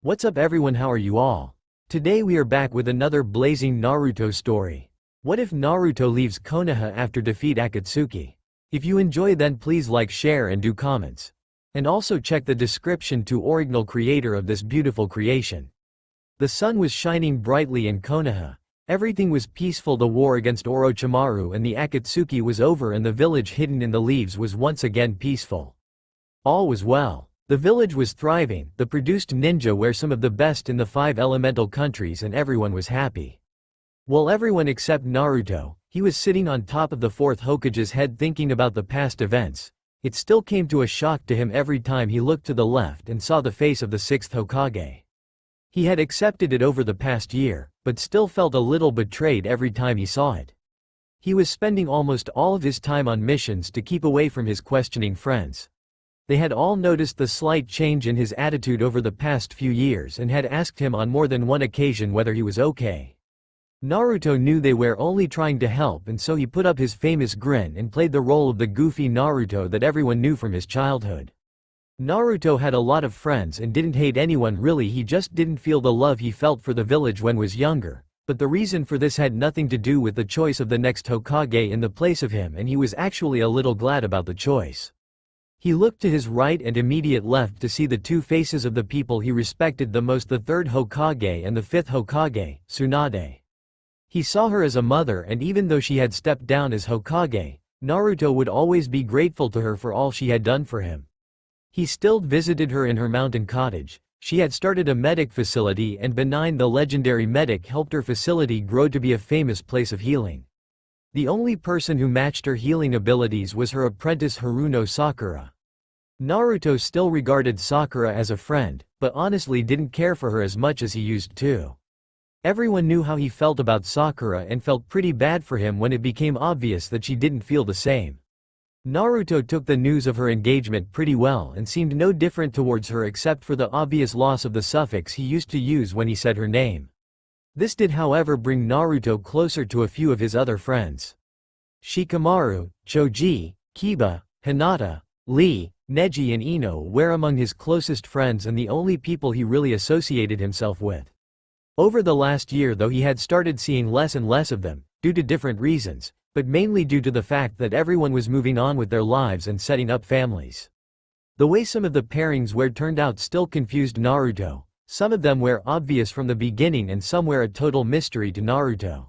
What's up everyone, how are you all? Today we are back with another blazing Naruto story. What if Naruto leaves Konoha after defeat Akatsuki? If you enjoy then please like, share and do comments. And also check the description to original creator of this beautiful creation. The sun was shining brightly in Konoha. Everything was peaceful. The war against Orochimaru and the Akatsuki was over and the village hidden in the leaves was once again peaceful. All was well. The village was thriving, the produced ninja were some of the best in the 5 elemental countries and everyone was happy. Well, everyone except Naruto, he was sitting on top of the 4th Hokage's head thinking about the past events. It still came to a shock to him every time he looked to the left and saw the face of the 6th Hokage. He had accepted it over the past year, but still felt a little betrayed every time he saw it. He was spending almost all of his time on missions to keep away from his questioning friends. They had all noticed the slight change in his attitude over the past few years and had asked him on more than one occasion whether he was okay. Naruto knew they were only trying to help, and so he put up his famous grin and played the role of the goofy Naruto that everyone knew from his childhood. Naruto had a lot of friends and didn't hate anyone really, he just didn't feel the love he felt for the village when was younger, but the reason for this had nothing to do with the choice of the next Hokage in the place of him, and he was actually a little glad about the choice. He looked to his right and immediate left to see the 2 faces of the people he respected the most, the 3rd Hokage and the 5th Hokage, Tsunade. He saw her as a mother, and even though she had stepped down as Hokage, Naruto would always be grateful to her for all she had done for him. He still visited her in her mountain cottage. She had started a medic facility and Benign the legendary medic helped her facility grow to be a famous place of healing. The only person who matched her healing abilities was her apprentice Haruno Sakura. Naruto still regarded Sakura as a friend, but honestly didn't care for her as much as he used to. Everyone knew how he felt about Sakura and felt pretty bad for him when it became obvious that she didn't feel the same. Naruto took the news of her engagement pretty well and seemed no different towards her except for the obvious loss of the suffix he used to use when he said her name. This did however bring Naruto closer to a few of his other friends. Shikamaru, Choji, Kiba, Hinata, Lee, Neji and Ino were among his closest friends and the only people he really associated himself with. Over the last year though he had started seeing less and less of them, due to different reasons, but mainly due to the fact that everyone was moving on with their lives and setting up families. The way some of the pairings were turned out still confused Naruto. Some of them were obvious from the beginning and some were a total mystery to Naruto.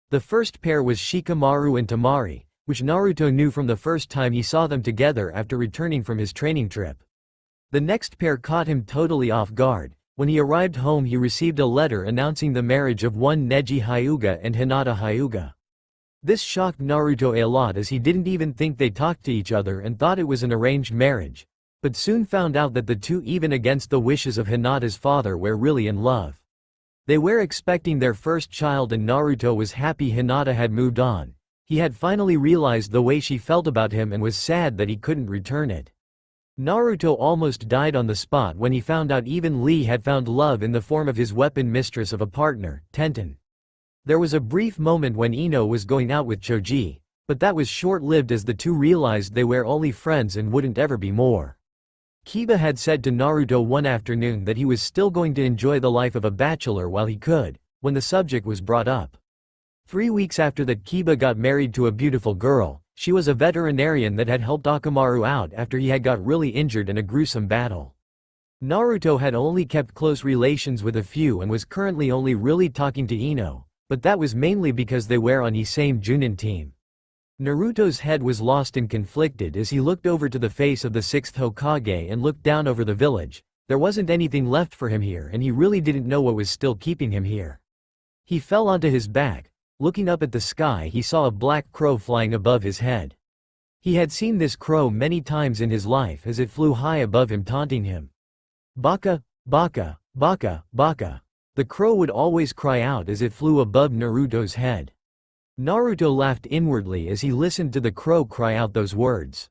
The first pair was Shikamaru and Temari, which Naruto knew from the first time he saw them together after returning from his training trip. The next pair caught him totally off guard. When he arrived home he received a letter announcing the marriage of one Neji Hyuga and Hinata Hyuga. This shocked Naruto a lot as he didn't even think they talked to each other and thought it was an arranged marriage, but soon found out that the two, even against the wishes of Hinata's father, were really in love. They were expecting their first child and Naruto was happy Hinata had moved on. He had finally realized the way she felt about him and was sad that he couldn't return it. Naruto almost died on the spot when he found out even Lee had found love in the form of his weapon mistress of a partner, Tenten. There was a brief moment when Ino was going out with Choji, but that was short-lived as the two realized they were only friends and wouldn't ever be more. Kiba had said to Naruto one afternoon that he was still going to enjoy the life of a bachelor while he could, when the subject was brought up. 3 weeks after that Kiba got married to a beautiful girl. She was a veterinarian that had helped Akamaru out after he had got really injured in a gruesome battle. Naruto had only kept close relations with a few and was currently only really talking to Ino, but that was mainly because they were on his same Junin team. Naruto's head was lost and conflicted as he looked over to the face of the 6th Hokage and looked down over the village. There wasn't anything left for him here and he really didn't know what was still keeping him here. He fell onto his back. Looking up at the sky he saw a black crow flying above his head. He had seen this crow many times in his life as it flew high above him taunting him. Baka, baka, baka, baka. The crow would always cry out as it flew above Naruto's head. Naruto laughed inwardly as he listened to the crow cry out those words.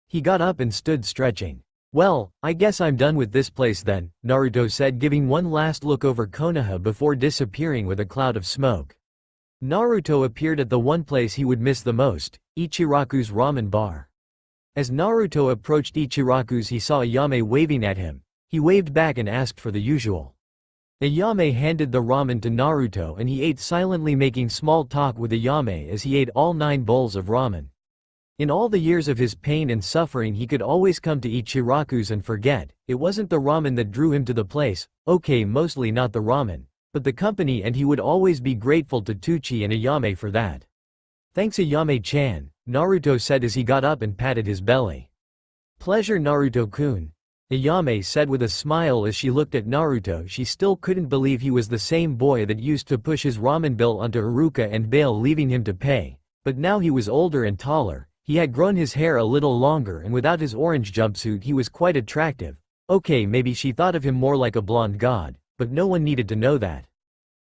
He got up and stood stretching. "Well, I guess I'm done with this place then," Naruto said, giving one last look over Konoha before disappearing with a cloud of smoke. Naruto appeared at the one place he would miss the most, Ichiraku's ramen bar. As Naruto approached Ichiraku's he saw Ayame waving at him. He waved back and asked for the usual. Ayame handed the ramen to Naruto and he ate silently, making small talk with Ayame as he ate all 9 bowls of ramen. In all the years of his pain and suffering he could always come to eat Shiraku's and forget. It wasn't the ramen that drew him to the place, okay, mostly not the ramen, but the company, and he would always be grateful to Tucci and Ayame for that. Thanks Ayame-chan, Naruto said as he got up and patted his belly. Pleasure Naruto-kun, Ayame said with a smile as she looked at Naruto. She still couldn't believe he was the same boy that used to push his ramen bill onto Haruka and bail, leaving him to pay. But now he was older and taller, he had grown his hair a little longer, and without his orange jumpsuit he was quite attractive. Okay, maybe she thought of him more like a blonde god, but no one needed to know that.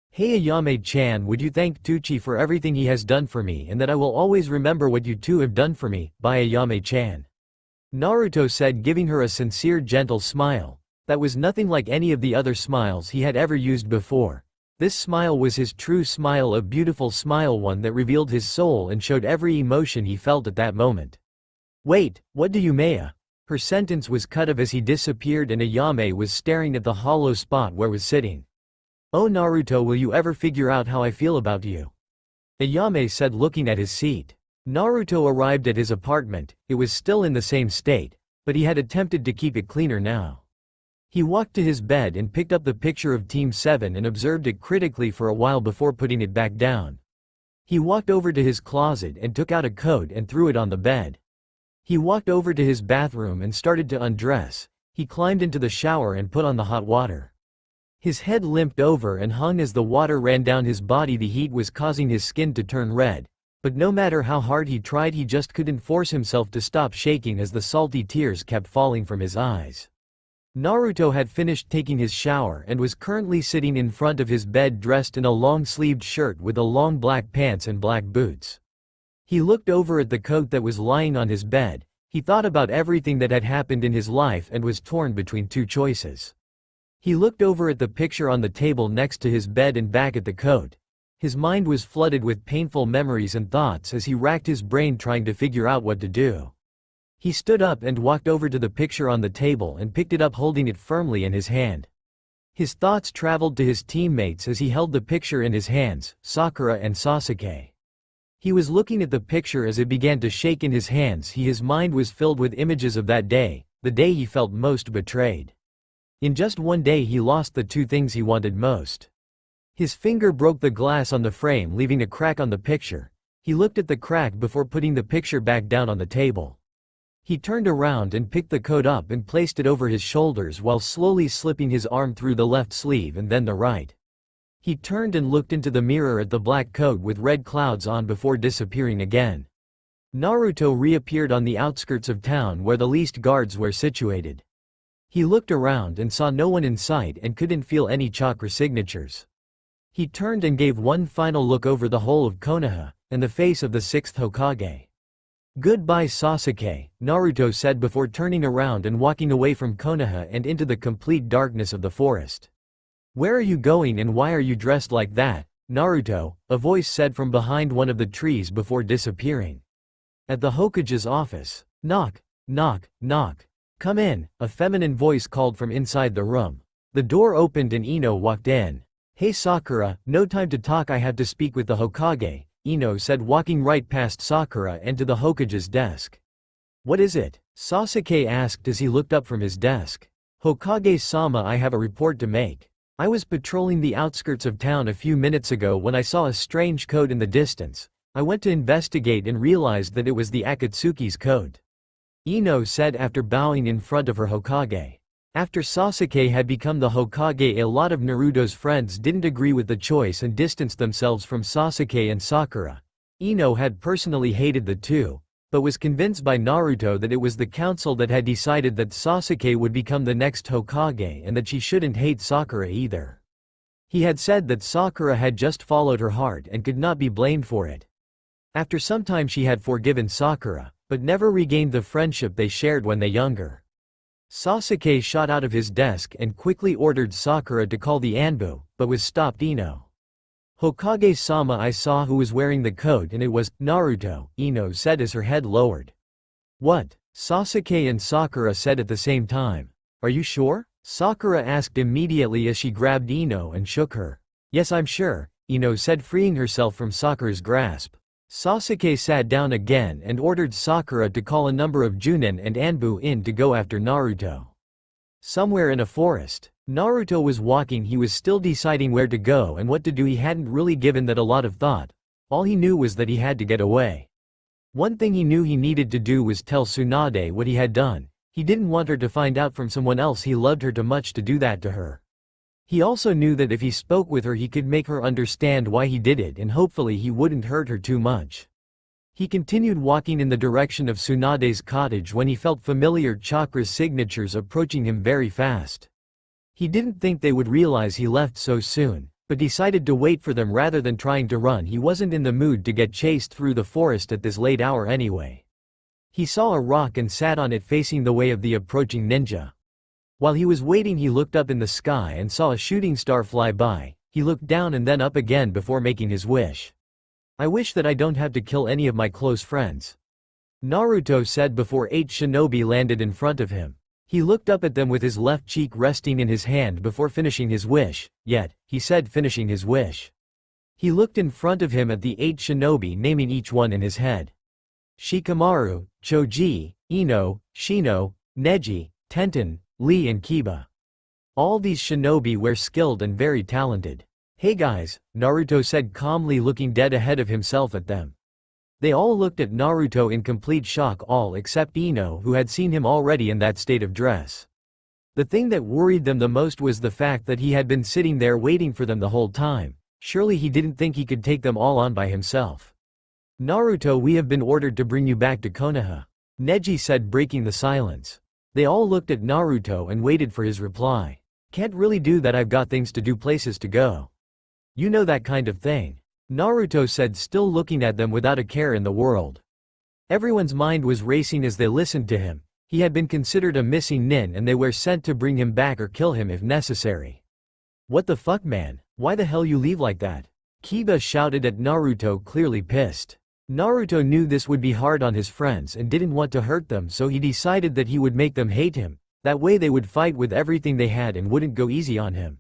Hey Ayame-chan, would you thank Tucci for everything he has done for me, and that I will always remember what you two have done for me, bye Ayame-chan. Naruto said, giving her a sincere gentle smile. That was nothing like any of the other smiles he had ever used before. This smile was his true smile, a beautiful smile, one that revealed his soul and showed every emotion he felt at that moment. Wait, what do you mean? Her sentence was cut off as he disappeared and Ayame was staring at the hollow spot where was sitting. Oh Naruto, will you ever figure out how I feel about you? Ayame said, looking at his seat. Naruto arrived at his apartment. It was still in the same state, but he had attempted to keep it cleaner now. He walked to his bed and picked up the picture of Team 7 and observed it critically for a while before putting it back down. He walked over to his closet and took out a coat and threw it on the bed. He walked over to his bathroom and started to undress. He climbed into the shower and put on the hot water. His head limped over and hung as the water ran down his body. The heat was causing his skin to turn red, but no matter how hard he tried, he just couldn't force himself to stop shaking as the salty tears kept falling from his eyes. Naruto had finished taking his shower and was currently sitting in front of his bed dressed in a long-sleeved shirt with a long black pants and black boots. He looked over at the coat that was lying on his bed. He thought about everything that had happened in his life and was torn between two choices. He looked over at the picture on the table next to his bed and back at the coat. His mind was flooded with painful memories and thoughts as he racked his brain trying to figure out what to do. He stood up and walked over to the picture on the table and picked it up, holding it firmly in his hand. His thoughts traveled to his teammates as he held the picture in his hands, Sakura and Sasuke. He was looking at the picture as it began to shake in his hands. His mind was filled with images of that day, the day he felt most betrayed. In just one day he lost the two things he wanted most. His finger broke the glass on the frame, leaving a crack on the picture. He looked at the crack before putting the picture back down on the table. He turned around and picked the coat up and placed it over his shoulders while slowly slipping his arm through the left sleeve and then the right. He turned and looked into the mirror at the black coat with red clouds on before disappearing again. Naruto reappeared on the outskirts of town where the least guards were situated. He looked around and saw no one in sight and couldn't feel any chakra signatures. He turned and gave one final look over the whole of Konoha, and the face of the 6th Hokage. Goodbye Sasuke, Naruto said before turning around and walking away from Konoha and into the complete darkness of the forest. Where are you going and why are you dressed like that, Naruto? A voice said from behind one of the trees before disappearing. At the Hokage's office. Knock, knock, knock. Come in, a feminine voice called from inside the room. The door opened and Ino walked in. Hey Sakura, no time to talk, I have to speak with the Hokage, Ino said, walking right past Sakura and to the Hokage's desk. What is it? Sasuke asked as he looked up from his desk. Hokage-sama, I have a report to make. I was patrolling the outskirts of town a few minutes ago when I saw a strange coat in the distance. I went to investigate and realized that it was the Akatsuki's coat. Ino said after bowing in front of her Hokage. After Sasuke had become the Hokage, a lot of Naruto's friends didn't agree with the choice and distanced themselves from Sasuke and Sakura. Ino had personally hated the two, but was convinced by Naruto that it was the council that had decided that Sasuke would become the next Hokage and that she shouldn't hate Sakura either. He had said that Sakura had just followed her heart and could not be blamed for it. After some time she had forgiven Sakura, but never regained the friendship they shared when they younger. Sasuke shot out of his desk and quickly ordered Sakura to call the Anbu, but was stopped. Ino. Hokage-sama, I saw who was wearing the coat and it was Naruto, Ino said as her head lowered. What? Sasuke and Sakura said at the same time. Are you sure? Sakura asked immediately as she grabbed Ino and shook her. Yes, I'm sure, Ino said, freeing herself from Sakura's grasp. Sasuke sat down again and ordered Sakura to call a number of Junin and Anbu in to go after Naruto. Somewhere in a forest, Naruto was walking. He was still deciding where to go and what to do. He hadn't really given that a lot of thought. All he knew was that he had to get away. One thing he knew he needed to do was tell Tsunade what he had done. He didn't want her to find out from someone else. He loved her too much to do that to her. He also knew that if he spoke with her he could make her understand why he did it, and hopefully he wouldn't hurt her too much. He continued walking in the direction of Tsunade's cottage when he felt familiar chakra signatures approaching him very fast. He didn't think they would realize he left so soon, but decided to wait for them rather than trying to run. He wasn't in the mood to get chased through the forest at this late hour anyway. He saw a rock and sat on it facing the way of the approaching ninja. While he was waiting he looked up in the sky and saw a shooting star fly by. He looked down and then up again before making his wish. I wish that I don't have to kill any of my close friends, Naruto said before 8 shinobi landed in front of him. He looked up at them with his left cheek resting in his hand before finishing his wish. Yet, he said, finishing his wish. He looked in front of him at the 8 shinobi, naming each one in his head. Shikamaru, Choji, Ino, Shino, Neji, Tenten, Lee and Kiba. All these shinobi were skilled and very talented. Hey guys, Naruto said calmly, looking dead ahead of himself at them. They all looked at Naruto in complete shock, all except Ino, who had seen him already in that state of dress. The thing that worried them the most was the fact that he had been sitting there waiting for them the whole time. Surely he didn't think he could take them all on by himself. Naruto, we have been ordered to bring you back to Konoha, Neji said, breaking the silence. They all looked at Naruto and waited for his reply. Can't really do that, I've got things to do, places to go. You know that kind of thing, Naruto said, still looking at them without a care in the world. Everyone's mind was racing as they listened to him. He had been considered a missing nin and they were sent to bring him back or kill him if necessary. What the fuck, man? Why the hell you leave like that? Kiba shouted at Naruto, clearly pissed. Naruto knew this would be hard on his friends and didn't want to hurt them, so he decided that he would make them hate him. That way they would fight with everything they had and wouldn't go easy on him.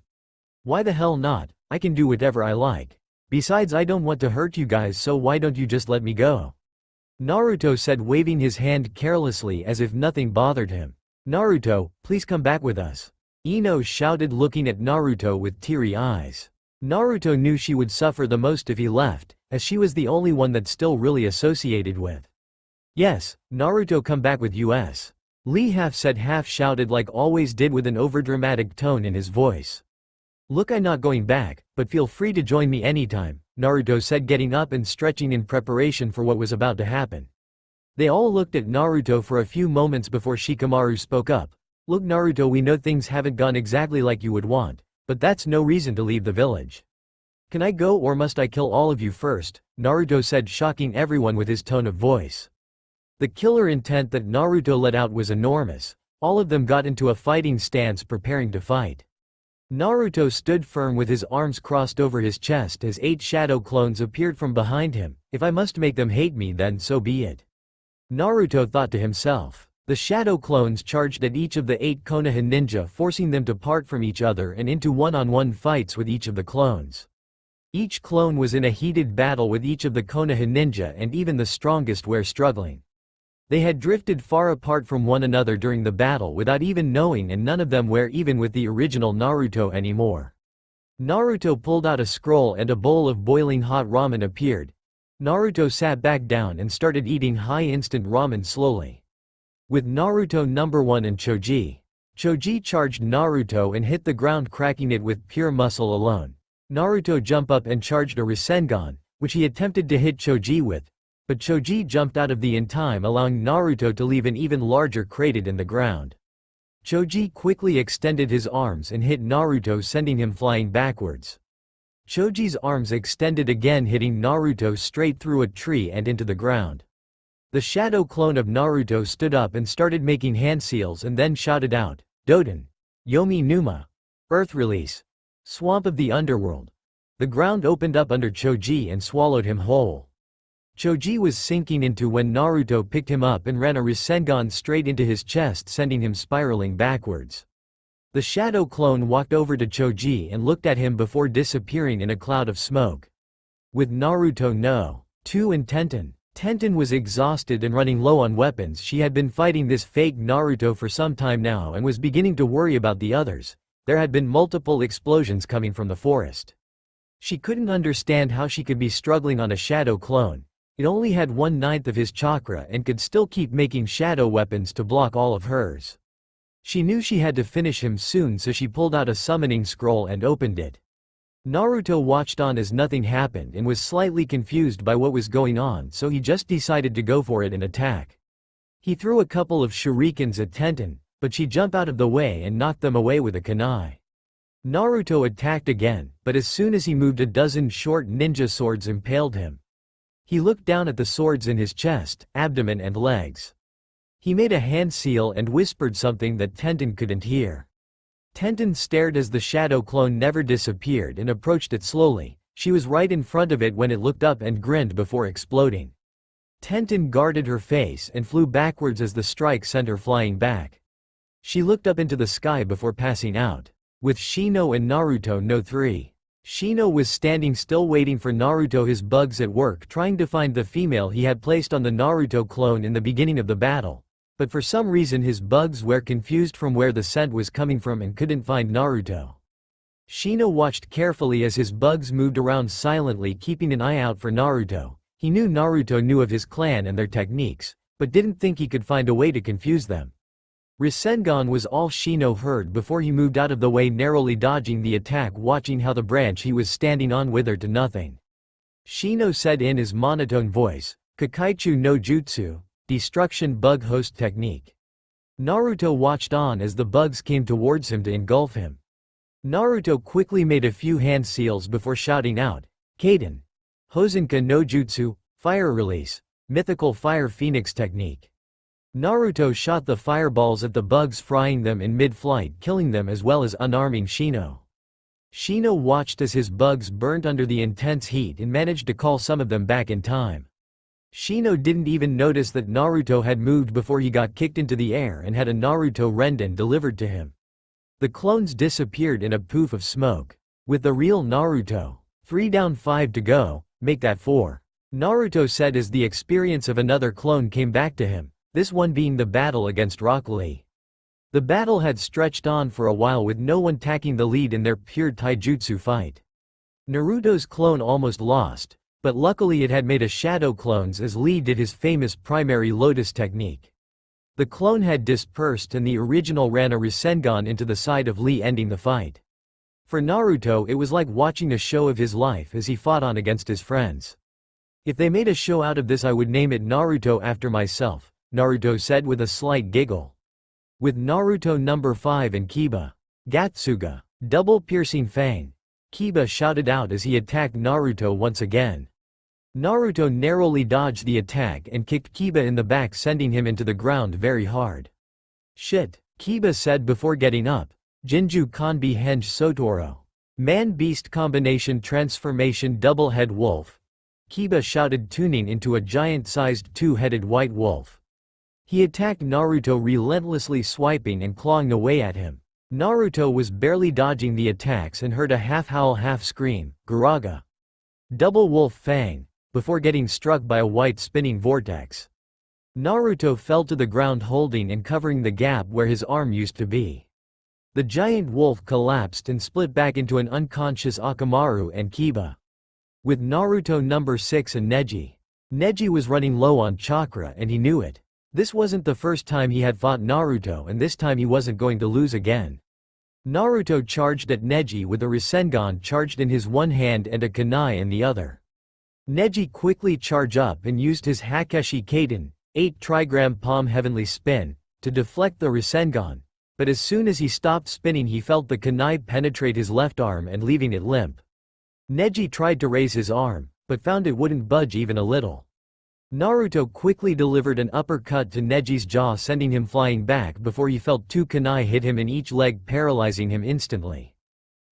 Why the hell not? I can do whatever I like. Besides, I don't want to hurt you guys, so why don't you just let me go? Naruto said, waving his hand carelessly as if nothing bothered him. Naruto, please come back with us, Ino shouted, looking at Naruto with teary eyes. Naruto knew she would suffer the most if he left, as she was the only one that still really associated with. Yes, Naruto, come back with us. Lee half said, half shouted, like always did, with an overdramatic tone in his voice. Look, I'm not going back, but feel free to join me anytime, Naruto said, getting up and stretching in preparation for what was about to happen. They all looked at Naruto for a few moments before Shikamaru spoke up. Look Naruto, we know things haven't gone exactly like you would want, but that's no reason to leave the village. Can I go or must I kill all of you first? Naruto said, shocking everyone with his tone of voice. The killer intent that Naruto let out was enormous. All of them got into a fighting stance, preparing to fight. Naruto stood firm with his arms crossed over his chest as 8 shadow clones appeared from behind him. If I must make them hate me, then so be it, Naruto thought to himself. The shadow clones charged at each of the 8 Konoha ninja, forcing them to part from each other and into one-on-one fights with each of the clones. Each clone was in a heated battle with each of the Konoha ninja, and even the strongest were struggling. They had drifted far apart from one another during the battle without even knowing, and none of them were even with the original Naruto anymore. Naruto pulled out a scroll and a bowl of boiling hot ramen appeared. Naruto sat back down and started eating high instant ramen slowly. With Naruto number 1 and Choji. Choji charged Naruto and hit the ground, cracking it with pure muscle alone. Naruto jumped up and charged a Rasengan, which he attempted to hit Choji with, but Choji jumped out of the in time, allowing Naruto to leave an even larger crater in the ground. Choji quickly extended his arms and hit Naruto, sending him flying backwards. Choji's arms extended again, hitting Naruto straight through a tree and into the ground. The shadow clone of Naruto stood up and started making hand seals and then shouted out, Doden, Yomi Numa, Earth Release, Swamp of the Underworld. The ground opened up under Choji and swallowed him whole. Choji was sinking into when Naruto picked him up and ran a Rasengan straight into his chest, sending him spiraling backwards. The shadow clone walked over to Choji and looked at him before disappearing in a cloud of smoke. With Naruto no. 2 and Tenten. Tenten was exhausted and running low on weapons. She had been fighting this fake Naruto for some time now and was beginning to worry about the others. There had been multiple explosions coming from the forest. She couldn't understand how she could be struggling on a shadow clone. It only had 1/9 of his chakra and could still keep making shadow weapons to block all of hers. She knew she had to finish him soon, so she pulled out a summoning scroll and opened it. Naruto watched on as nothing happened and was slightly confused by what was going on, so he just decided to go for it and attack. He threw a couple of shurikens at Tenten, but she jumped out of the way and knocked them away with a kunai. Naruto attacked again, but as soon as he moved, a dozen short ninja swords impaled him. He looked down at the swords in his chest, abdomen and legs. He made a hand seal and whispered something that Tenten couldn't hear. Tenten stared as the shadow clone never disappeared and approached it slowly. She was right in front of it when it looked up and grinned before exploding. Tenten guarded her face and flew backwards as the strike sent her flying back. She looked up into the sky before passing out. With Shino and Naruto no 3. Shino was standing still waiting for Naruto, his bugs at work trying to find the female he had placed on the Naruto clone in the beginning of the battle. But for some reason his bugs were confused from where the scent was coming from and couldn't find Naruto. Shino watched carefully as his bugs moved around silently, keeping an eye out for Naruto. He knew Naruto knew of his clan and their techniques, but didn't think he could find a way to confuse them. Rasengan was all Shino heard before he moved out of the way, narrowly dodging the attack, watching how the branch he was standing on withered to nothing. Shino said in his monotone voice, "Kakaichu no Jutsu. Destruction bug host technique." Naruto watched on as the bugs came towards him to engulf him. Naruto quickly made a few hand seals before shouting out, "Kaden! Hosenka no Jutsu, fire release, mythical fire phoenix technique." Naruto shot the fireballs at the bugs, frying them in mid-flight, killing them as well as unarming Shino. Shino watched as his bugs burned under the intense heat and managed to call some of them back in time. Shino didn't even notice that Naruto had moved before he got kicked into the air and had a Naruto Renden delivered to him. The clones disappeared in a poof of smoke. With the real Naruto. 3 down 5 to go, make that 4. Naruto said as the experience of another clone came back to him, this one being the battle against Rock Lee. The battle had stretched on for a while with no one taking the lead in their pure taijutsu fight. Naruto's clone almost lost, but luckily it had made a shadow clones as Lee did his famous primary lotus technique. The clone had dispersed and the original ran a Rasengan into the side of Lee, ending the fight. For Naruto it was like watching a show of his life as he fought on against his friends. "If they made a show out of this I would name it Naruto after myself," Naruto said with a slight giggle. With Naruto number 5 and Kiba. Gatsuga. Double piercing fang. Kiba shouted out as he attacked Naruto once again. Naruto narrowly dodged the attack and kicked Kiba in the back, sending him into the ground very hard. "Shit," Kiba said before getting up. Jinju Kanbi Henge Sotoro. Man-beast combination transformation double head wolf. Kiba shouted, tuning into a giant-sized two-headed white wolf. He attacked Naruto, relentlessly swiping and clawing away at him. Naruto was barely dodging the attacks and heard a half-howl half-scream, Garaga. Double wolf fang, before getting struck by a white spinning vortex. Naruto fell to the ground, holding and covering the gap where his arm used to be. The giant wolf collapsed and split back into an unconscious Akamaru and Kiba. With Naruto number 6 and Neji. Neji was running low on chakra and he knew it. This wasn't the first time he had fought Naruto, and this time he wasn't going to lose again. Naruto charged at Neji with a Rasengan charged in his one hand and a kunai in the other. Neji quickly charged up and used his Hakeshi Kaden, 8 trigram palm heavenly spin, to deflect the Rasengan, but as soon as he stopped spinning he felt the kunai penetrate his left arm and leaving it limp. Neji tried to raise his arm, but found it wouldn't budge even a little. Naruto quickly delivered an uppercut to Neji's jaw, sending him flying back before he felt 2 kunai hit him in each leg, paralyzing him instantly.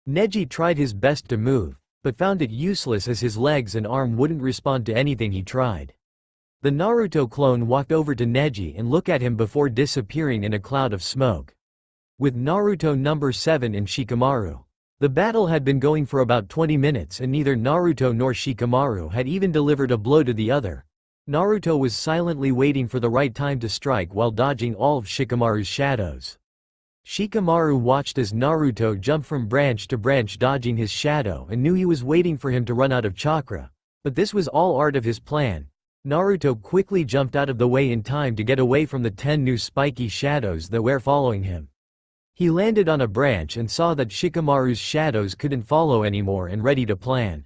Neji tried his best to move, but found it useless as his legs and arm wouldn't respond to anything he tried. The Naruto clone walked over to Neji and looked at him before disappearing in a cloud of smoke. with Naruto number 7 and Shikamaru. The battle had been going for about 20 minutes and neither Naruto nor Shikamaru had even delivered a blow to the other. Naruto was silently waiting for the right time to strike while dodging all of Shikamaru's shadows. Shikamaru watched as Naruto jumped from branch to branch dodging his shadow and knew he was waiting for him to run out of chakra. But this was all part of his plan. Naruto quickly jumped out of the way in time to get away from the 10 new spiky shadows that were following him. He landed on a branch and saw that Shikamaru's shadows couldn't follow anymore and ready to plan.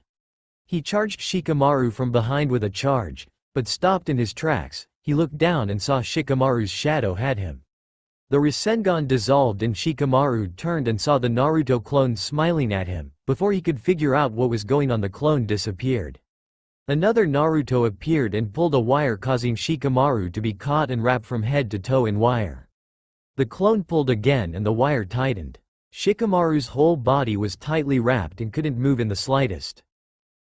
He charged Shikamaru from behind with a charge, but stopped in his tracks. He looked down and saw Shikamaru's shadow had him. The Rasengan dissolved and Shikamaru turned and saw the Naruto clone smiling at him. Before he could figure out what was going on, the clone disappeared. Another Naruto appeared and pulled a wire, causing Shikamaru to be caught and wrapped from head to toe in wire. The clone pulled again and the wire tightened. Shikamaru's whole body was tightly wrapped and couldn't move in the slightest.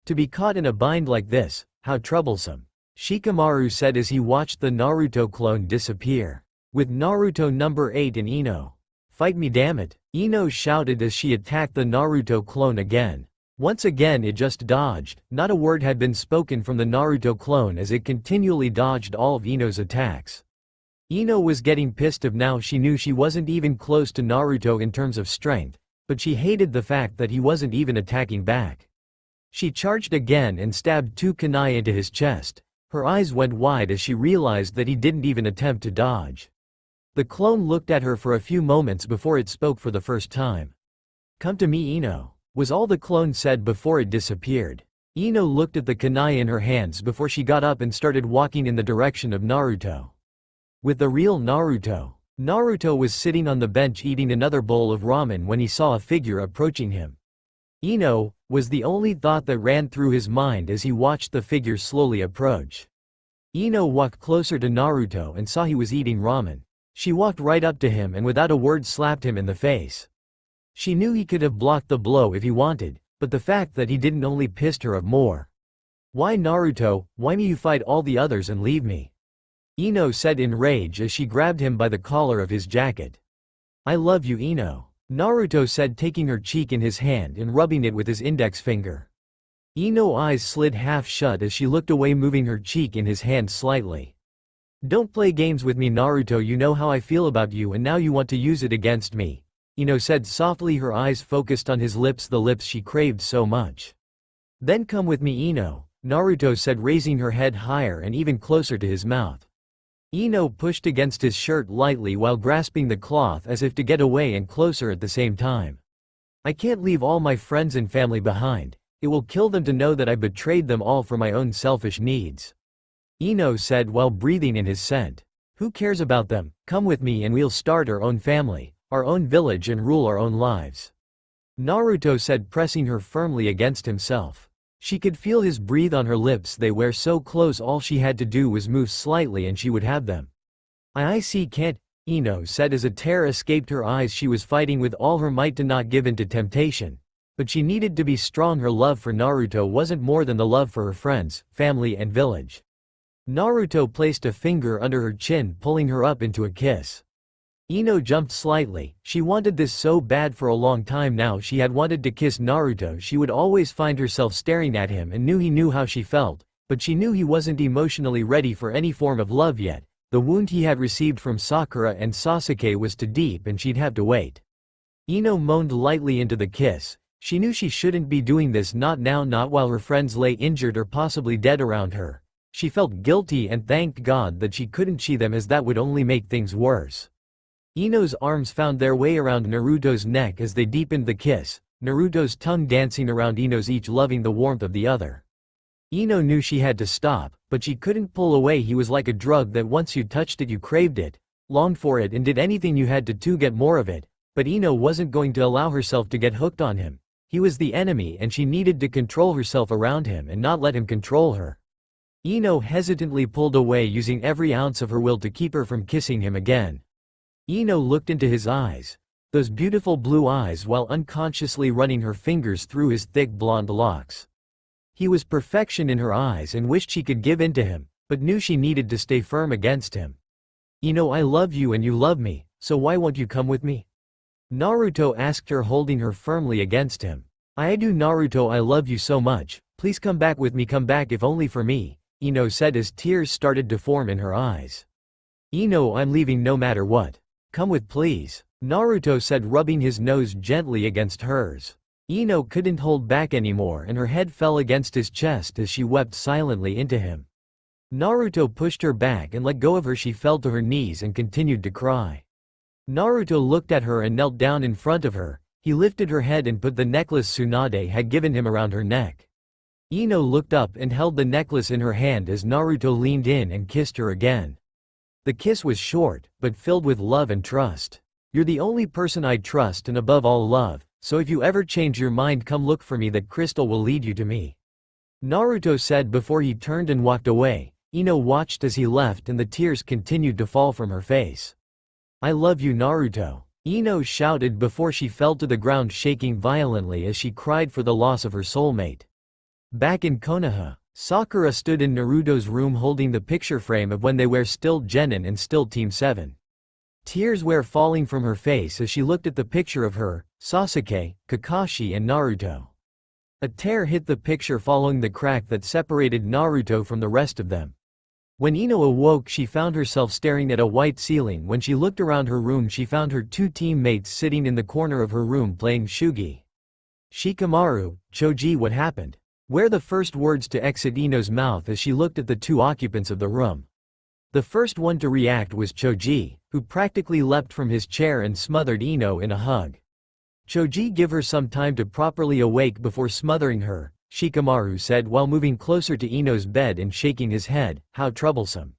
To be caught in a bind like this, how troublesome, Shikamaru said as he watched the Naruto clone disappear. With Naruto number 8 and Ino. Fight me, damn it, Ino shouted as she attacked the Naruto clone again. Once again it just dodged. Not a word had been spoken from the Naruto clone as it continually dodged all of Ino's attacks. Ino was getting pissed off now. She knew she wasn't even close to Naruto in terms of strength, but she hated the fact that he wasn't even attacking back. She charged again and stabbed 2 kunai into his chest. Her eyes went wide as she realized that he didn't even attempt to dodge. The clone looked at her for a few moments before it spoke for the first time. "Come to me, Ino," was all the clone said before it disappeared. Ino looked at the kunai in her hands before she got up and started walking in the direction of Naruto. With the real Naruto. Naruto was sitting on the bench eating another bowl of ramen when he saw a figure approaching him. Ino, was the only thought that ran through his mind as he watched the figure slowly approach. Ino walked closer to Naruto and saw he was eating ramen. She walked right up to him and without a word slapped him in the face. She knew he could have blocked the blow if he wanted, but the fact that he didn't only pissed her off more. "Why, Naruto, why me? You fight all the others and leave me," Ino said in rage as she grabbed him by the collar of his jacket. "I love you, Ino," Naruto said, taking her cheek in his hand and rubbing it with his index finger. Ino's eyes slid half shut as she looked away, moving her cheek in his hand slightly. "Don't play games with me, Naruto. You know how I feel about you and now you want to use it against me," Ino said softly, her eyes focused on his lips, the lips she craved so much. "Then come with me, Ino," Naruto said, raising her head higher and even closer to his mouth. Ino pushed against his shirt lightly while grasping the cloth as if to get away and closer at the same time. "I can't leave all my friends and family behind. It will kill them to know that I betrayed them all for my own selfish needs," Ino said while breathing in his scent. "Who cares about them? Come with me and we'll start our own family, our own village, and rule our own lives," Naruto said, pressing her firmly against himself. She could feel his breath on her lips. They were so close, all she had to do was move slightly and she would have them. I see, can't," Ino said as a tear escaped her eyes. She was fighting with all her might to not give in to temptation. But she needed to be strong. Her love for Naruto wasn't more than the love for her friends, family, and village. Naruto placed a finger under her chin, pulling her up into a kiss. Ino jumped slightly. She wanted this so bad for a long time now. She had wanted to kiss Naruto. She would always find herself staring at him and knew he knew how she felt, but she knew he wasn't emotionally ready for any form of love yet. The wound he had received from Sakura and Sasuke was too deep and she'd have to wait. Ino moaned lightly into the kiss. She knew she shouldn't be doing this, not now, not while her friends lay injured or possibly dead around her. She felt guilty and thanked God that she couldn't see them, as that would only make things worse. Ino's arms found their way around Naruto's neck as they deepened the kiss, Naruto's tongue dancing around Ino's, each loving the warmth of the other. Ino knew she had to stop, but she couldn't pull away. He was like a drug that once you touched it you craved it, longed for it, and did anything you had to get more of it. But Ino wasn't going to allow herself to get hooked on him. He was the enemy and she needed to control herself around him and not let him control her. Ino hesitantly pulled away, using every ounce of her will to keep her from kissing him again. Ino looked into his eyes, those beautiful blue eyes, while unconsciously running her fingers through his thick blonde locks. He was perfection in her eyes and wished she could give in to him, but knew she needed to stay firm against him. "Ino, I love you and you love me, so why won't you come with me?" Naruto asked her, holding her firmly against him. I do, Naruto, I love you so much, please come back with me, come back if only for me, Ino said as tears started to form in her eyes. Ino, I'm leaving no matter what. Come with please, Naruto said, rubbing his nose gently against hers. Ino couldn't hold back anymore and her head fell against his chest as she wept silently into him. Naruto pushed her back and let go of her. She fell to her knees and continued to cry. Naruto looked at her and knelt down in front of her. He lifted her head and put the necklace Tsunade had given him around her neck. Ino looked up and held the necklace in her hand as Naruto leaned in and kissed her again. The kiss was short, but filled with love and trust. You're the only person I trust and above all love, so if you ever change your mind, come look for me, that crystal will lead you to me, Naruto said before he turned and walked away. Ino watched as he left and the tears continued to fall from her face. I love you, Naruto, Ino shouted before she fell to the ground, shaking violently as she cried for the loss of her soulmate. Back in Konoha, Sakura stood in Naruto's room holding the picture frame of when they were still Genin and still Team 7. Tears were falling from her face as she looked at the picture of her, Sasuke, Kakashi and Naruto. A tear hit the picture following the crack that separated Naruto from the rest of them. When Ino awoke, she found herself staring at a white ceiling. When she looked around her room, she found her two teammates sitting in the corner of her room playing Shugi. Shikamaru, Choji, what happened? Were the first words to exit Ino's mouth as she looked at the two occupants of the room. The first one to react was Choji, who practically leapt from his chair and smothered Ino in a hug. Choji, give her some time to properly awake before smothering her, Shikamaru said while moving closer to Ino's bed and shaking his head. How troublesome.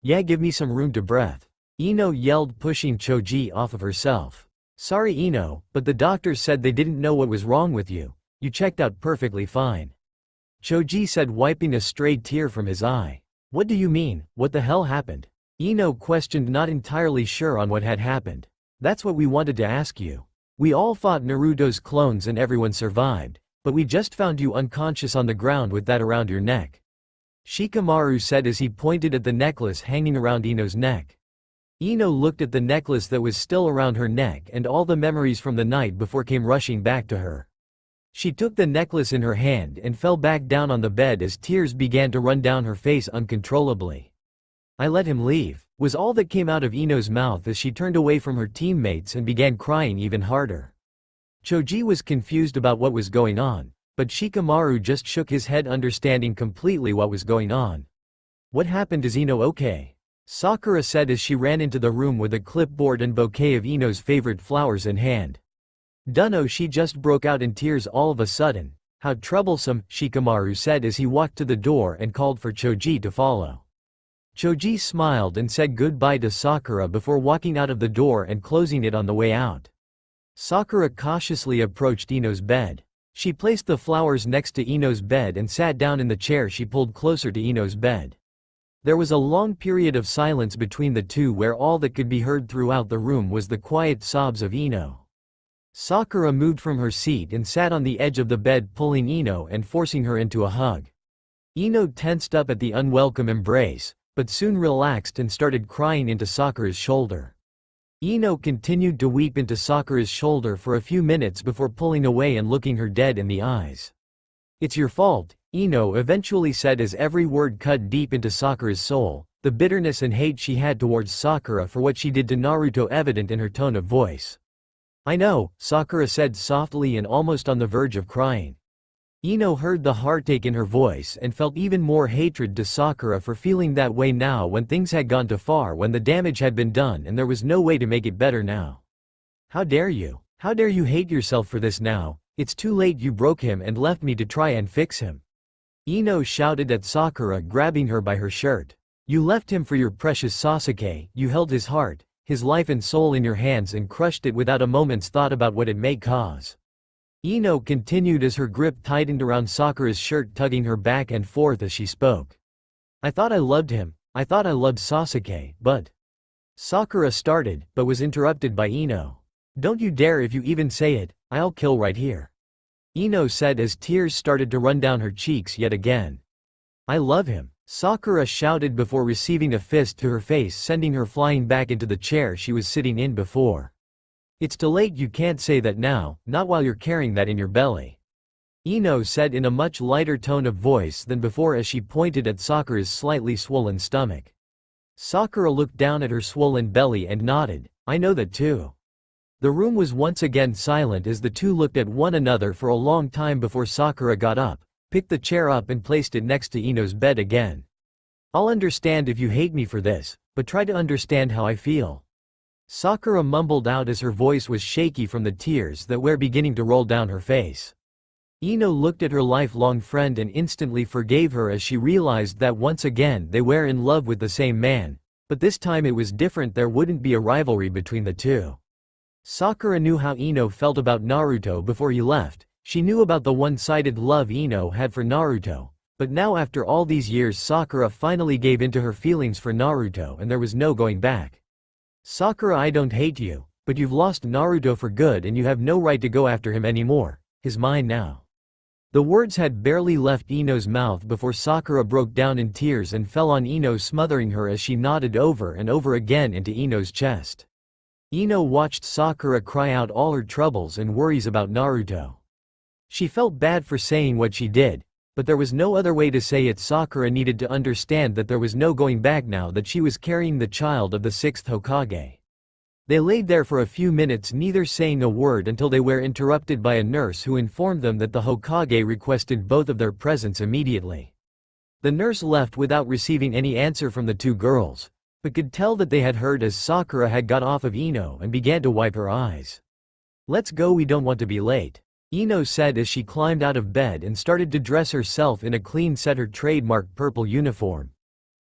Yeah, give me some room to breathe, Ino yelled, pushing Choji off of herself. Sorry Ino, but the doctors said they didn't know what was wrong with you. You checked out perfectly fine, Choji said, wiping a stray tear from his eye. What do you mean, what the hell happened? Ino questioned, not entirely sure on what had happened. That's what we wanted to ask you. We all fought Naruto's clones and everyone survived, but we just found you unconscious on the ground with that around your neck, Shikamaru said as he pointed at the necklace hanging around Ino's neck. Ino looked at the necklace that was still around her neck and all the memories from the night before came rushing back to her. She took the necklace in her hand and fell back down on the bed as tears began to run down her face uncontrollably. I let him leave, was all that came out of Ino's mouth as she turned away from her teammates and began crying even harder. Choji was confused about what was going on, but Shikamaru just shook his head, understanding completely what was going on. What happened? Is Ino okay? Sakura said as she ran into the room with a clipboard and bouquet of Ino's favorite flowers in hand. Dunno, she just broke out in tears all of a sudden. How troublesome, Shikamaru said as he walked to the door and called for Choji to follow. Choji smiled and said goodbye to Sakura before walking out of the door and closing it on the way out. Sakura cautiously approached Ino's bed. She placed the flowers next to Ino's bed and sat down in the chair she pulled closer to Ino's bed. There was a long period of silence between the two where all that could be heard throughout the room was the quiet sobs of Ino. Sakura moved from her seat and sat on the edge of the bed, pulling Ino and forcing her into a hug. Ino tensed up at the unwelcome embrace, but soon relaxed and started crying into Sakura's shoulder. Ino continued to weep into Sakura's shoulder for a few minutes before pulling away and looking her dead in the eyes. It's your fault, Ino eventually said as every word cut deep into Sakura's soul, the bitterness and hate she had towards Sakura for what she did to Naruto evident in her tone of voice. I know, Sakura said softly and almost on the verge of crying. Ino heard the heartache in her voice and felt even more hatred to Sakura for feeling that way now when things had gone too far, when the damage had been done and there was no way to make it better now. How dare you? How dare you hate yourself for this now? It's too late, you broke him and left me to try and fix him, Ino shouted at Sakura, grabbing her by her shirt. You left him for your precious Sasuke, you held his heart, his life and soul in your hands and crushed it without a moment's thought about what it may cause. Ino continued as her grip tightened around Sakura's shirt, tugging her back and forth as she spoke. I thought I loved him, I thought I loved Sasuke, but… Sakura started, but was interrupted by Ino. Don't you dare, if you even say it, I'll kill right here, Ino said as tears started to run down her cheeks yet again. I love him, Sakura shouted before receiving a fist to her face, sending her flying back into the chair she was sitting in before. It's too late, you can't say that now, not while you're carrying that in your belly. Ino said in a much lighter tone of voice than before as she pointed at Sakura's slightly swollen stomach. Sakura looked down at her swollen belly and nodded, I know that too. The room was once again silent as the two looked at one another for a long time before Sakura got up, picked the chair up and placed it next to Ino's bed again. I'll understand if you hate me for this, but try to understand how I feel. Sakura mumbled out as her voice was shaky from the tears that were beginning to roll down her face. Ino looked at her lifelong friend and instantly forgave her as she realized that once again they were in love with the same man, but this time it was different, there wouldn't be a rivalry between the two. Sakura knew how Ino felt about Naruto before he left, she knew about the one-sided love Ino had for Naruto, but now after all these years Sakura finally gave in to her feelings for Naruto and there was no going back. Sakura, I don't hate you, but you've lost Naruto for good and you have no right to go after him anymore, he's mine now. The words had barely left Ino's mouth before Sakura broke down in tears and fell on Ino, smothering her as she nodded over and over again into Ino's chest. Ino watched Sakura cry out all her troubles and worries about Naruto. She felt bad for saying what she did, but there was no other way to say it. Sakura needed to understand that there was no going back now that she was carrying the child of the 6th Hokage. They laid there for a few minutes, neither saying a word until they were interrupted by a nurse who informed them that the Hokage requested both of their presence immediately. The nurse left without receiving any answer from the two girls, but could tell that they had heard as Sakura had got off of Ino and began to wipe her eyes. Let's go, we don't want to be late, Ino said as she climbed out of bed and started to dress herself in a clean set, her trademark purple uniform.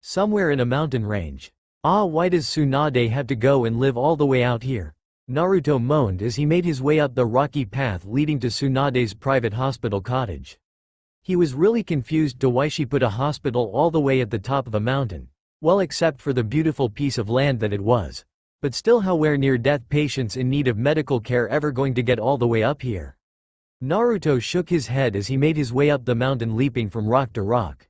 Somewhere in a mountain range. Ah, why does Tsunade have to go and live all the way out here? Naruto moaned as he made his way up the rocky path leading to Tsunade's private hospital cottage. He was really confused to why she put a hospital all the way at the top of a mountain, well, except for the beautiful piece of land that it was. But still, how were near-death patients in need of medical care ever going to get all the way up here? Naruto shook his head as he made his way up the mountain, leaping from rock to rock.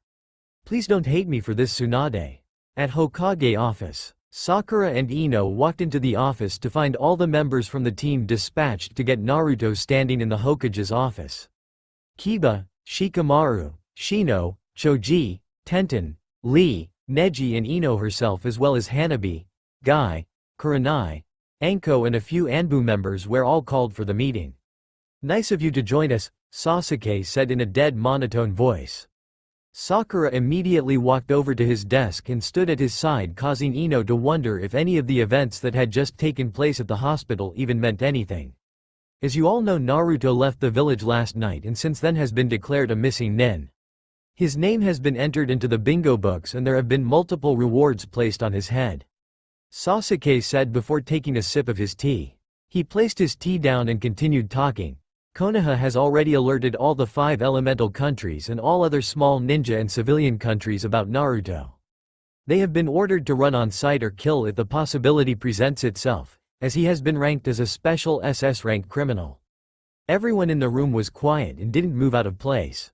Please don't hate me for this, Tsunade. At Hokage office, Sakura and Ino walked into the office to find all the members from the team dispatched to get Naruto standing in the Hokage's office. Kiba, Shikamaru, Shino, Choji, Tenten, Lee, Neji and Ino herself, as well as Hanabi, Guy, Kurenai, Anko and a few Anbu members were all called for the meeting. Nice of you to join us, Sasuke said in a dead monotone voice. Sakura immediately walked over to his desk and stood at his side, causing Ino to wonder if any of the events that had just taken place at the hospital even meant anything. As you all know, Naruto left the village last night and since then has been declared a missing nin. His name has been entered into the bingo books and there have been multiple rewards placed on his head, Sasuke said before taking a sip of his tea. He placed his tea down and continued talking. Konoha has already alerted all the 5 elemental countries and all other small ninja and civilian countries about Naruto. They have been ordered to run on site or kill if the possibility presents itself, as he has been ranked as a special SS rank criminal. Everyone in the room was quiet and didn't move out of place.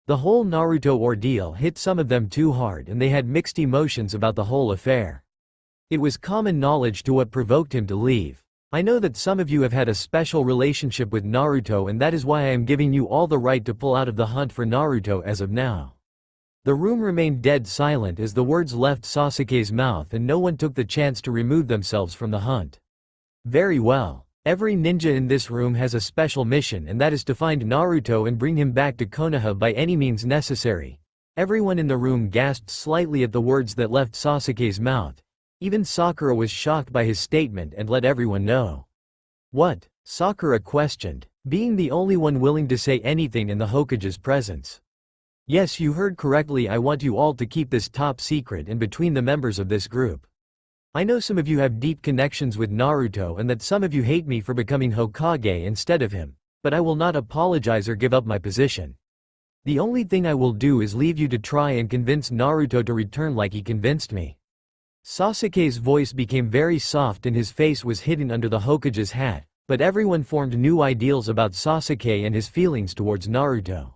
The whole Naruto ordeal hit some of them too hard and they had mixed emotions about the whole affair. It was common knowledge to what provoked him to leave. I know that some of you have had a special relationship with Naruto and that is why I am giving you all the right to pull out of the hunt for Naruto as of now. The room remained dead silent as the words left Sasuke's mouth and no one took the chance to remove themselves from the hunt. Very well. Every ninja in this room has a special mission and that is to find Naruto and bring him back to Konoha by any means necessary. Everyone in the room gasped slightly at the words that left Sasuke's mouth. Even Sakura was shocked by his statement and let everyone know. What? Sakura questioned, being the only one willing to say anything in the Hokage's presence. Yes, you heard correctly, I want you all to keep this top secret and between the members of this group. I know some of you have deep connections with Naruto and that some of you hate me for becoming Hokage instead of him, but I will not apologize or give up my position. The only thing I will do is leave you to try and convince Naruto to return like he convinced me. Sasuke's voice became very soft and his face was hidden under the Hokage's hat, but everyone formed new ideals about Sasuke and his feelings towards Naruto.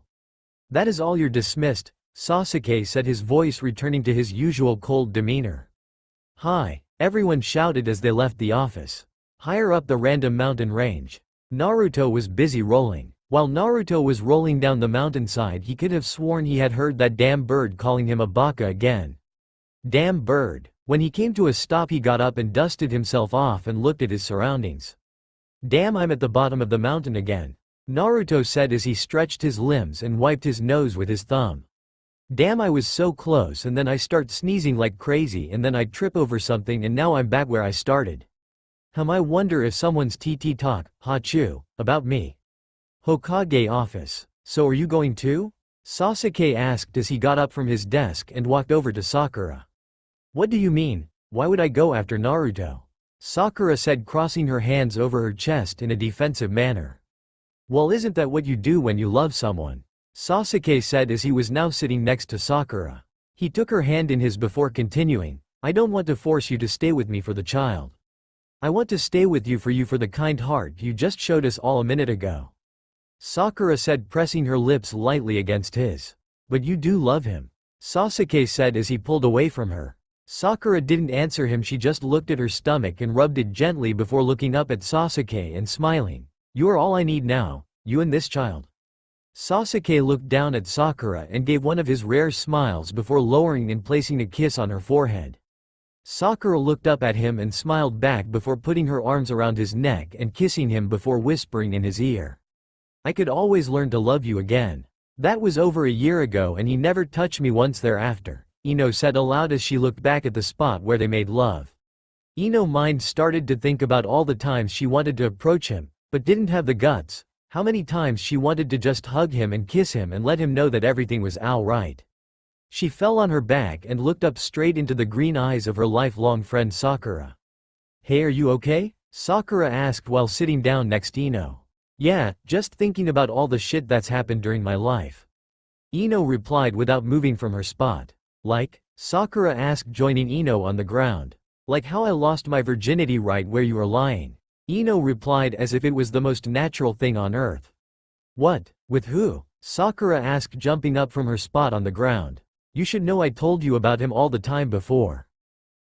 That is all, you're dismissed, Sasuke said, his voice returning to his usual cold demeanor. Hi, everyone shouted as they left the office. Higher up the random mountain range, Naruto was busy rolling. While Naruto was rolling down the mountainside, he could have sworn he had heard that damn bird calling him a baka again. Damn bird. When he came to a stop, he got up and dusted himself off and looked at his surroundings. Damn, I'm at the bottom of the mountain again, Naruto said as he stretched his limbs and wiped his nose with his thumb. Damn, I was so close, and then I start sneezing like crazy, and then I trip over something, and now I'm back where I started. I wonder if someone's TT talk, Hachu, about me. Hokage office. So are you going too? Sasuke asked as he got up from his desk and walked over to Sakura. What do you mean? Why would I go after Naruto? Sakura said, crossing her hands over her chest in a defensive manner. Well, isn't that what you do when you love someone? Sasuke said as he was now sitting next to Sakura. He took her hand in his before continuing, I don't want to force you to stay with me for the child. I want to stay with you for the kind heart you just showed us all a minute ago. Sakura said, pressing her lips lightly against his. But you do love him, Sasuke said as he pulled away from her. Sakura didn't answer him, she just looked at her stomach and rubbed it gently before looking up at Sasuke and smiling. You are all I need now, you and this child. Sasuke looked down at Sakura and gave one of his rare smiles before lowering and placing a kiss on her forehead. Sakura looked up at him and smiled back before putting her arms around his neck and kissing him before whispering in his ear. I could always learn to love you again. That was over a year ago and he never touched me once thereafter, Ino said aloud as she looked back at the spot where they made love. Ino's mind started to think about all the times she wanted to approach him, but didn't have the guts. How many times she wanted to just hug him and kiss him and let him know that everything was all right. She fell on her back and looked up straight into the green eyes of her lifelong friend Sakura. Hey, are you okay? Sakura asked while sitting down next to Ino. Yeah, just thinking about all the shit that's happened during my life, Ino replied without moving from her spot. Like? Sakura asked, joining Ino on the ground. Like how I lost my virginity right where you are lying, Ino replied as if it was the most natural thing on earth. What? With who? Sakura asked, jumping up from her spot on the ground. You should know I told you about him all the time before,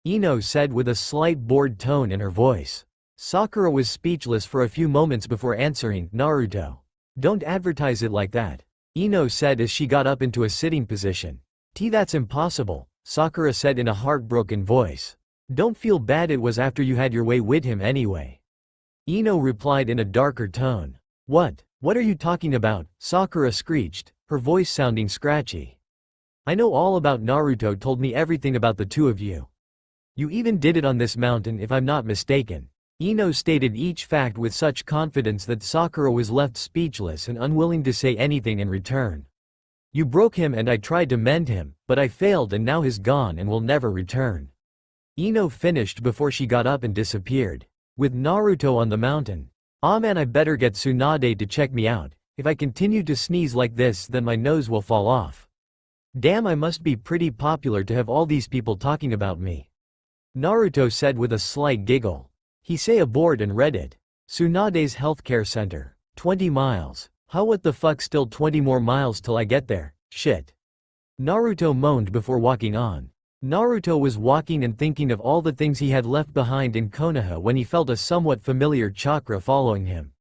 Ino said with a slight bored tone in her voice. Sakura was speechless for a few moments before answering, Naruto. Don't advertise it like that, Ino said as she got up into a sitting position. That's impossible, Sakura said in a heartbroken voice. Don't feel bad, it was after you had your way with him anyway, Ino replied in a darker tone. What are you talking about? Sakura screeched, her voice sounding scratchy. I know all about Naruto, told me everything about the two of you. You even did it on this mountain if I'm not mistaken. Ino stated each fact with such confidence that Sakura was left speechless and unwilling to say anything in return. You broke him and I tried to mend him, but I failed and now he's gone and will never return, Ino finished before she got up and disappeared. With Naruto on the mountain. Aw man, I better get Tsunade to check me out. If I continue to sneeze like this then my nose will fall off. Damn, I must be pretty popular to have all these people talking about me, Naruto said with a slight giggle. He say aboard and read it. Tsunade's healthcare center. 20 miles. How what the fuck, still 20 more miles till I get there, shit. Naruto moaned before walking on. Naruto was walking and thinking of all the things he had left behind in Konoha when he felt a somewhat familiar chakra following him.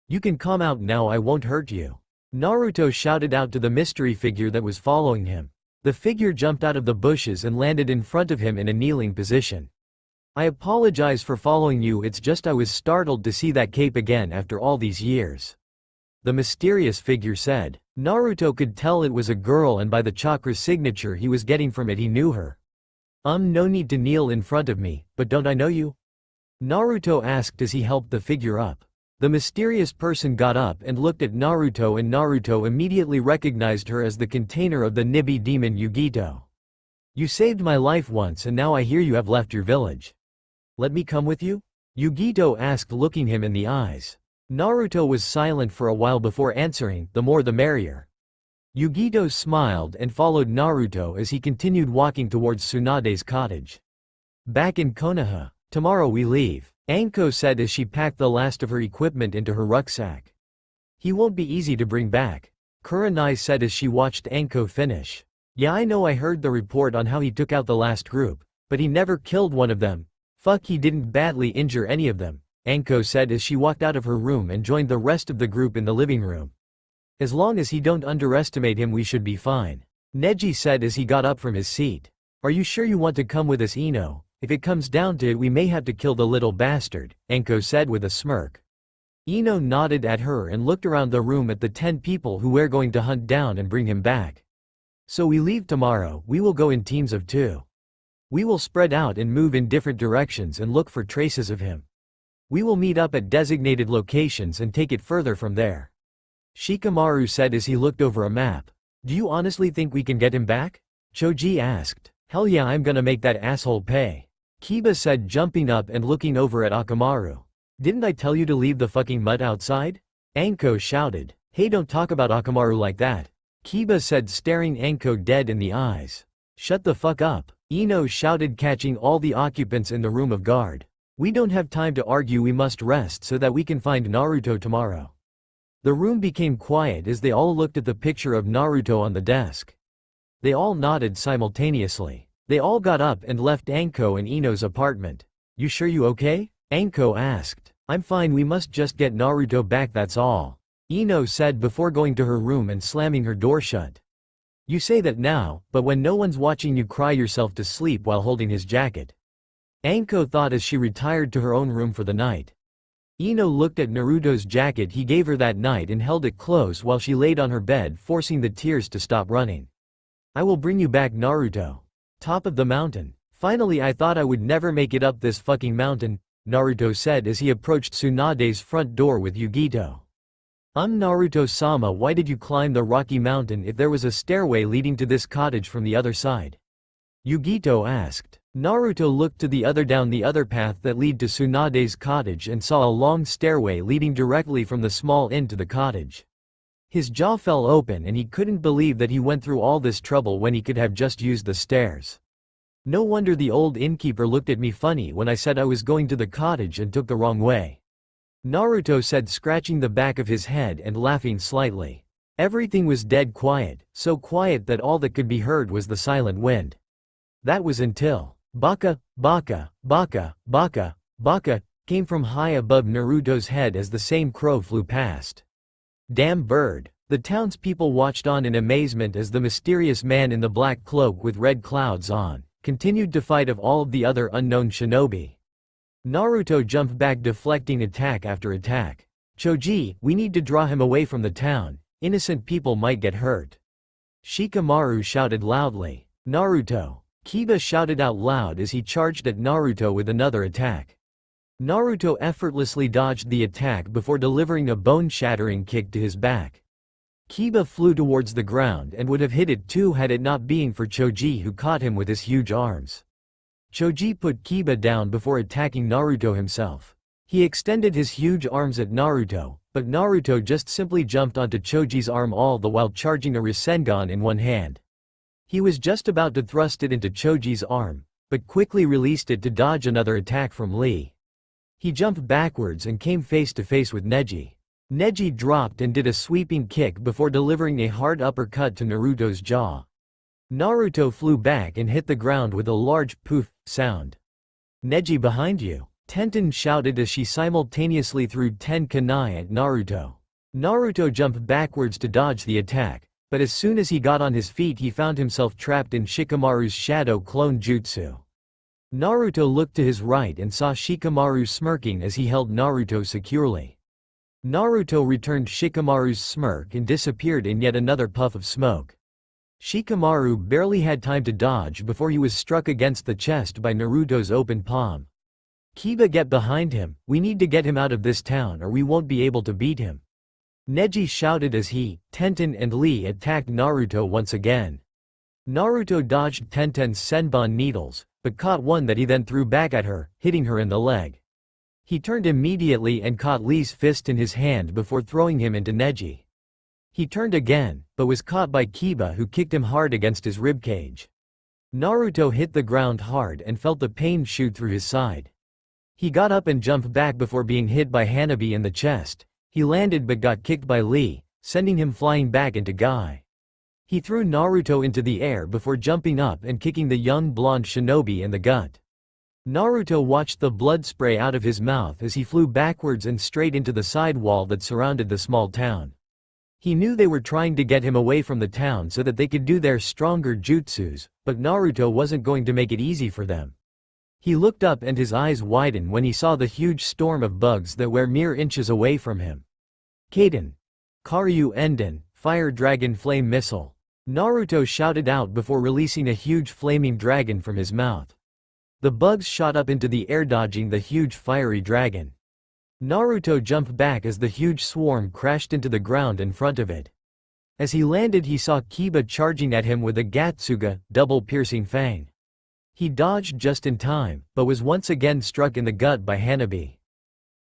You can come out now, I won't hurt you, Naruto shouted out to the mystery figure that was following him. The figure jumped out of the bushes and landed in front of him in a kneeling position. I apologize for following you, it's just I was startled to see that cape again after all these years, the mysterious figure said. Naruto could tell it was a girl, and by the chakra signature he was getting from it he knew her. No need to kneel in front of me, but don't I know you? Naruto asked as he helped the figure up. The mysterious person got up and looked at Naruto, and Naruto immediately recognized her as the container of the Nibi demon Yugito. You saved my life once and now I hear you have left your village. Let me come with you? Yugito asked, looking him in the eyes. Naruto was silent for a while before answering, the more the merrier. Yugito smiled and followed Naruto as he continued walking towards Tsunade's cottage. Back in Konoha. Tomorrow we leave, Anko said as she packed the last of her equipment into her rucksack. He won't be easy to bring back, Kurenai said as she watched Anko finish. Yeah, I know, I heard the report on how he took out the last group, but he never killed one of them. Fuck, he didn't badly injure any of them, Anko said as she walked out of her room and joined the rest of the group in the living room. As long as he don't underestimate him we should be fine. Neji said as he got up from his seat. Are you sure you want to come with us, Ino? If it comes down to it we may have to kill the little bastard, Anko said with a smirk. Ino nodded at her and looked around the room at the 10 people who were going to hunt down and bring him back. So we leave tomorrow, we will go in teams of 2. We will spread out and move in different directions and look for traces of him. We will meet up at designated locations and take it further from there. Shikamaru said as he looked over a map. Do you honestly think we can get him back? Choji asked. Hell yeah, I'm gonna make that asshole pay. Kiba said, jumping up and looking over at Akamaru. Didn't I tell you to leave the fucking mud outside? Anko shouted. Hey, don't talk about Akamaru like that. Kiba said, staring Anko dead in the eyes. Shut the fuck up. Ino shouted, catching all the occupants in the room of guard. We don't have time to argue, we must rest so that we can find Naruto tomorrow. The room became quiet as they all looked at the picture of Naruto on the desk. They all nodded simultaneously. They all got up and left Anko and Ino's apartment. You sure you okay? Anko asked. I'm fine, we must just get Naruto back, that's all. Ino said before going to her room and slamming her door shut. You say that now, but when no one's watching you cry yourself to sleep while holding his jacket. Anko thought as she retired to her own room for the night. Ino looked at Naruto's jacket he gave her that night and held it close while she laid on her bed, forcing the tears to stop running. I will bring you back, Naruto. Top of the mountain. Finally, I thought I would never make it up this fucking mountain, Naruto said as he approached Tsunade's front door with Yugito. Naruto-sama, why did you climb the rocky mountain if there was a stairway leading to this cottage from the other side? Yugito asked. Naruto looked to the other down the other path that led to Tsunade's cottage and saw a long stairway leading directly from the small inn to the cottage. His jaw fell open and he couldn't believe that he went through all this trouble when he could have just used the stairs. No wonder the old innkeeper looked at me funny when I said I was going to the cottage and took the wrong way. Naruto said, scratching the back of his head and laughing slightly. Everything was dead quiet, so quiet that all that could be heard was the silent wind. That was until baka, baka, baka, baka, baka came from high above Naruto's head as the same crow flew past. Damn bird. The townspeople watched on in amazement as the mysterious man in the black cloak with red clouds on continued to fight of all of the other unknown shinobi. Naruto jumped back, deflecting attack after attack. Choji, we need to draw him away from the town. Innocent people might get hurt. Shikamaru shouted loudly. Naruto. Kiba shouted out loud as he charged at Naruto with another attack. Naruto effortlessly dodged the attack before delivering a bone-shattering kick to his back. Kiba flew towards the ground and would have hit it too had it not been for Choji, who caught him with his huge arms. Choji put Kiba down before attacking Naruto himself. He extended his huge arms at Naruto, but Naruto just simply jumped onto Choji's arm, all the while charging a Rasengan in one hand. He was just about to thrust it into Choji's arm, but quickly released it to dodge another attack from Lee. He jumped backwards and came face to face with Neji. Neji dropped and did a sweeping kick before delivering a hard uppercut to Naruto's jaw. Naruto flew back and hit the ground with a large poof sound. Neji, behind you, Tenten shouted as she simultaneously threw 10 kunai at Naruto. Naruto jumped backwards to dodge the attack, but as soon as he got on his feet he found himself trapped in Shikamaru's shadow clone jutsu. Naruto looked to his right and saw Shikamaru smirking as he held Naruto securely. Naruto returned Shikamaru's smirk and disappeared in yet another puff of smoke. Shikamaru barely had time to dodge before he was struck against the chest by Naruto's open palm. Kiba, get behind him, we need to get him out of this town or we won't be able to beat him. Neji shouted as he, Tenten and Lee attacked Naruto once again. Naruto dodged Tenten's senbon needles, but caught one that he then threw back at her, hitting her in the leg. He turned immediately and caught Lee's fist in his hand before throwing him into Neji. He turned again, but was caught by Kiba, who kicked him hard against his ribcage. Naruto hit the ground hard and felt the pain shoot through his side. He got up and jumped back before being hit by Hanabi in the chest. He landed but got kicked by Lee, sending him flying back into Guy. He threw Naruto into the air before jumping up and kicking the young blonde shinobi in the gut. Naruto watched the blood spray out of his mouth as he flew backwards and straight into the side wall that surrounded the small town. He knew they were trying to get him away from the town so that they could do their stronger jutsus, but Naruto wasn't going to make it easy for them. He looked up and his eyes widened when he saw the huge storm of bugs that were mere inches away from him. Kaden. Karyu Enden, Fire Dragon Flame Missile. Naruto shouted out before releasing a huge flaming dragon from his mouth. The bugs shot up into the air dodging the huge fiery dragon. Naruto jumped back as the huge swarm crashed into the ground in front of it. As he landed he saw Kiba charging at him with a Gatsuga, double piercing fang. He dodged just in time, but was once again struck in the gut by Hanabi.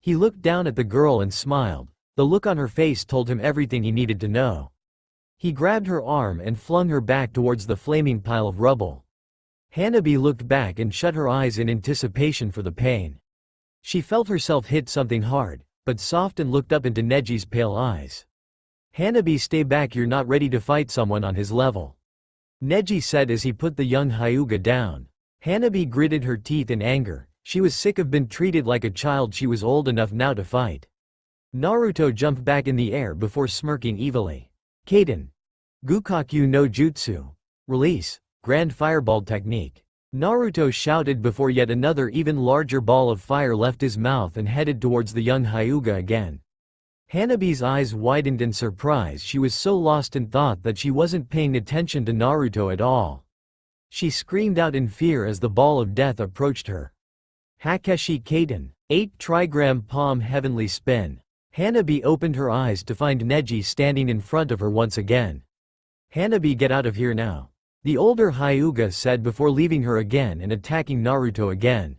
He looked down at the girl and smiled. The look on her face told him everything he needed to know. He grabbed her arm and flung her back towards the flaming pile of rubble. Hanabi looked back and shut her eyes in anticipation for the pain. She felt herself hit something hard, but soft, and looked up into Neji's pale eyes. Hanabi, stay back, you're not ready to fight someone on his level, Neji said as he put the young Hyuga down. Hanabi gritted her teeth in anger. She was sick of being treated like a child. She was old enough now to fight. Naruto jumped back in the air before smirking evilly. Kaden. Gukakyu no Jutsu. Release. Grand Fireball Technique. Naruto shouted before yet another even larger ball of fire left his mouth and headed towards the young Hyuga again. Hanabi's eyes widened in surprise. She was so lost in thought that she wasn't paying attention to Naruto at all. She screamed out in fear as the ball of death approached her. Hakeshi Kaden. 8 trigram palm heavenly spin. Hanabi opened her eyes to find Neji standing in front of her once again. Hanabi, get out of here now, the older Hyuga said before leaving her again and attacking Naruto again.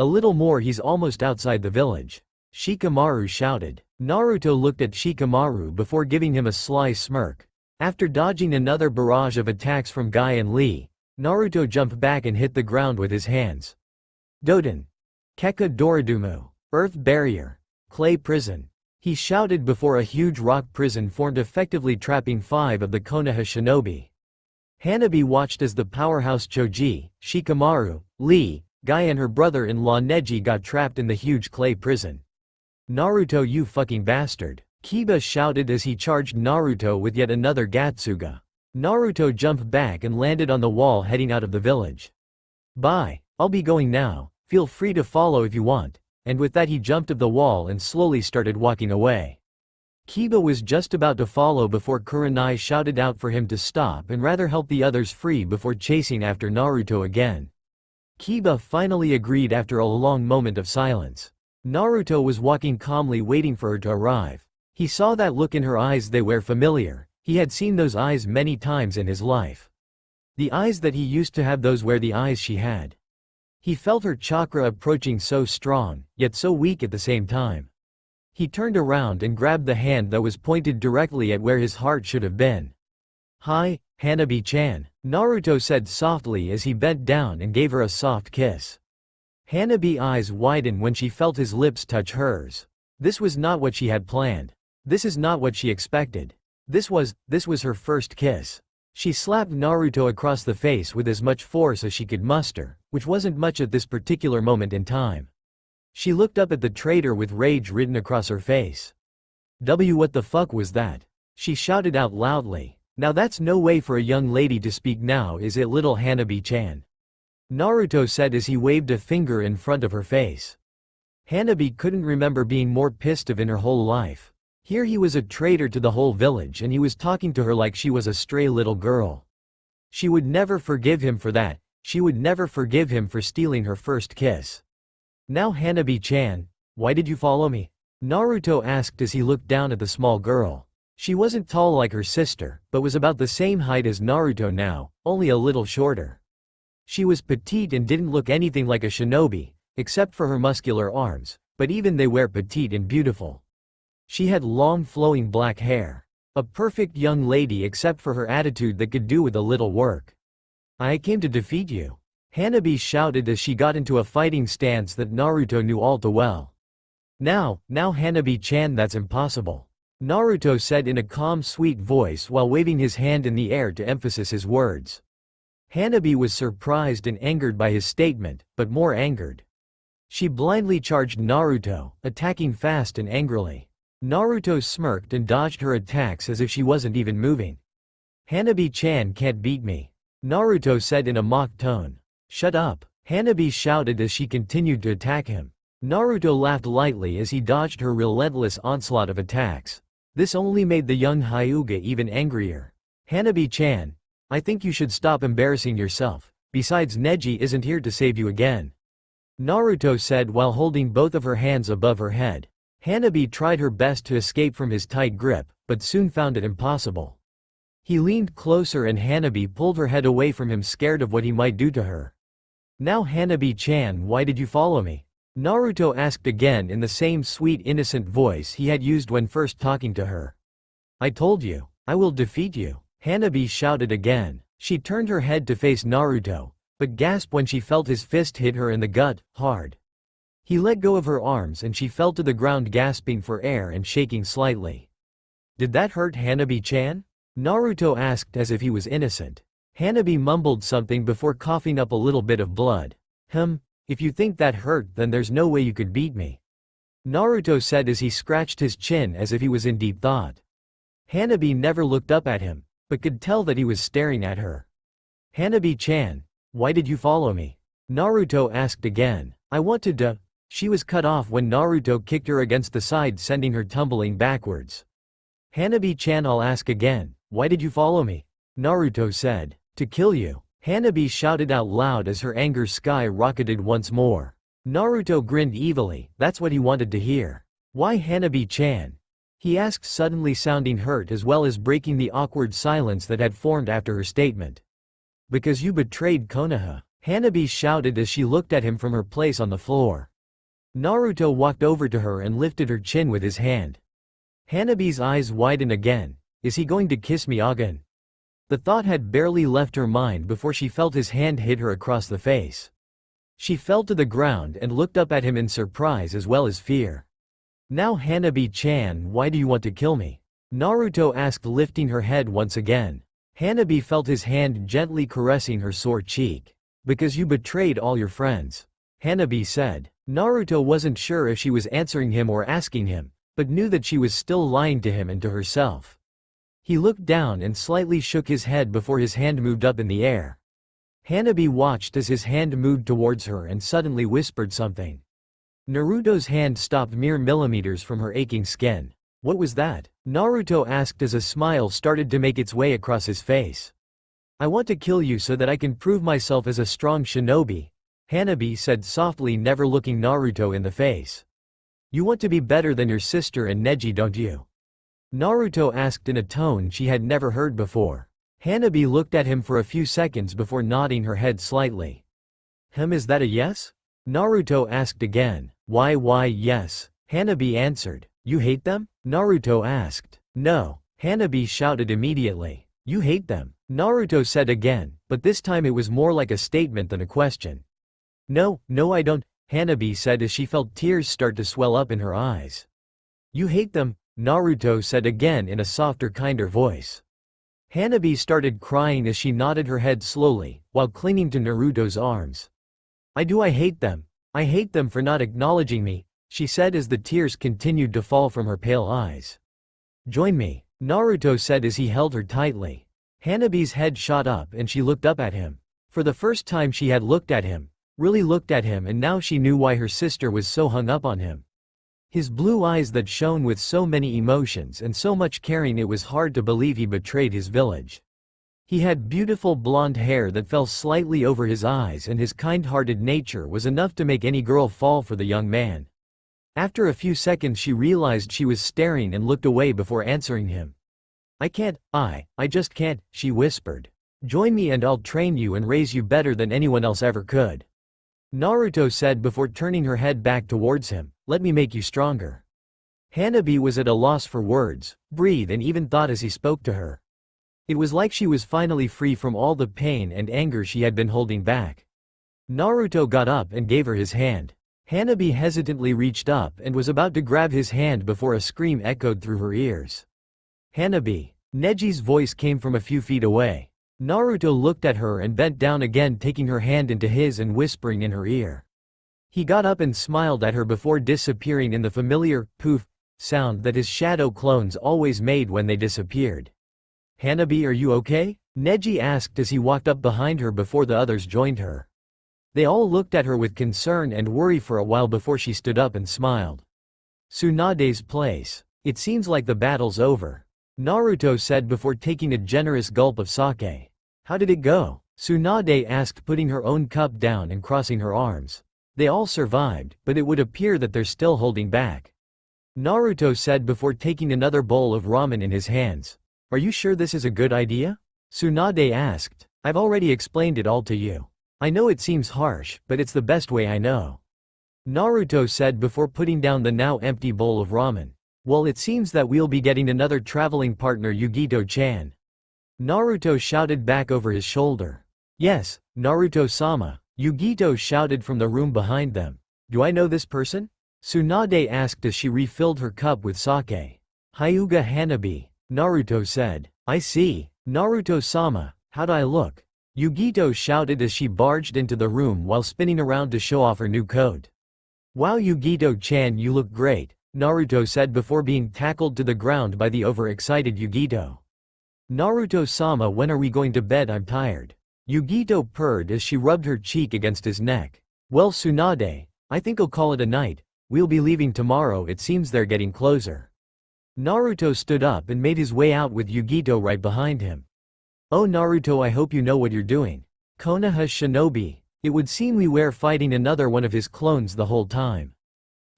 A little more, he's almost outside the village, Shikamaru shouted. Naruto looked at Shikamaru before giving him a sly smirk. After dodging another barrage of attacks from Guy and Lee, Naruto jumped back and hit the ground with his hands. Doden. Keka Doridumu. Earth Barrier. Clay Prison. He shouted before a huge rock prison formed, effectively trapping 5 of the Konoha shinobi. Hanabi watched as the powerhouse Choji, Shikamaru, Lee, Guy and her brother-in-law Neji got trapped in the huge clay prison. Naruto, you fucking bastard, Kiba shouted as he charged Naruto with yet another Gatsuga. Naruto jumped back and landed on the wall heading out of the village. Bye, I'll be going now, feel free to follow if you want, and with that he jumped off the wall and slowly started walking away. Kiba was just about to follow before Kurenai shouted out for him to stop and rather help the others free before chasing after Naruto again. Kiba finally agreed after a long moment of silence. Naruto was walking calmly waiting for her to arrive. He saw that look in her eyes, they were familiar. He had seen those eyes many times in his life. The eyes that he used to have, those were the eyes she had. He felt her chakra approaching, so strong, yet so weak at the same time. He turned around and grabbed the hand that was pointed directly at where his heart should have been. Hi, Hanabi-chan, Naruto said softly as he bent down and gave her a soft kiss. Hanabi's eyes widened when she felt his lips touch hers. This was not what she had planned. This is not what she expected. This was her first kiss. She slapped Naruto across the face with as much force as she could muster, which wasn't much at this particular moment in time. She looked up at the traitor with rage written across her face. What the fuck was that? She shouted out loudly. Now that's no way for a young lady to speak now, is it, little Hanabi-chan? Naruto said as he waved a finger in front of her face. Hanabi couldn't remember being more pissed off in her whole life. Here he was a traitor to the whole village and he was talking to her like she was a stray little girl. She would never forgive him for that. She would never forgive him for stealing her first kiss. Now Hanabi-chan, why did you follow me? Naruto asked as he looked down at the small girl. She wasn't tall like her sister, but was about the same height as Naruto now, only a little shorter. She was petite and didn't look anything like a shinobi, except for her muscular arms, but even they were petite and beautiful. She had long flowing black hair. A perfect young lady except for her attitude that could do with a little work. I came to defeat you, Hanabi shouted as she got into a fighting stance that Naruto knew all too well. Now Hanabi-chan, that's impossible, Naruto said in a calm, sweet voice while waving his hand in the air to emphasize his words. Hanabi was surprised and angered by his statement, but more angered. She blindly charged Naruto, attacking fast and angrily. Naruto smirked and dodged her attacks as if she wasn't even moving. "Hanabi-chan can't beat me," Naruto said in a mock tone. "Shut up," Hanabi shouted as she continued to attack him. Naruto laughed lightly as he dodged her relentless onslaught of attacks. This only made the young Hyuga even angrier. "Hanabi-chan, I think you should stop embarrassing yourself. Besides, Neji isn't here to save you again," Naruto said while holding both of her hands above her head. Hanabi tried her best to escape from his tight grip, but soon found it impossible. He leaned closer and Hanabi pulled her head away from him, scared of what he might do to her. "Now Hanabi-chan, why did you follow me?" Naruto asked again in the same sweet innocent voice he had used when first talking to her. "I told you, I will defeat you," Hanabi shouted again. She turned her head to face Naruto, but gasped when she felt his fist hit her in the gut, hard. He let go of her arms and she fell to the ground, gasping for air and shaking slightly. "Did that hurt, Hanabi-chan?" Naruto asked as if he was innocent. Hanabi mumbled something before coughing up a little bit of blood. If you think that hurt, then there's no way you could beat me," Naruto said as he scratched his chin as if he was in deep thought. Hanabi never looked up at him, but could tell that he was staring at her. "Hanabi-chan, why did you follow me?" Naruto asked again. "I wanted to—" She was cut off when Naruto kicked her against the side, sending her tumbling backwards. "Hanabi-chan, I'll ask again, why did you follow me?" Naruto said. "To kill you," Hanabi shouted out loud as her anger skyrocketed once more. Naruto grinned evilly. That's what he wanted to hear. "Why Hanabi-chan?" he asked, suddenly sounding hurt as well as breaking the awkward silence that had formed after her statement. "Because you betrayed Konoha," Hanabi shouted as she looked at him from her place on the floor. Naruto walked over to her and lifted her chin with his hand. Hanabi's eyes widened again. "Is he going to kiss me again?" The thought had barely left her mind before she felt his hand hit her across the face. She fell to the ground and looked up at him in surprise as well as fear. "Now Hanabi-chan, why do you want to kill me?" Naruto asked, lifting her head once again. Hanabi felt his hand gently caressing her sore cheek. "Because you betrayed all your friends," Hanabi said. Naruto wasn't sure if she was answering him or asking him, but knew that she was still lying to him and to herself. He looked down and slightly shook his head before his hand moved up in the air. Hanabi watched as his hand moved towards her and suddenly whispered something. Naruto's hand stopped mere millimeters from her aching skin. "What was that?" Naruto asked as a smile started to make its way across his face. "I want to kill you so that I can prove myself as a strong shinobi," Hanabi said softly, never looking Naruto in the face. "You want to be better than your sister and Neji, don't you?" Naruto asked in a tone she had never heard before. Hanabi looked at him for a few seconds before nodding her head slightly. Is that a yes?" Naruto asked again. Why yes," Hanabi answered. "You hate them?" Naruto asked. "No," Hanabi shouted immediately. "You hate them," Naruto said again, but this time it was more like a statement than a question. No, I don't," Hanabi said as she felt tears start to swell up in her eyes. "You hate them," Naruto said again in a softer, kinder voice. Hanabi started crying as she nodded her head slowly, while clinging to Naruto's arms. I hate them. I hate them for not acknowledging me," she said as the tears continued to fall from her pale eyes. "Join me," Naruto said as he held her tightly. Hanabi's head shot up and she looked up at him. For the first time she had looked at him, really looked at him, and now she knew why her sister was so hung up on him. His blue eyes that shone with so many emotions and so much caring, it was hard to believe he betrayed his village. He had beautiful blonde hair that fell slightly over his eyes, and his kind-hearted nature was enough to make any girl fall for the young man. After a few seconds she realized she was staring and looked away before answering him. "I can't, I just can't," she whispered. "Join me and I'll train you and raise you better than anyone else ever could," Naruto said before turning her head back towards him. "Let me make you stronger." Hanabi was at a loss for words, breathe, and even thought as he spoke to her. It was like she was finally free from all the pain and anger she had been holding back. Naruto got up and gave her his hand. Hanabi hesitantly reached up and was about to grab his hand before a scream echoed through her ears. "Hanabi!" Neji's voice came from a few feet away. Naruto looked at her and bent down again, taking her hand into his and whispering in her ear. He got up and smiled at her before disappearing in the familiar poof sound that his shadow clones always made when they disappeared. "Hanabi, are you okay?" Neji asked as he walked up behind her before the others joined her. They all looked at her with concern and worry for a while before she stood up and smiled. "Tsunade's place. It seems like the battle's over," Naruto said before taking a generous gulp of sake. "How did it go?" Tsunade asked, putting her own cup down and crossing her arms. "They all survived, but it would appear that they're still holding back," Naruto said before taking another bowl of ramen in his hands. "Are you sure this is a good idea?" Tsunade asked. "I've already explained it all to you. I know it seems harsh, but it's the best way I know," Naruto said before putting down the now empty bowl of ramen. "Well, it seems that we'll be getting another traveling partner, Yugito-chan," Naruto shouted back over his shoulder. "Yes, Naruto-sama," Yugito shouted from the room behind them. "Do I know this person?" Tsunade asked as she refilled her cup with sake. "Hyuga Hanabi," Naruto said. "I see. Naruto-sama, how'd I look?" Yugito shouted as she barged into the room while spinning around to show off her new coat. "Wow, Yugito-chan, you look great," Naruto said before being tackled to the ground by the overexcited Yugito. "Naruto-sama, when are we going to bed? I'm tired," Yugito purred as she rubbed her cheek against his neck. "Well, Tsunade, I think I'll call it a night. We'll be leaving tomorrow, it seems they're getting closer." Naruto stood up and made his way out with Yugito right behind him. "Oh Naruto, I hope you know what you're doing. Konoha shinobi, it would seem we were fighting another one of his clones the whole time,"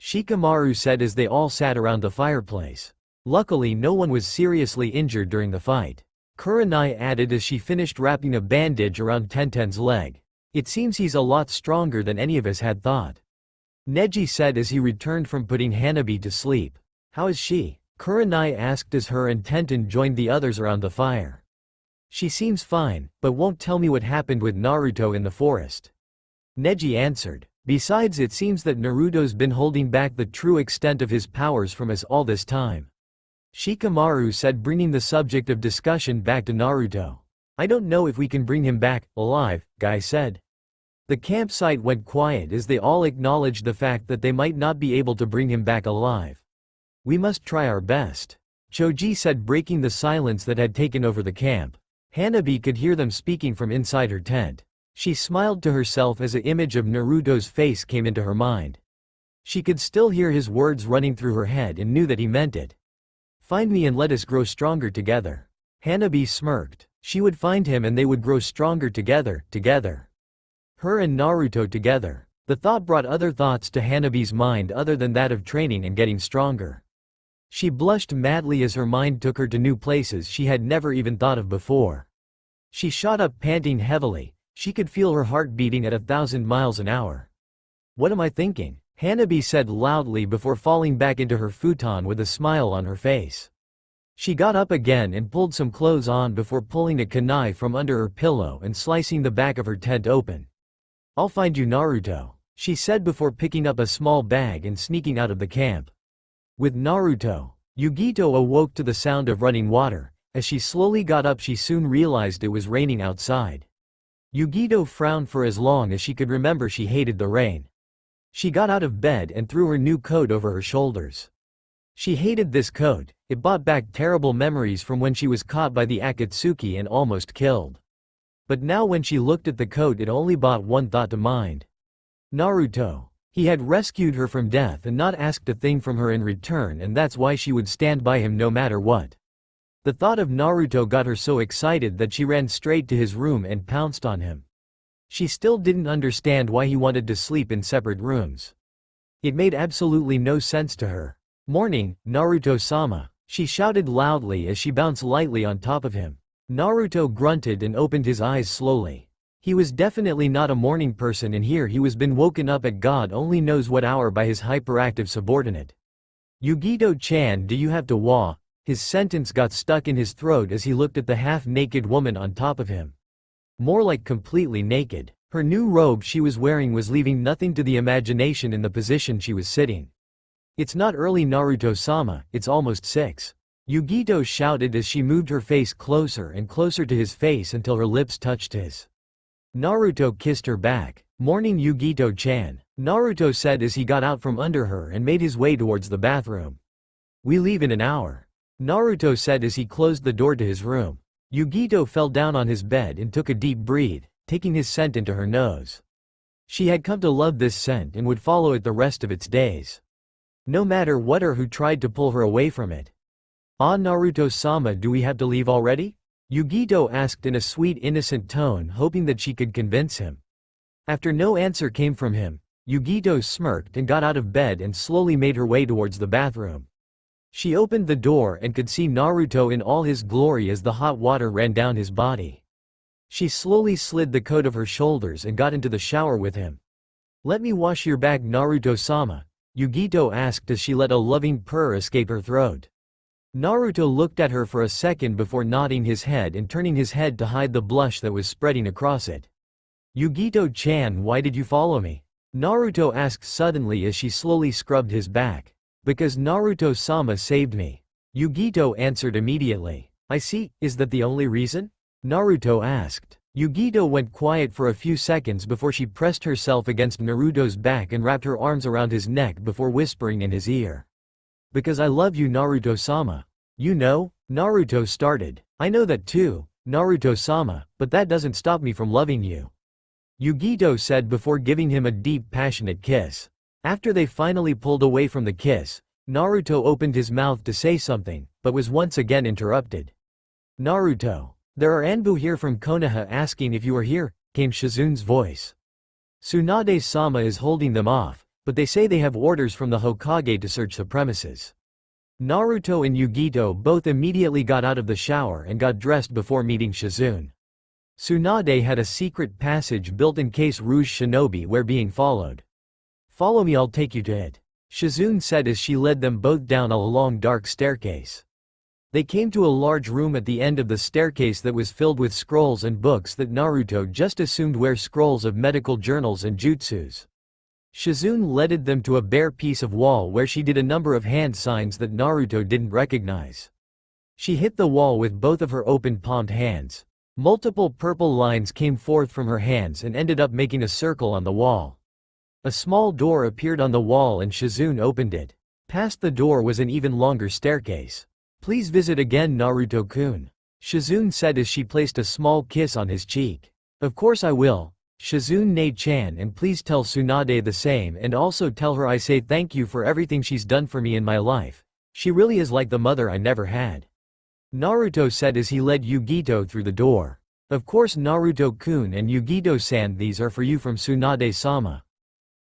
Shikamaru said as they all sat around the fireplace. Luckily no one was seriously injured during the fight, Kurenai added as she finished wrapping a bandage around Tenten's leg. "It seems he's a lot stronger than any of us had thought," Neji said as he returned from putting Hanabi to sleep. "How is she?" Kurenai asked as her and Tenten joined the others around the fire. "She seems fine, but won't tell me what happened with Naruto in the forest," Neji answered. "Besides, it seems that Naruto's been holding back the true extent of his powers from us all this time," Shikamaru said, bringing the subject of discussion back to Naruto. "I don't know if we can bring him back alive," Guy said. The campsite went quiet as they all acknowledged the fact that they might not be able to bring him back alive. "We must try our best," Choji said, breaking the silence that had taken over the camp. Hanabi could hear them speaking from inside her tent. She smiled to herself as an image of Naruto's face came into her mind. She could still hear his words running through her head and knew that he meant it. "Find me and let us grow stronger together." Hanabi smirked. She would find him and they would grow stronger together. Her and Naruto together. The thought brought other thoughts to Hanabi's mind other than that of training and getting stronger. She blushed madly as her mind took her to new places she had never even thought of before. She shot up panting heavily. She could feel her heart beating at 1,000 miles an hour. "What am I thinking?" Hanabi said loudly before falling back into her futon with a smile on her face. She got up again and pulled some clothes on before pulling a kunai from under her pillow and slicing the back of her tent open. "I'll find you Naruto," she said before picking up a small bag and sneaking out of the camp. With Naruto, Yugito awoke to the sound of running water. As she slowly got up she soon realized it was raining outside. Yugito frowned for as long as she could remember. She hated the rain. She got out of bed and threw her new coat over her shoulders. She hated this coat, it brought back terrible memories from when she was caught by the Akatsuki and almost killed. But now when she looked at the coat it only brought one thought to mind. Naruto. He had rescued her from death and not asked a thing from her in return, and that's why she would stand by him no matter what. The thought of Naruto got her so excited that she ran straight to his room and pounced on him. She still didn't understand why he wanted to sleep in separate rooms. It made absolutely no sense to her. "Morning, Naruto-sama," she shouted loudly as she bounced lightly on top of him. Naruto grunted and opened his eyes slowly. He was definitely not a morning person, and here he was been woken up at God only knows what hour by his hyperactive subordinate. "Yugito-chan, do you have to wa?" His sentence got stuck in his throat as he looked at the half-naked woman on top of him. More like completely naked. Her new robe she was wearing was leaving nothing to the imagination in the position she was sitting. "It's not early Naruto-sama, it's almost 6. Yugito shouted as she moved her face closer and closer to his face until her lips touched his. Naruto kissed her back. "Morning, Yugito-chan," Naruto said as he got out from under her and made his way towards the bathroom. "We leave in an hour," Naruto said as he closed the door to his room. Yugito fell down on his bed and took a deep breath, taking his scent into her nose. She had come to love this scent and would follow it the rest of its days. No matter what or who tried to pull her away from it. "Ah, Naruto-sama, do we have to leave already?" Yugito asked in a sweet innocent tone, hoping that she could convince him. After no answer came from him, Yugito smirked and got out of bed and slowly made her way towards the bathroom. She opened the door and could see Naruto in all his glory as the hot water ran down his body. She slowly slid the coat of her shoulders and got into the shower with him. "Let me wash your back, Naruto-sama," Yugito asked as she let a loving purr escape her throat. Naruto looked at her for a second before nodding his head and turning his head to hide the blush that was spreading across it. "Yugito-chan, why did you follow me?" Naruto asked suddenly as she slowly scrubbed his back. "Because Naruto-sama saved me," Yugito answered immediately. "I see, is that the only reason?" Naruto asked. Yugito went quiet for a few seconds before she pressed herself against Naruto's back and wrapped her arms around his neck before whispering in his ear. "Because I love you, Naruto-sama." "You know?" Naruto started. "I know that too, Naruto-sama, but that doesn't stop me from loving you," Yugito said before giving him a deep passionate kiss. After they finally pulled away from the kiss, Naruto opened his mouth to say something, but was once again interrupted. "Naruto, there are Anbu here from Konoha asking if you are here," came Shizun's voice. "Tsunade-sama is holding them off, but they say they have orders from the Hokage to search the premises." Naruto and Yugito both immediately got out of the shower and got dressed before meeting Shizune. Tsunade had a secret passage built in case Rouge Shinobi were being followed. "Follow me, I'll take you to it," Shizune said as she led them both down a long dark staircase. They came to a large room at the end of the staircase that was filled with scrolls and books that Naruto just assumed were scrolls of medical journals and jutsus. Shizune led them to a bare piece of wall where she did a number of hand signs that Naruto didn't recognize. She hit the wall with both of her open palmed hands. Multiple purple lines came forth from her hands and ended up making a circle on the wall. A small door appeared on the wall and Shizune opened it. Past the door was an even longer staircase. "Please visit again, Naruto-kun," Shizune said as she placed a small kiss on his cheek. "Of course I will, Shizune-chan, and please tell Tsunade the same and also tell her I say thank you for everything she's done for me in my life. She really is like the mother I never had," Naruto said as he led Yugito through the door. "Of course, Naruto-kun and Yugito-san, these are for you from Tsunade-sama,"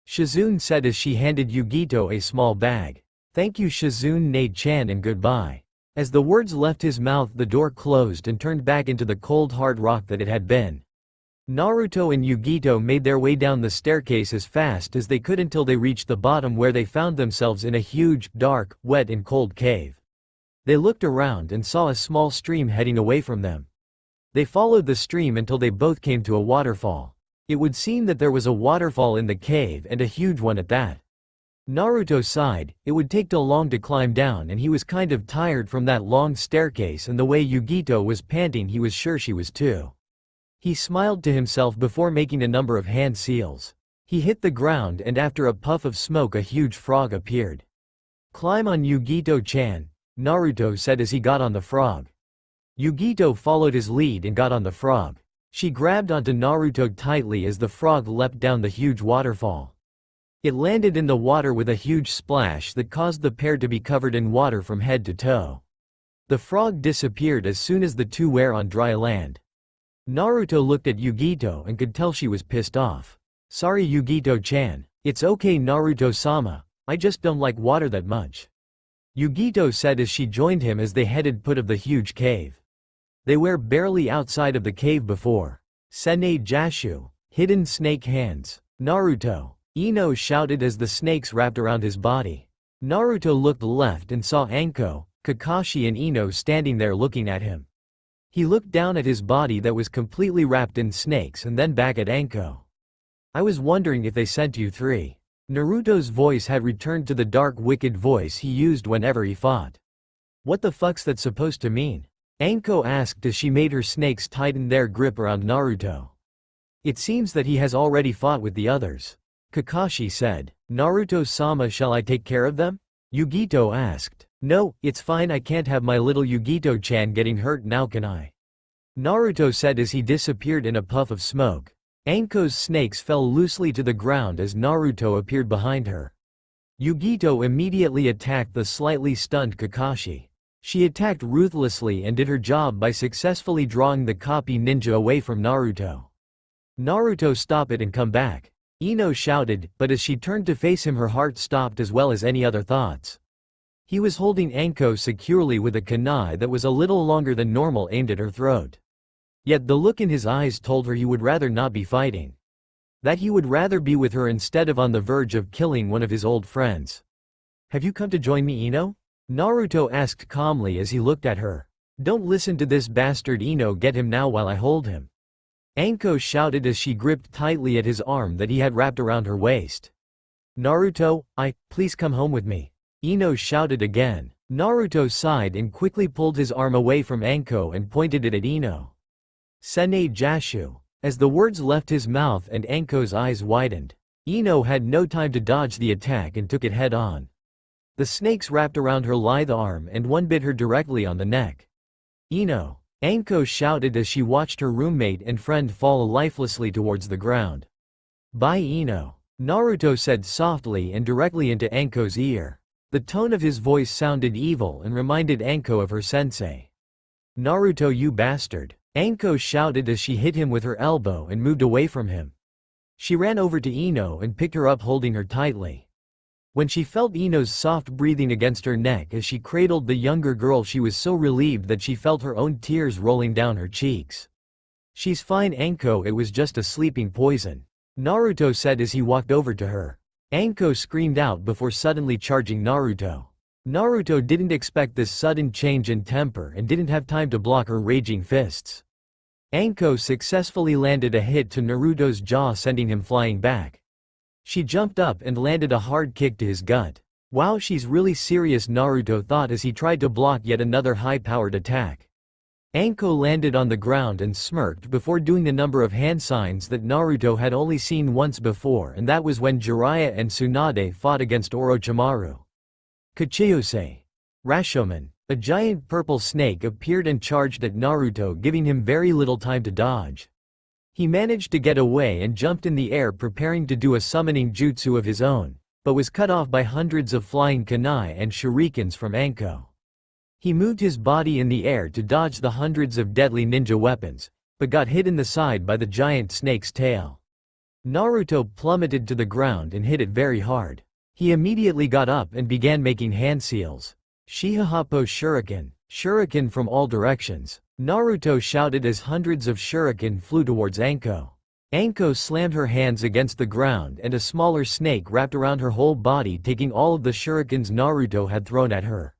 Shizune said as she handed Yugito a small bag. "Thank you, Shizune-chan, and goodbye." As the words left his mouth, the door closed and turned back into the cold hard rock that it had been. Naruto and Yugito made their way down the staircase as fast as they could until they reached the bottom, where they found themselves in a huge, dark, wet and cold cave. They looked around and saw a small stream heading away from them. They followed the stream until they both came to a waterfall. It would seem that there was a waterfall in the cave, and a huge one at that. Naruto sighed. It would take too long to climb down and he was kind of tired from that long staircase, and the way Yugito was panting, he was sure she was too. He smiled to himself before making a number of hand seals. He hit the ground and after a puff of smoke a huge frog appeared. "Climb on, Yugito-chan," Naruto said as he got on the frog. Yugito followed his lead and got on the frog. She grabbed onto Naruto tightly as the frog leapt down the huge waterfall. It landed in the water with a huge splash that caused the pair to be covered in water from head to toe. The frog disappeared as soon as the two were on dry land. Naruto looked at Yugito and could tell she was pissed off. "Sorry, Yugito-chan." "It's okay, Naruto-sama, I just don't like water that much," Yugito said as she joined him as they headed out of the huge cave. They were barely outside of the cave before Senei Jashu, hidden snake hands. "Naruto!" Ino shouted as the snakes wrapped around his body. Naruto looked left and saw Anko, Kakashi and Ino standing there looking at him. He looked down at his body that was completely wrapped in snakes and then back at Anko. "I was wondering if they sent you three." Naruto's voice had returned to the dark wicked voice he used whenever he fought. What the fuck's that supposed to mean? Anko asked as she made her snakes tighten their grip around Naruto. It seems that he has already fought with the others. Kakashi said. Naruto-sama, shall I take care of them? Yugito asked. No, it's fine, I can't have my little Yugito-chan getting hurt now, can I? Naruto said as he disappeared in a puff of smoke. Anko's snakes fell loosely to the ground as Naruto appeared behind her. Yugito immediately attacked the slightly stunned Kakashi. She attacked ruthlessly and did her job by successfully drawing the copy ninja away from Naruto. Naruto, stop it and come back. Ino shouted, but as she turned to face him her heart stopped as well as any other thoughts. He was holding Anko securely with a kunai that was a little longer than normal aimed at her throat. Yet the look in his eyes told her he would rather not be fighting. That he would rather be with her instead of on the verge of killing one of his old friends. Have you come to join me, Ino? Naruto asked calmly as he looked at her. Don't listen to this bastard, Ino, get him now while I hold him. Anko shouted as she gripped tightly at his arm that he had wrapped around her waist. Naruto, please come home with me. Ino shouted again. Naruto sighed and quickly pulled his arm away from Anko and pointed it at Ino. Sene Jashu. As the words left his mouth and Anko's eyes widened, Ino had no time to dodge the attack and took it head on. The snakes wrapped around her lithe arm and one bit her directly on the neck. Ino. Anko shouted as she watched her roommate and friend fall lifelessly towards the ground. Bye, Ino. Naruto said softly and directly into Anko's ear. The tone of his voice sounded evil and reminded Anko of her sensei. Naruto, you bastard. Anko shouted as she hit him with her elbow and moved away from him. She ran over to Ino and picked her up, holding her tightly. When she felt Ino's soft breathing against her neck as she cradled the younger girl, she was so relieved that she felt her own tears rolling down her cheeks. She's fine, Anko, it was just a sleeping poison. Naruto said as he walked over to her. Anko screamed out before suddenly charging Naruto. Naruto didn't expect this sudden change in temper and didn't have time to block her raging fists. Anko successfully landed a hit to Naruto's jaw, sending him flying back. She jumped up and landed a hard kick to his gut. Wow, she's really serious, Naruto thought as he tried to block yet another high-powered attack. Anko landed on the ground and smirked before doing the number of hand signs that Naruto had only seen once before, and that was when Jiraiya and Tsunade fought against Orochimaru. Kachiyose. Rashomon. A giant purple snake appeared and charged at Naruto, giving him very little time to dodge. He managed to get away and jumped in the air, preparing to do a summoning jutsu of his own, but was cut off by hundreds of flying kunai and shurikens from Anko. He moved his body in the air to dodge the hundreds of deadly ninja weapons, but got hit in the side by the giant snake's tail. Naruto plummeted to the ground and hit it very hard. He immediately got up and began making hand seals. Shihahapo shuriken, shuriken from all directions. Naruto shouted as hundreds of shuriken flew towards Anko. Anko slammed her hands against the ground and a smaller snake wrapped around her whole body, taking all of the shurikens Naruto had thrown at her.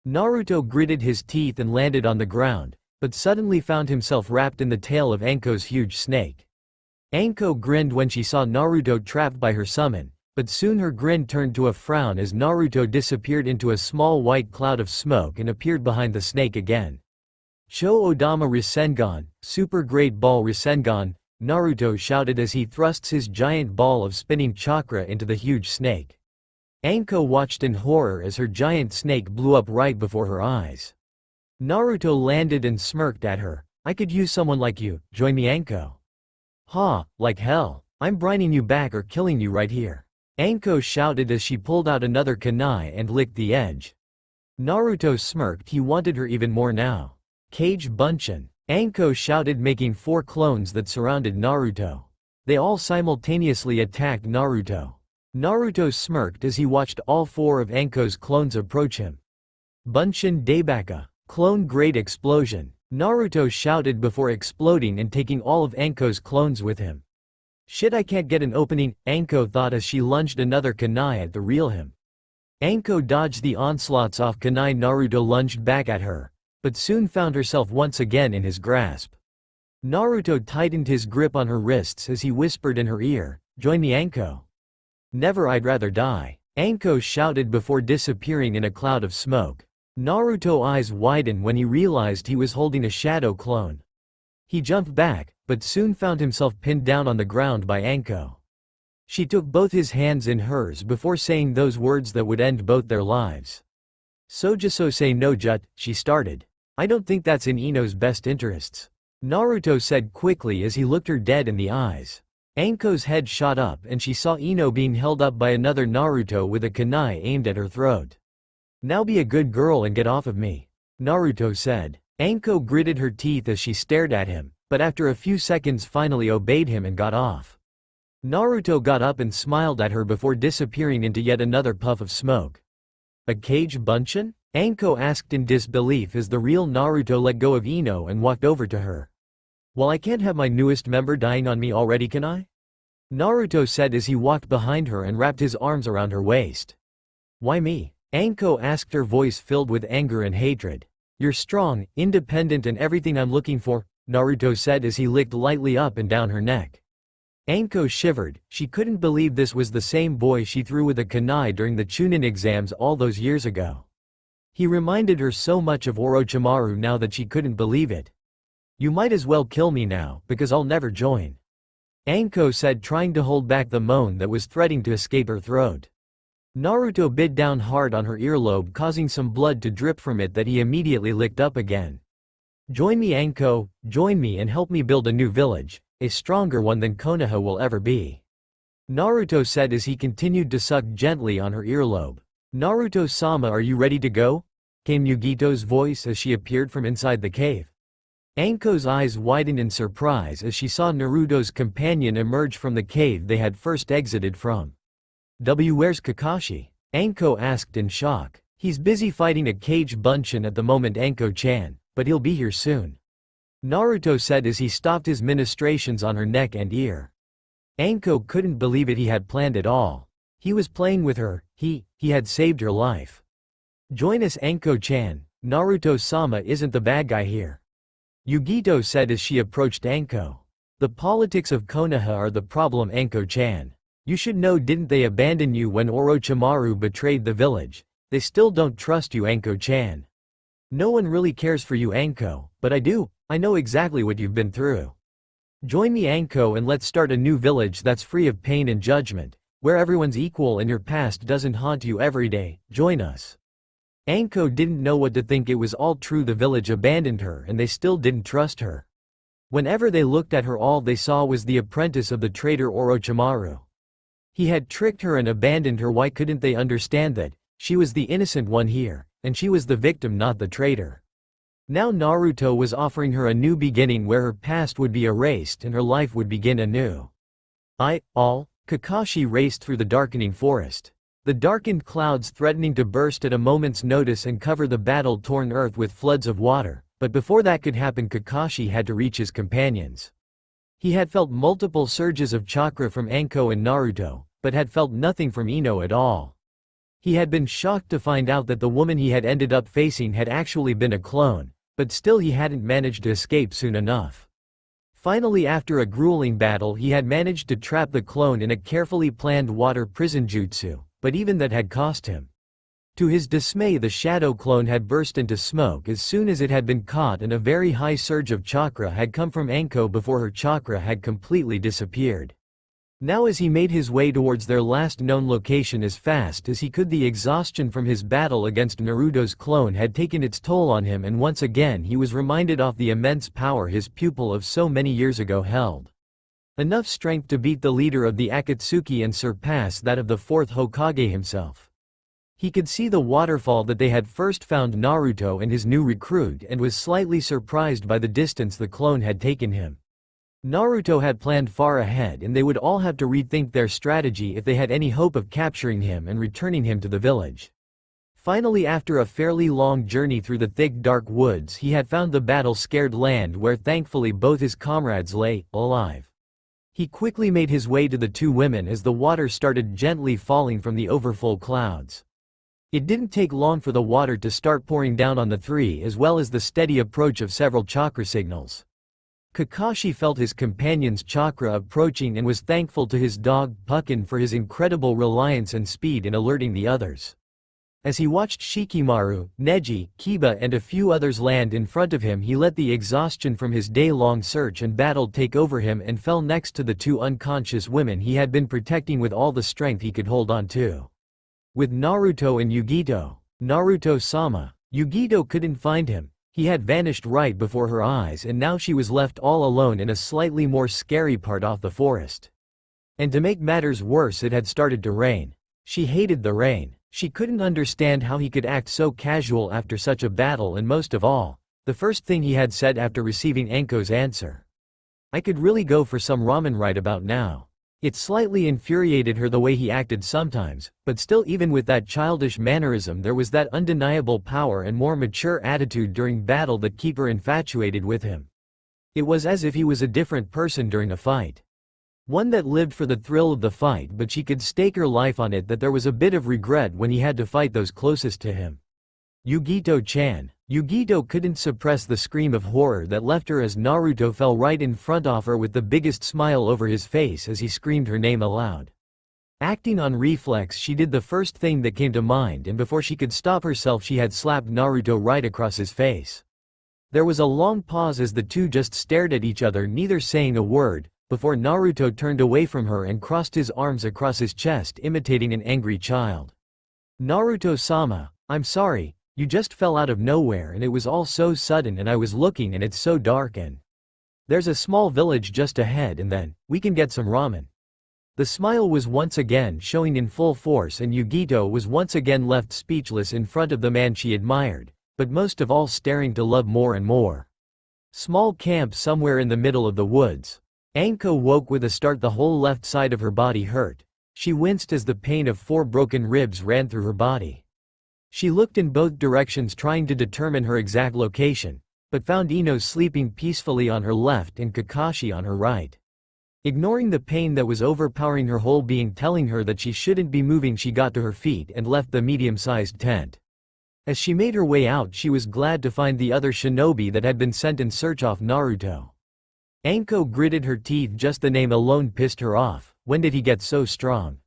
Naruto gritted his teeth and landed on the ground, but suddenly found himself wrapped in the tail of Anko's huge snake. Anko grinned when she saw Naruto trapped by her summon, but soon her grin turned to a frown as Naruto disappeared into a small white cloud of smoke and appeared behind the snake again. Sho Odama Rasengan, Super Great Ball Rasengan, Naruto shouted as he thrusts his giant ball of spinning chakra into the huge snake. Anko watched in horror as her giant snake blew up right before her eyes. Naruto landed and smirked at her. I could use someone like you, join me, Anko. Ha, like hell, I'm brining you back or killing you right here. Anko shouted as she pulled out another kunai and licked the edge. Naruto smirked, he wanted her even more now. Kage Bunshin. Anko shouted, making 4 clones that surrounded Naruto. They all simultaneously attacked Naruto. Naruto smirked as he watched all 4 of Anko's clones approach him. Bunshin Daibaka. Clone Great Explosion. Naruto shouted before exploding and taking all of Anko's clones with him. Shit, I can't get an opening, Anko thought as she lunged another kunai at the real him. Anko dodged the onslaughts off kunai Naruto lunged back at her, but soon found herself once again in his grasp. Naruto tightened his grip on her wrists as he whispered in her ear, join me, Anko. Never, I'd rather die, Anko shouted before disappearing in a cloud of smoke. Naruto's eyes widened when he realized he was holding a shadow clone. He jumped back, but soon found himself pinned down on the ground by Anko. She took both his hands in hers before saying those words that would end both their lives. "Sojiso no jut," she started. "I don't think that's in Ino's best interests," Naruto said quickly as he looked her dead in the eyes. Anko's head shot up and she saw Ino being held up by another Naruto with a kunai aimed at her throat. "Now be a good girl and get off of me," Naruto said. Anko gritted her teeth as she stared at him, but after a few seconds finally obeyed him and got off. Naruto got up and smiled at her before disappearing into yet another puff of smoke. "A cage bunshin?" Anko asked in disbelief as the real Naruto let go of Ino and walked over to her. "Well, I can't have my newest member dying on me already, can I?" Naruto said as he walked behind her and wrapped his arms around her waist. "Why me?" Anko asked, her voice filled with anger and hatred. "You're strong, independent and everything I'm looking for," Naruto said as he licked lightly up and down her neck. Anko shivered. She couldn't believe this was the same boy she threw with a kunai during the Chunin exams all those years ago. He reminded her so much of Orochimaru now that she couldn't believe it. "You might as well kill me now, because I'll never join," Anko said, trying to hold back the moan that was threatening to escape her throat. Naruto bit down hard on her earlobe, causing some blood to drip from it that he immediately licked up again. "Join me, Anko, join me and help me build a new village, a stronger one than Konoha will ever be," Naruto said as he continued to suck gently on her earlobe. "Naruto-sama, are you ready to go?" came Yugito's voice as she appeared from inside the cave. Anko's eyes widened in surprise as she saw Naruto's companion emerge from the cave they had first exited from. "Where's Kakashi?" Anko asked in shock. "He's busy fighting a cage bunshin at the moment, Anko-chan, but he'll be here soon," Naruto said as he stopped his ministrations on her neck and ear. Anko couldn't believe it. He had planned it all. He was playing with her, he had saved her life. "Join us, Anko-chan, Naruto-sama isn't the bad guy here," Yugito said as she approached Anko. "The politics of Konoha are the problem, Anko-chan. You should know, didn't they abandon you when Orochimaru betrayed the village? They still don't trust you, Anko-chan. No one really cares for you, Anko, but I do. I know exactly what you've been through. Join me, Anko, and let's start a new village that's free of pain and judgment, where everyone's equal and your past doesn't haunt you every day. Join us." Anko didn't know what to think. It was all true. The village abandoned her and they still didn't trust her. Whenever they looked at her, all they saw was the apprentice of the traitor Orochimaru. He had tricked her and abandoned her. Why couldn't they understand that she was the innocent one here, and she was the victim, not the traitor? Now Naruto was offering her a new beginning where her past would be erased and her life would begin anew. Kakashi raced through the darkening forest. The darkened clouds threatening to burst at a moment's notice and cover the battle-torn earth with floods of water, but before that could happen, Kakashi had to reach his companions. He had felt multiple surges of chakra from Anko and Naruto, but had felt nothing from Ino at all. He had been shocked to find out that the woman he had ended up facing had actually been a clone, but still he hadn't managed to escape soon enough. Finally, after a grueling battle, he had managed to trap the clone in a carefully planned water prison jutsu, but even that had cost him. To his dismay, the shadow clone had burst into smoke as soon as it had been caught, and a very high surge of chakra had come from Anko before her chakra had completely disappeared. Now as he made his way towards their last known location as fast as he could, the exhaustion from his battle against Naruto's clone had taken its toll on him, and once again he was reminded of the immense power his pupil of so many years ago held. Enough strength to beat the leader of the Akatsuki and surpass that of the fourth Hokage himself. He could see the waterfall that they had first found Naruto and his new recruit, and was slightly surprised by the distance the clone had taken him. Naruto had planned far ahead, and they would all have to rethink their strategy if they had any hope of capturing him and returning him to the village. Finally, after a fairly long journey through the thick dark woods, he had found the battle-scared land where thankfully both his comrades lay, alive. He quickly made his way to the two women as the water started gently falling from the overfull clouds. It didn't take long for the water to start pouring down on the three, as well as the steady approach of several chakra signals. Kakashi felt his companion's chakra approaching and was thankful to his dog Puckin for his incredible reliance and speed in alerting the others. As he watched Shikimaru, Neji, Kiba and a few others land in front of him, he let the exhaustion from his day-long search and battle take over him and fell next to the two unconscious women he had been protecting with all the strength he could hold on to. With Naruto and Yugito. Naruto-sama. Yugito couldn't find him. He had vanished right before her eyes and now she was left all alone in a slightly more scary part of the forest. And to make matters worse, it had started to rain. She hated the rain. She couldn't understand how he could act so casual after such a battle, and most of all, the first thing he had said after receiving Anko's answer. I could really go for some ramen right about now. It slightly infuriated her the way he acted sometimes, but still, even with that childish mannerism, there was that undeniable power and more mature attitude during battle that keep her infatuated with him. It was as if he was a different person during a fight. One that lived for the thrill of the fight, but she could stake her life on it that there was a bit of regret when he had to fight those closest to him. Yugito-chan. Yugito couldn't suppress the scream of horror that left her as Naruto fell right in front of her with the biggest smile over his face as he screamed her name aloud. Acting on reflex, she did the first thing that came to mind, and before she could stop herself she had slapped Naruto right across his face. There was a long pause as the two just stared at each other, neither saying a word, before Naruto turned away from her and crossed his arms across his chest, imitating an angry child. Naruto-sama, I'm sorry, you just fell out of nowhere and it was all so sudden, and I was looking and it's so dark and there's a small village just ahead and then we can get some ramen. The smile was once again showing in full force and Yugito was once again left speechless in front of the man she admired, but most of all staring to love more and more. Small camp somewhere in the middle of the woods. Anko woke with a start. The whole left side of her body hurt. She winced as the pain of 4 broken ribs ran through her body. She looked in both directions trying to determine her exact location, but found Ino sleeping peacefully on her left and Kakashi on her right. Ignoring the pain that was overpowering her whole being, telling her that she shouldn't be moving, she got to her feet and left the medium-sized tent. As she made her way out, she was glad to find the other shinobi that had been sent in search of Naruto. Anko gritted her teeth. Just the name alone pissed her off. When did he get so strong?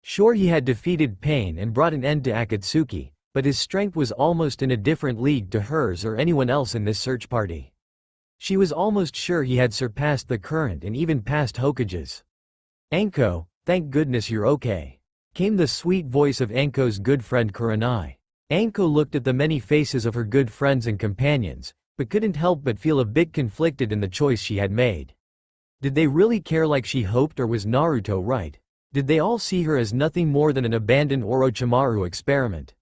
Sure, he had defeated pain and brought an end to Akatsuki, but his strength was almost in a different league to hers or anyone else in this search party. She was almost sure he had surpassed the current and even passed Hokage's. Anko, thank goodness you're okay, came the sweet voice of Anko's good friend Kurenai. Anko looked at the many faces of her good friends and companions, but couldn't help but feel a bit conflicted in the choice she had made. Did they really care like she hoped, or was Naruto right? Did they all see her as nothing more than an abandoned Orochimaru experiment?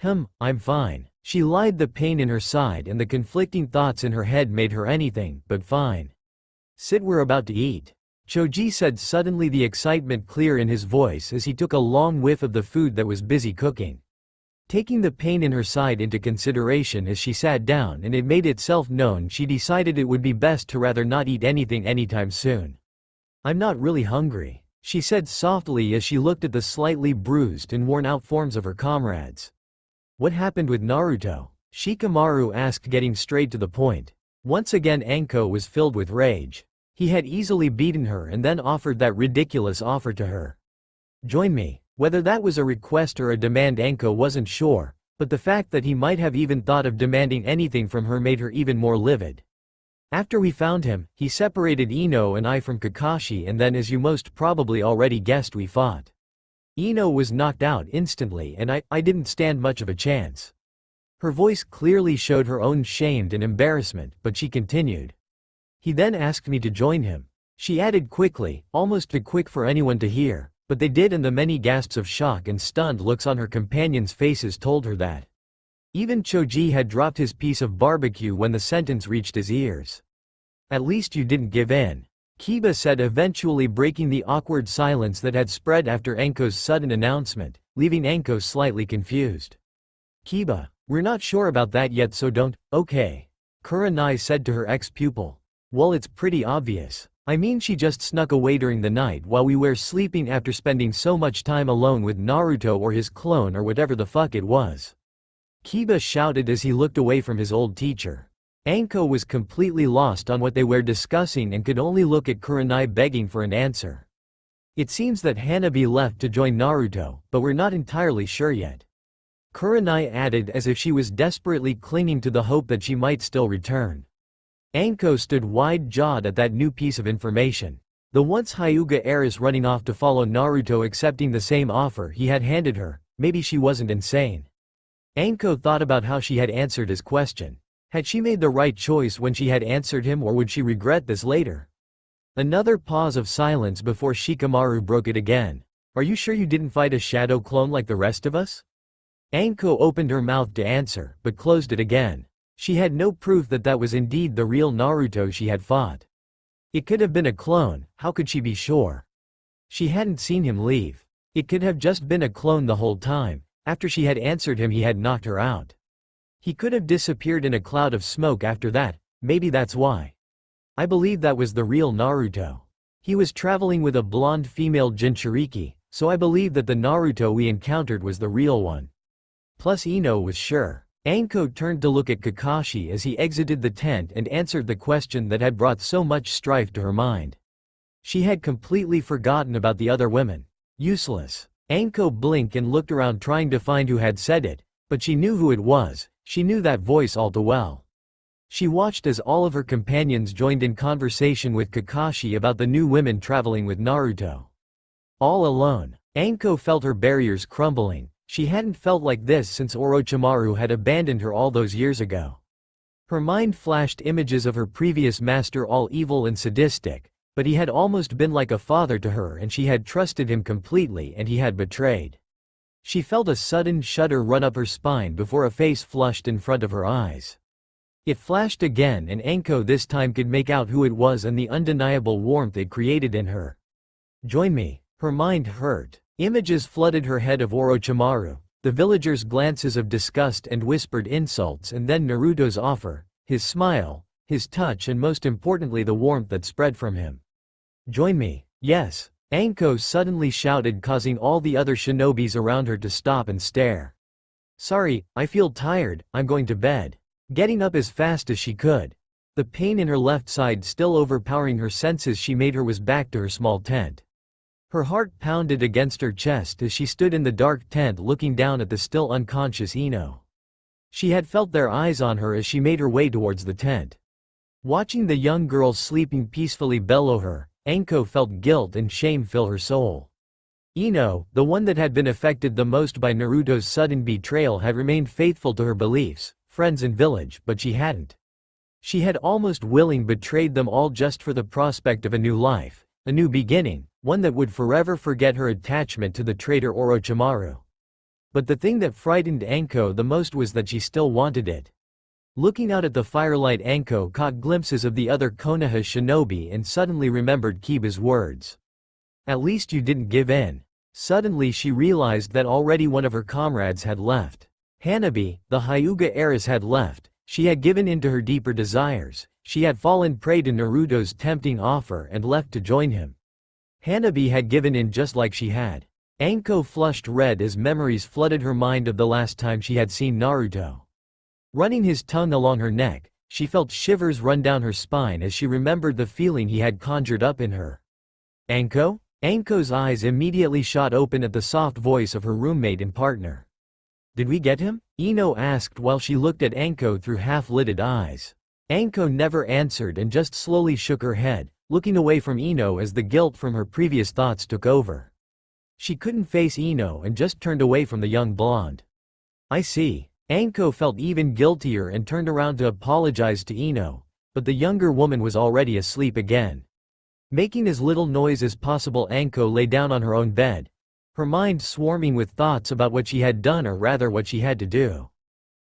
I'm fine. She lied. The pain in her side and the conflicting thoughts in her head made her anything but fine. Sit, we're about to eat, Choji said, suddenly the excitement clear in his voice as he took a long whiff of the food that was busy cooking. Taking the pain in her side into consideration as she sat down and it made itself known, she decided it would be best to rather not eat anything anytime soon. I'm not really hungry, she said softly as she looked at the slightly bruised and worn out forms of her comrades. What happened with Naruto? Shikamaru asked, getting straight to the point. Once again Anko was filled with rage. He had easily beaten her and then offered that ridiculous offer to her. Join me. Whether that was a request or a demand, Anko wasn't sure, but the fact that he might have even thought of demanding anything from her made her even more livid. After we found him, he separated Ino and I from Kakashi, and then, as you most probably already guessed, we fought. Ino was knocked out instantly and I didn't stand much of a chance. Her voice clearly showed her own shame and embarrassment, but she continued. He then asked me to join him. She added quickly, almost too quick for anyone to hear, but they did, and the many gasps of shock and stunned looks on her companions' faces told her that. Even Choji had dropped his piece of barbecue when the sentence reached his ears. At least you didn't give in, Kiba said, eventually breaking the awkward silence that had spread after Anko's sudden announcement, leaving Anko slightly confused. Kiba, we're not sure about that yet, so don't, okay, Kurenai said to her ex-pupil. Well, it's pretty obvious. I mean, she just snuck away during the night while we were sleeping after spending so much time alone with Naruto or his clone or whatever the fuck it was. Kiba shouted as he looked away from his old teacher. Anko was completely lost on what they were discussing and could only look at Kurenai begging for an answer. It seems that Hanabi left to join Naruto, but we're not entirely sure yet. Kurenai added as if she was desperately clinging to the hope that she might still return. Anko stood wide-jawed at that new piece of information. The once Hyuga heiress running off to follow Naruto accepting the same offer he had handed her, maybe she wasn't insane. Anko thought about how she had answered his question. Had she made the right choice when she had answered him, or would she regret this later? Another pause of silence before Shikamaru broke it again. Are you sure you didn't fight a shadow clone like the rest of us? Anko opened her mouth to answer, but closed it again. She had no proof that that was indeed the real Naruto she had fought. It could have been a clone, how could she be sure? She hadn't seen him leave. It could have just been a clone the whole time. After she had answered him, he had knocked her out. He could have disappeared in a cloud of smoke after that, maybe that's why. I believe that was the real Naruto. He was traveling with a blonde female Jinchuriki, so I believe that the Naruto we encountered was the real one. Plus Ino was sure. Anko turned to look at Kakashi as he exited the tent and answered the question that had brought so much strife to her mind. She had completely forgotten about the other women. Useless. Anko blinked and looked around trying to find who had said it, but she knew who it was. She knew that voice all too well. She watched as all of her companions joined in conversation with Kakashi about the new women traveling with Naruto. All alone, Anko felt her barriers crumbling. She hadn't felt like this since Orochimaru had abandoned her all those years ago. Her mind flashed images of her previous master, all evil and sadistic, but he had almost been like a father to her and she had trusted him completely, and he had betrayed. She felt a sudden shudder run up her spine before a face flushed in front of her eyes. It flashed again, and Anko this time could make out who it was and the undeniable warmth it created in her. Join me. Her mind hurt. Images flooded her head of Orochimaru, the villagers' glances of disgust and whispered insults, and then Naruto's offer, his smile, his touch, and most importantly the warmth that spread from him. Join me. Yes. Anko suddenly shouted, causing all the other shinobis around her to stop and stare. Sorry, I feel tired, I'm going to bed. Getting up as fast as she could. The pain in her left side still overpowering her senses, she made her way back to her small tent. Her heart pounded against her chest as she stood in the dark tent looking down at the still unconscious Ino. She had felt their eyes on her as she made her way towards the tent. Watching the young girl sleeping peacefully below her, Anko felt guilt and shame fill her soul. Ino, the one that had been affected the most by Naruto's sudden betrayal, had remained faithful to her beliefs, friends and village, but she hadn't. She had almost willingly betrayed them all just for the prospect of a new life, a new beginning, one that would forever forget her attachment to the traitor Orochimaru. But the thing that frightened Anko the most was that she still wanted it. Looking out at the firelight, Anko caught glimpses of the other Konoha shinobi and suddenly remembered Kiba's words. At least you didn't give in. Suddenly she realized that already one of her comrades had left. Hanabi, the Hyuga heiress, had left. She had given in to her deeper desires. She had fallen prey to Naruto's tempting offer and left to join him. Hanabi had given in just like she had. Anko flushed red as memories flooded her mind of the last time she had seen Naruto. Running his tongue along her neck, she felt shivers run down her spine as she remembered the feeling he had conjured up in her. Anko? Anko's eyes immediately shot open at the soft voice of her roommate and partner. Did we get him? Ino asked while she looked at Anko through half-lidded eyes. Anko never answered and just slowly shook her head, looking away from Ino as the guilt from her previous thoughts took over. She couldn't face Ino and just turned away from the young blonde. I see. Anko felt even guiltier and turned around to apologize to Ino, but the younger woman was already asleep again. Making as little noise as possible, Anko lay down on her own bed, her mind swarming with thoughts about what she had done, or rather what she had to do.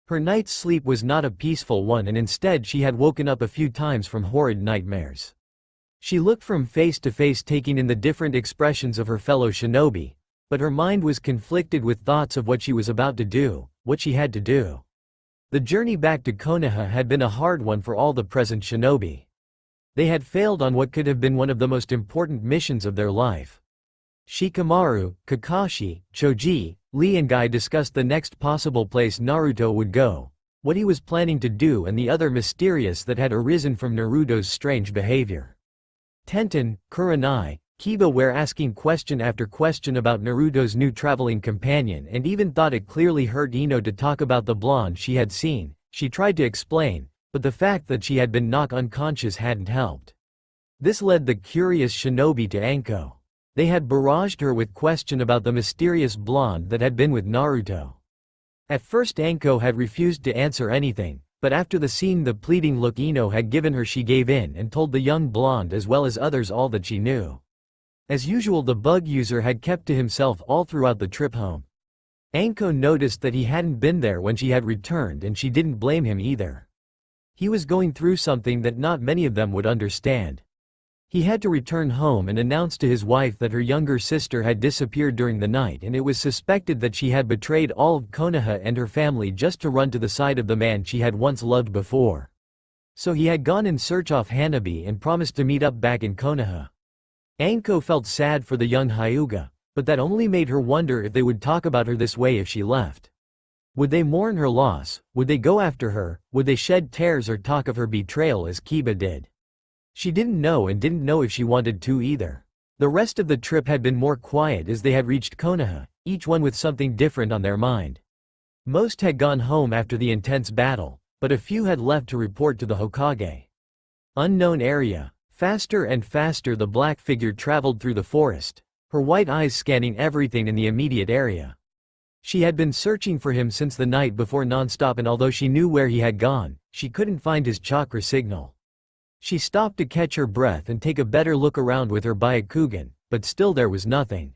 Her night's sleep was not a peaceful one, and instead she had woken up a few times from horrid nightmares. She looked from face to face, taking in the different expressions of her fellow shinobi, but her mind was conflicted with thoughts of what she was about to do, what she had to do. The journey back to Konoha had been a hard one for all the present shinobi. They had failed on what could have been one of the most important missions of their life. Shikamaru, Kakashi, Choji, Lee and Guy discussed the next possible place Naruto would go, what he was planning to do, and the other mysterious that had arisen from Naruto's strange behavior. Tenten, Kurenai, Kiba were asking question after question about Naruto's new traveling companion and even thought it clearly hurt Ino to talk about the blonde she had seen. She tried to explain, but the fact that she had been knocked unconscious hadn't helped. This led the curious shinobi to Anko. They had barraged her with question about the mysterious blonde that had been with Naruto. At first Anko had refused to answer anything, but after seeing the pleading look Ino had given her, she gave in and told the young blonde as well as others all that she knew. As usual, the bug user had kept to himself all throughout the trip home. Anko noticed that he hadn't been there when she had returned, and she didn't blame him either. He was going through something that not many of them would understand. He had to return home and announce to his wife that her younger sister had disappeared during the night, and it was suspected that she had betrayed all of Konoha and her family just to run to the side of the man she had once loved before. So he had gone in search of Hanabi and promised to meet up back in Konoha. Anko felt sad for the young Hyuga, but that only made her wonder if they would talk about her this way if she left. Would they mourn her loss? Would they go after her? Would they shed tears or talk of her betrayal as Kiba did? She didn't know and didn't know if she wanted to either. The rest of the trip had been more quiet as they had reached Konoha, each one with something different on their mind. Most had gone home after the intense battle, but a few had left to report to the Hokage. Unknown area. Faster and faster the black figure traveled through the forest, her white eyes scanning everything in the immediate area. She had been searching for him since the night before non-stop, and although she knew where he had gone, she couldn't find his chakra signal. She stopped to catch her breath and take a better look around with her Byakugan, but still there was nothing.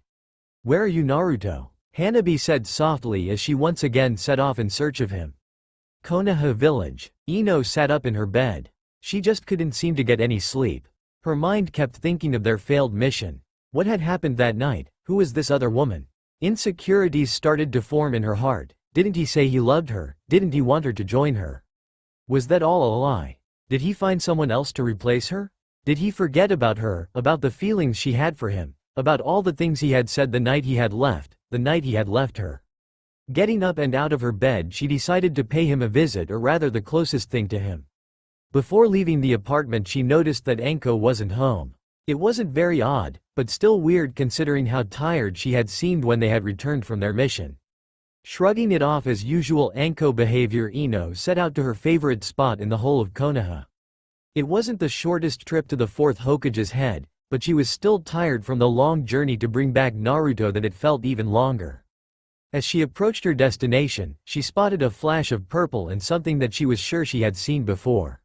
"Where are you, Naruto?" Hanabi said softly as she once again set off in search of him. Konoha village. Ino sat up in her bed. She just couldn't seem to get any sleep. Her mind kept thinking of their failed mission. What had happened that night? Who was this other woman? Insecurities started to form in her heart. Didn't he say he loved her? Didn't he want her to join her? Was that all a lie? Did he find someone else to replace her? Did he forget about her, about the feelings she had for him, about all the things he had said the night he had left her? Getting up and out of her bed, she decided to pay him a visit, or rather the closest thing to him. Before leaving the apartment, she noticed that Anko wasn't home. It wasn't very odd, but still weird considering how tired she had seemed when they had returned from their mission. Shrugging it off as usual Anko behavior, Ino set out to her favorite spot in the whole of Konoha. It wasn't the shortest trip to the fourth Hokage's head, but she was still tired from the long journey to bring back Naruto that it felt even longer. As she approached her destination, she spotted a flash of purple and something that she was sure she had seen before.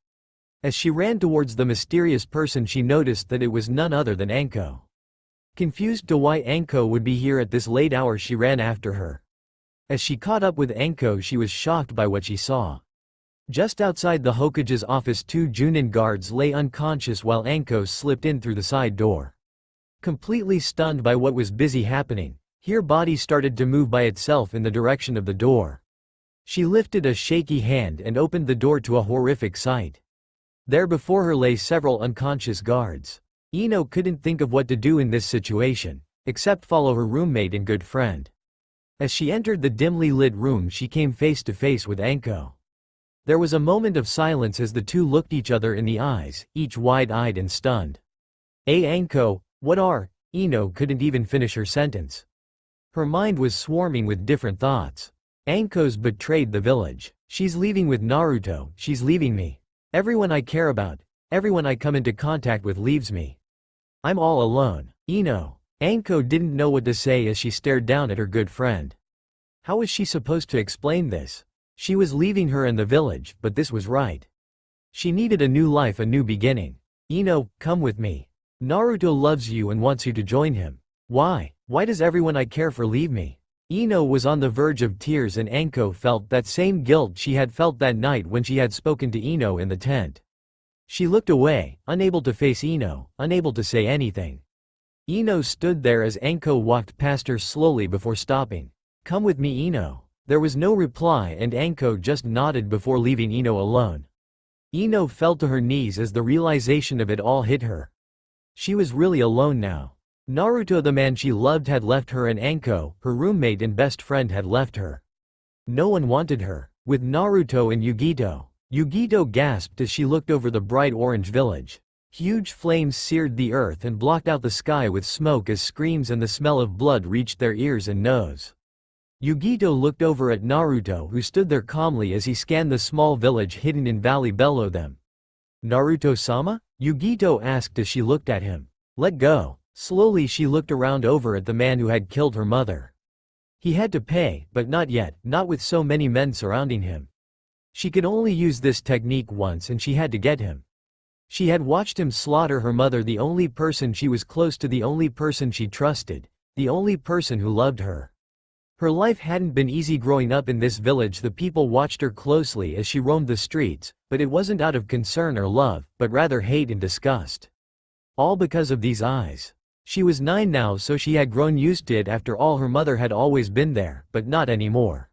As she ran towards the mysterious person, she noticed that it was none other than Anko. Confused to why Anko would be here at this late hour, she ran after her. As she caught up with Anko, she was shocked by what she saw. Just outside the Hokage's office, two Junin guards lay unconscious while Anko slipped in through the side door. Completely stunned by what was busy happening, her body started to move by itself in the direction of the door. She lifted a shaky hand and opened the door to a horrific sight. There before her lay several unconscious guards. Ino couldn't think of what to do in this situation, except follow her roommate and good friend. As she entered the dimly lit room, she came face to face with Anko. There was a moment of silence as the two looked each other in the eyes, each wide-eyed and stunned. Anko, what are? Ino couldn't even finish her sentence. Her mind was swarming with different thoughts. Anko's betrayed the village. She's leaving with Naruto. She's leaving me. Everyone I care about, everyone I come into contact with leaves me. I'm all alone. Ino. Anko didn't know what to say as she stared down at her good friend. How was she supposed to explain this? She was leaving her and the village, but this was right. She needed a new life, a new beginning. Ino, come with me. Naruto loves you and wants you to join him. Why? Why does everyone I care for leave me? Ino was on the verge of tears, and Anko felt that same guilt she had felt that night when she had spoken to Ino in the tent. She looked away, unable to face Ino, unable to say anything. Ino stood there as Anko walked past her slowly before stopping. Come with me, Ino. There was no reply, and Anko just nodded before leaving Ino alone. Ino fell to her knees as the realization of it all hit her. She was really alone now. Naruto, the man she loved, had left her, and Anko, her roommate and best friend, had left her. No one wanted her. With Naruto and Yugito. Yugito gasped as she looked over the bright orange village. Huge flames seared the earth and blocked out the sky with smoke as screams and the smell of blood reached their ears and nose. Yugito looked over at Naruto, who stood there calmly as he scanned the small village hidden in valley below them. "Naruto-sama?" Yugito asked as she looked at him. "Let go." Slowly she looked around over at the man who had killed her mother. He had to pay, but not yet, not with so many men surrounding him. She could only use this technique once and she had to get him. She had watched him slaughter her mother, the only person she was close to, the only person she trusted, the only person who loved her. Her life hadn't been easy growing up in this village. The people watched her closely as she roamed the streets, but it wasn't out of concern or love, but rather hate and disgust. All because of these eyes. She was 9 now, so she had grown used to it. After all, her mother had always been there, but not anymore.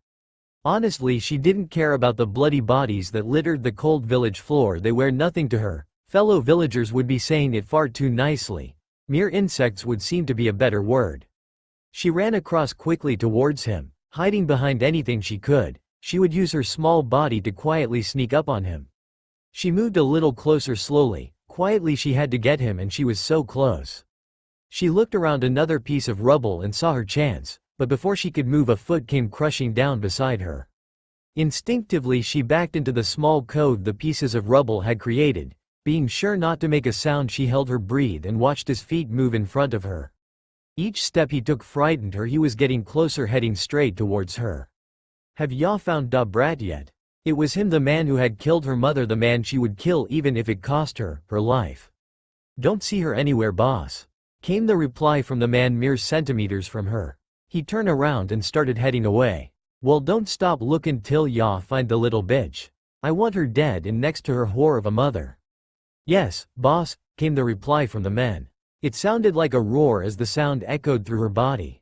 Honestly, she didn't care about the bloody bodies that littered the cold village floor. They were nothing to her. Fellow villagers would be saying it far too nicely. Mere insects would seem to be a better word. She ran across quickly towards him, hiding behind anything she could. She would use her small body to quietly sneak up on him. She moved a little closer slowly. Quietly she had to get him, and she was so close. She looked around another piece of rubble and saw her chance, but before she could move, a foot came crushing down beside her. Instinctively she backed into the small cove the pieces of rubble had created. Being sure not to make a sound, she held her breath and watched his feet move in front of her. Each step he took frightened her. He was getting closer, heading straight towards her. "Have ya found da brat yet?" It was him, the man who had killed her mother, the man she would kill even if it cost her life. "Don't see her anywhere, boss," came the reply from the man mere centimeters from her. He turned around and started heading away. "Well, don't stop looking till ya find the little bitch. I want her dead and next to her whore of a mother." "Yes, boss," came the reply from the men. It sounded like a roar as the sound echoed through her body.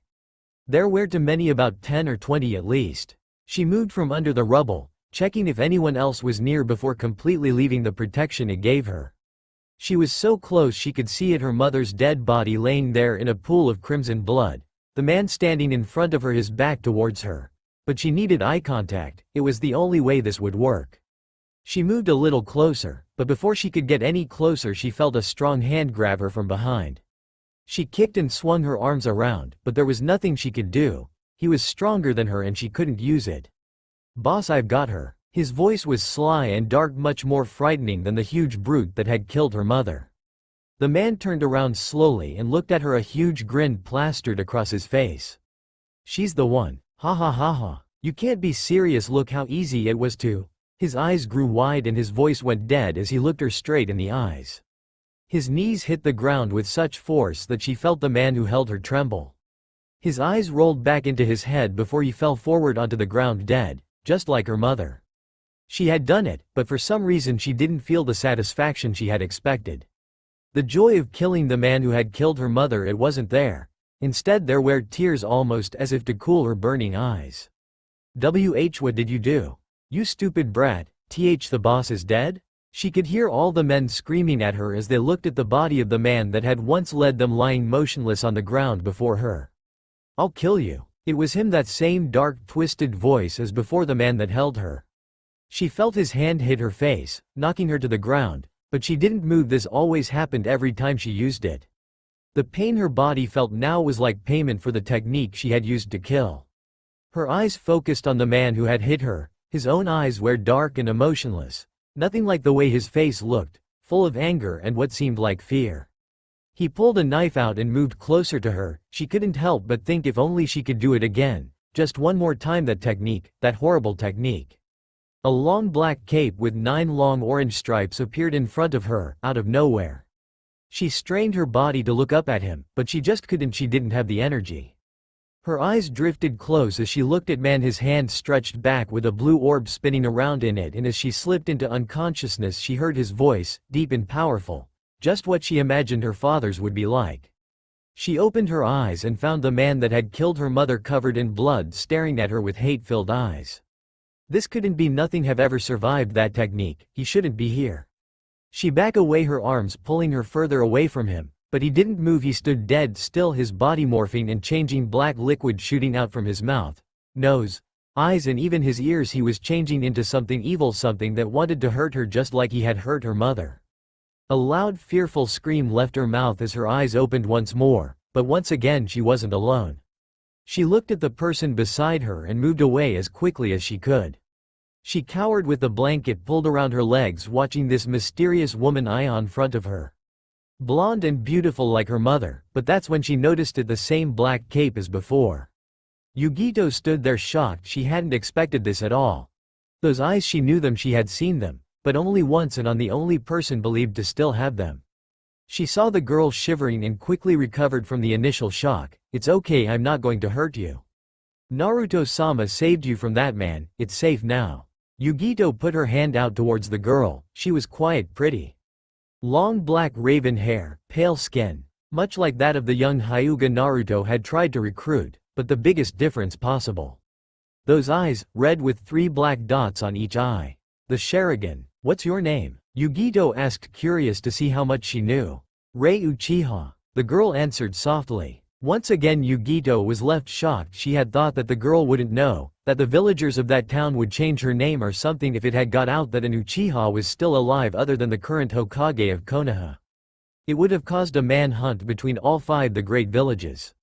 There were too many, about 10 or 20 at least. She moved from under the rubble, checking if anyone else was near before completely leaving the protection it gave her. She was so close she could see it, her mother's dead body laying there in a pool of crimson blood. The man standing in front of her, his back towards her. But she needed eye contact. It was the only way this would work. She moved a little closer, but before she could get any closer she felt a strong hand grab her from behind. She kicked and swung her arms around, but there was nothing she could do. He was stronger than her and she couldn't use it. "Boss, I've got her." His voice was sly and dark, much more frightening than the huge brute that had killed her mother. The man turned around slowly and looked at her, a huge grin plastered across his face. "She's the one. Ha ha ha ha. You can't be serious, look how easy it was to." His eyes grew wide and his voice went dead as he looked her straight in the eyes. His knees hit the ground with such force that she felt the man who held her tremble. His eyes rolled back into his head before he fell forward onto the ground dead, just like her mother. She had done it, but for some reason she didn't feel the satisfaction she had expected. The joy of killing the man who had killed her mother, it wasn't there. Instead there were tears, almost as if to cool her burning eyes. What did you do? You stupid brat, the boss is dead?" She could hear all the men screaming at her as they looked at the body of the man that had once led them lying motionless on the ground before her. "I'll kill you." It was him, that same dark, twisted voice as before, the man that held her. She felt his hand hit her face, knocking her to the ground, but she didn't move. This always happened every time she used it. The pain her body felt now was like payment for the technique she had used to kill. Her eyes focused on the man who had hit her. His own eyes were dark and emotionless, nothing like the way his face looked, full of anger and what seemed like fear. He pulled a knife out and moved closer to her. She couldn't help but think if only she could do it again, just one more time, that technique, that horrible technique. A long black cape with 9 long orange stripes appeared in front of her, out of nowhere. She strained her body to look up at him, but she just couldn't. She didn't have the energy. Her eyes drifted close as she looked at man, his hand stretched back with a blue orb spinning around in it, and as she slipped into unconsciousness she heard his voice, deep and powerful, just what she imagined her father's would be like. She opened her eyes and found the man that had killed her mother covered in blood staring at her with hate-filled eyes. This couldn't be. Nothing have ever survived that technique. He shouldn't be here. She backed away, her arms pulling her further away from him. But he didn't move. He stood dead still, his body morphing and changing, black liquid shooting out from his mouth, nose, eyes and even his ears. He was changing into something evil, something that wanted to hurt her just like he had hurt her mother. A loud fearful scream left her mouth as her eyes opened once more, but once again she wasn't alone. She looked at the person beside her and moved away as quickly as she could. She cowered with the blanket pulled around her legs watching this mysterious woman eye in front of her. Blonde and beautiful like her mother, but that's when she noticed it the same black cape as before. Yugito stood there shocked. She hadn't expected this at all. Those eyes, she knew them, she had seen them, but only once and on the only person believed to still have them. She saw the girl shivering and quickly recovered from the initial shock. "It's okay, I'm not going to hurt you. Naruto-sama saved you from that man, it's safe now." Yugito put her hand out towards the girl. She was quite pretty. Long black raven hair, pale skin, much like that of the young Hyuga Naruto had tried to recruit, but the biggest difference possible. Those eyes, red with 3 black dots on each eye. The Sharingan. "What's your name?" Yugito asked, curious to see how much she knew. "Rei Uchiha," the girl answered softly. Once again Yugito was left shocked. She had thought that the girl wouldn't know, that the villagers of that town would change her name or something if it had got out that an Uchiha was still alive other than the current Hokage of Konoha. It would have caused a manhunt between all 5 the great villages.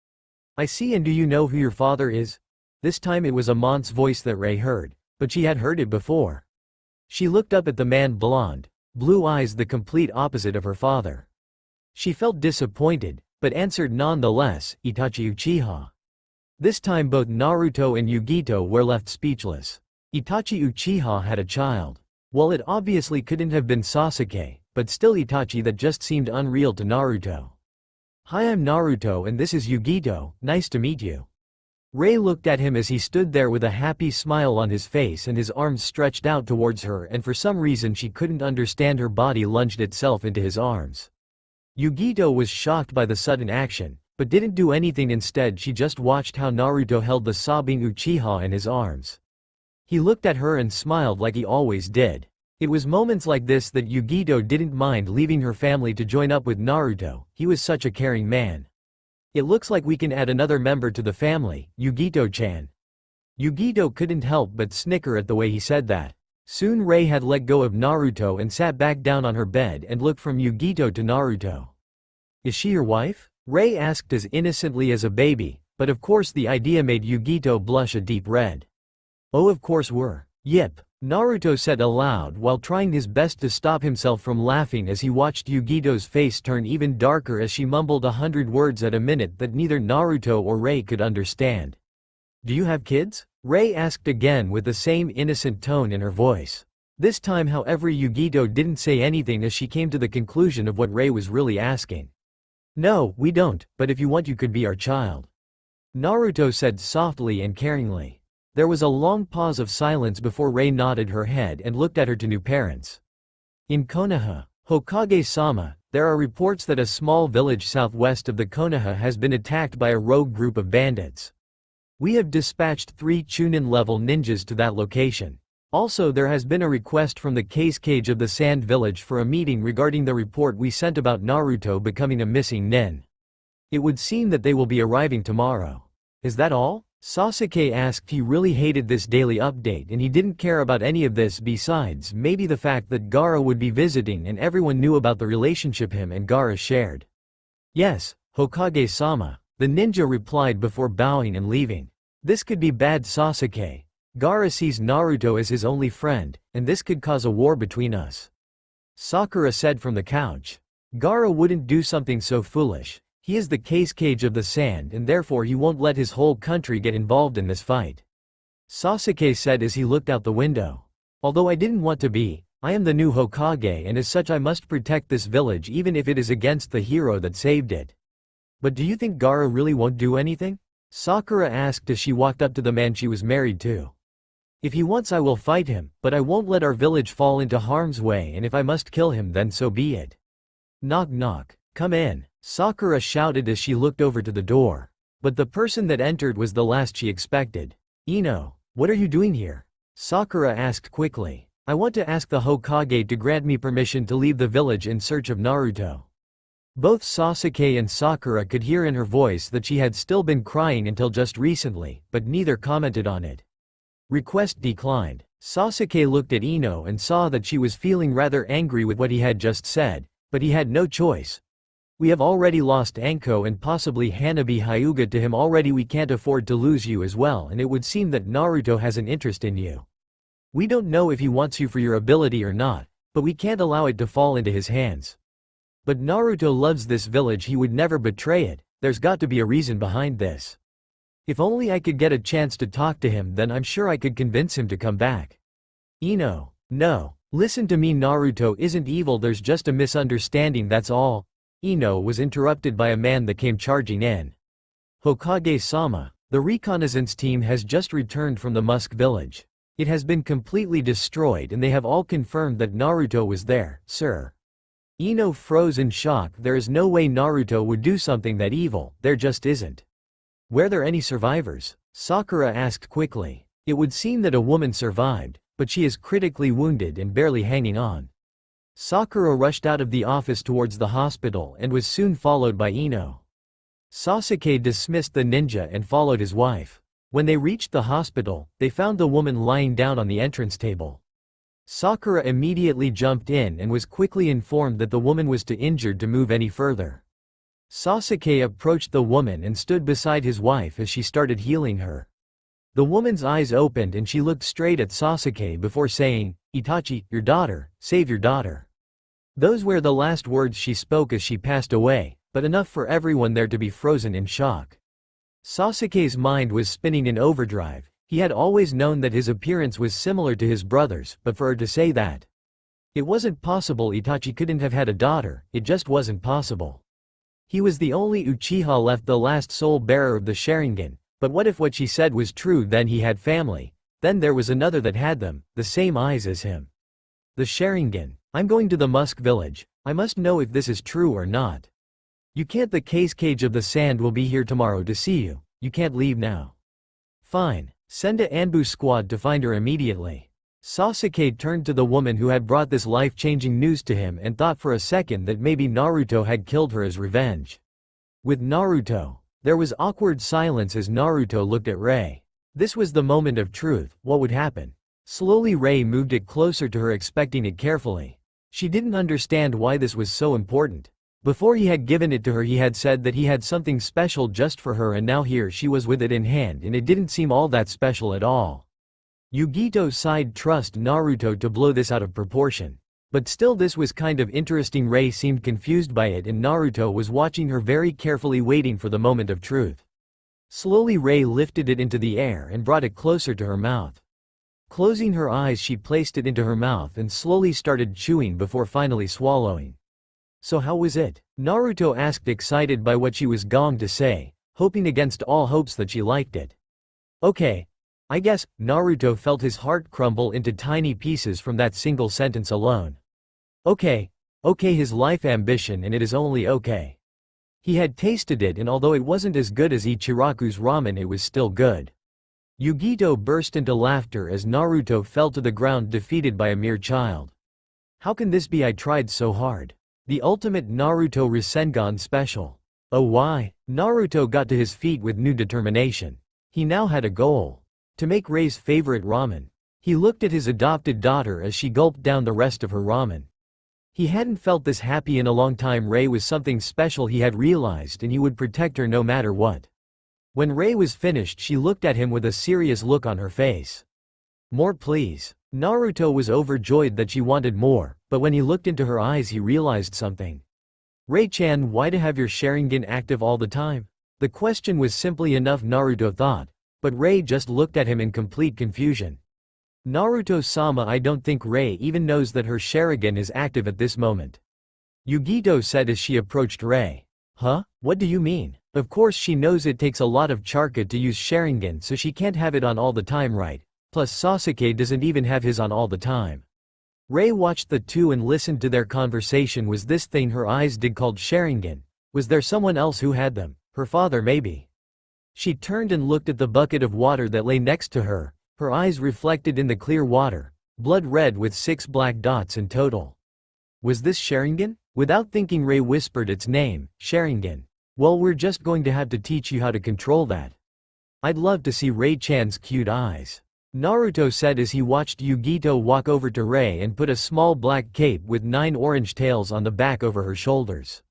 "I see, and do you know who your father is?" This time it was Amon's voice that Rei heard, but she had heard it before. She looked up at the man, blonde, blue eyes, the complete opposite of her father. She felt disappointed, but answered nonetheless, "Itachi Uchiha." This time both Naruto and Yugito were left speechless. Itachi Uchiha had a child. Well, it obviously couldn't have been Sasuke, but still Itachi, that just seemed unreal to Naruto. "Hi, I'm Naruto and this is Yugito, nice to meet you." Rei looked at him as he stood there with a happy smile on his face and his arms stretched out towards her, and for some reason she couldn't understand, her body lunged itself into his arms. Yugito was shocked by the sudden action, but didn't do anything. Instead she just watched how Naruto held the sobbing Uchiha in his arms. He looked at her and smiled like he always did. It was moments like this that Yugito didn't mind leaving her family to join up with Naruto. He was such a caring man. "It looks like we can add another member to the family, Yugito-chan." Yugito couldn't help but snicker at the way he said that. Soon Rei had let go of Naruto and sat back down on her bed and looked from Yugito to Naruto. "Is she your wife?" Rei asked as innocently as a baby, but of course the idea made Yugito blush a deep red. "Oh, of course we're." "Yep," Naruto said aloud while trying his best to stop himself from laughing as he watched Yugito's face turn even darker as she mumbled 100 words at a minute that neither Naruto or Rei could understand. "Do you have kids?" Rei asked again with the same innocent tone in her voice. This time, however, Yugito didn't say anything as she came to the conclusion of what Rei was really asking. "No, we don't, but if you want you could be our child," Naruto said softly and caringly. There was a long pause of silence before Rei nodded her head and looked at her two new parents. "In Konoha, Hokage-sama, there are reports that a small village southwest of the Konoha has been attacked by a rogue group of bandits. We have dispatched 3 Chunin-level ninjas to that location. Also, there has been a request from the case cage of the Sand Village for a meeting regarding the report we sent about Naruto becoming a missing nin. It would seem that they will be arriving tomorrow." "Is that all?" Sasuke asked. He really hated this daily update and he didn't care about any of this besides maybe the fact that Gaara would be visiting and everyone knew about the relationship him and Gaara shared. "Yes, Hokage-sama," the ninja replied before bowing and leaving. "This could be bad, Sasuke. Gaara sees Naruto as his only friend, and this could cause a war between us," Sakura said from the couch. "Gaara wouldn't do something so foolish. He is the case cage of the sand and therefore he won't let his whole country get involved in this fight," Sasuke said as he looked out the window. "Although I didn't want to be, I am the new Hokage and as such I must protect this village even if it is against the hero that saved it." "But do you think Gaara really won't do anything?" Sakura asked as she walked up to the man she was married to. "If he wants I will fight him, but I won't let our village fall into harm's way, and if I must kill him then so be it." Knock knock. "Come in," Sakura shouted as she looked over to the door. But the person that entered was the last she expected. "Ino, what are you doing here?" Sakura asked quickly. "I want to ask the Hokage to grant me permission to leave the village in search of Naruto." Both Sasuke and Sakura could hear in her voice that she had still been crying until just recently, but neither commented on it. "Request declined." Sasuke looked at Ino and saw that she was feeling rather angry with what he had just said. But he had no choice. We have already lost Anko and possibly Hanabi Hyuga to him already. We can't afford to lose you as well, and it would seem that Naruto has an interest in you. We don't know if he wants you for your ability or not, but we can't allow it to fall into his hands. But Naruto loves this village, he would never betray it. There's got to be a reason behind this. If only I could get a chance to talk to him, then I'm sure I could convince him to come back. Ino, no. Listen to me, Naruto isn't evil, there's just a misunderstanding, that's all. Ino was interrupted by a man that came charging in. Hokage-sama, the reconnaissance team has just returned from the Musk village. It has been completely destroyed and they have all confirmed that Naruto was there, sir. Ino froze in shock. There is no way Naruto would do something that evil, there just isn't. Were there any survivors? Sakura asked quickly. It would seem that a woman survived, but she is critically wounded and barely hanging on. Sakura rushed out of the office towards the hospital and was soon followed by Ino. Sasuke dismissed the ninja and followed his wife. When they reached the hospital, they found the woman lying down on the entrance table. Sakura immediately jumped in and was quickly informed that the woman was too injured to move any further. Sasuke approached the woman and stood beside his wife as she started healing her. The woman's eyes opened and she looked straight at Sasuke before saying, "Itachi, your daughter, save your daughter." Those were the last words she spoke as she passed away, but enough for everyone there to be frozen in shock. Sasuke's mind was spinning in overdrive. He had always known that his appearance was similar to his brother's, but for her to say that. It wasn't possible. Itachi couldn't have had a daughter, it just wasn't possible. He was the only Uchiha left, the last sole bearer of the Sharingan. But what if what she said was true? Then he had family. Then there was another that had them, the same eyes as him. The Sharingan. I'm going to the Musk village. I must know if this is true or not. You can't. The cage of the sand will be here tomorrow to see you. You can't leave now. Fine. Send a Anbu squad to find her immediately. Sasuke turned to the woman who had brought this life-changing news to him and thought for a second that maybe Naruto had killed her as revenge. With Naruto. There was awkward silence as Naruto looked at Rei. This was the moment of truth. What would happen? Slowly Rei moved it closer to her, expecting it carefully. She didn't understand why this was so important. Before he had given it to her, he had said that he had something special just for her, and now here she was with it in hand and it didn't seem all that special at all. Yugito sighed. Trust Naruto to blow this out of proportion. But still, this was kind of interesting. Rei seemed confused by it and Naruto was watching her very carefully, waiting for the moment of truth. Slowly Rei lifted it into the air and brought it closer to her mouth. Closing her eyes, she placed it into her mouth and slowly started chewing before finally swallowing. So how was it? Naruto asked, excited by what she was going to say, hoping against all hopes that she liked it. Okay. I guess. Naruto felt his heart crumble into tiny pieces from that single sentence alone. Okay. Okay, his life ambition, and it is only okay. He had tasted it, and although it wasn't as good as Ichiraku's ramen, it was still good. Yugito burst into laughter as Naruto fell to the ground, defeated by a mere child. How can this be? I tried so hard. The ultimate Naruto Rasengan special. Oh, why? Naruto got to his feet with new determination. He now had a goal. To make Rei's favorite ramen. He looked at his adopted daughter as she gulped down the rest of her ramen. He hadn't felt this happy in a long time. Rei was something special, he had realized, and he would protect her no matter what. When Rei was finished, she looked at him with a serious look on her face. More, please. Naruto was overjoyed that she wanted more, but when he looked into her eyes he realized something. Rei-chan, why to have your Sharingan active all the time? The question was simply enough, Naruto thought. But Rei just looked at him in complete confusion. Naruto-sama, I don't think Rei even knows that her Sharingan is active at this moment. Yugito said as she approached Rei. Huh? What do you mean? Of course she knows it takes a lot of Charka to use Sharingan, so she can't have it on all the time, right? Plus Sasuke doesn't even have his on all the time. Rei watched the two and listened to their conversation. Was this thing her eyes did called Sharingan? Was there someone else who had them? Her father maybe? She turned and looked at the bucket of water that lay next to her, her eyes reflected in the clear water, blood red with 6 black dots in total. Was this Sharingan? Without thinking Rei whispered its name, Sharingan. Well, we're just going to have to teach you how to control that. I'd love to see Rei-chan's cute eyes. Naruto said as he watched Yugito walk over to Rei and put a small black cape with 9 orange tails on the back over her shoulders.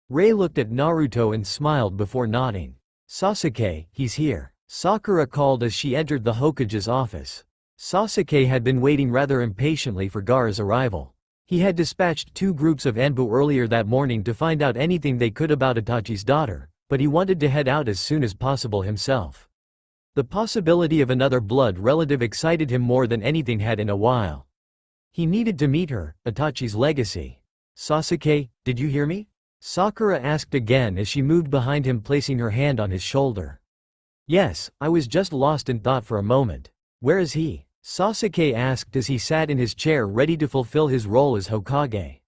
Rei looked at Naruto and smiled before nodding. "Sasuke, he's here," Sakura called as she entered the Hokage's office. Sasuke had been waiting rather impatiently for Gaara's arrival. He had dispatched 2 groups of Anbu earlier that morning to find out anything they could about Itachi's daughter, but he wanted to head out as soon as possible himself. The possibility of another blood relative excited him more than anything had in a while. He needed to meet her, Itachi's legacy. "Sasuke, did you hear me?" Sakura asked again as she moved behind him, placing her hand on his shoulder. "Yes, I was just lost in thought for a moment. Where is he?" Sasuke asked as he sat in his chair ready to fulfill his role as Hokage.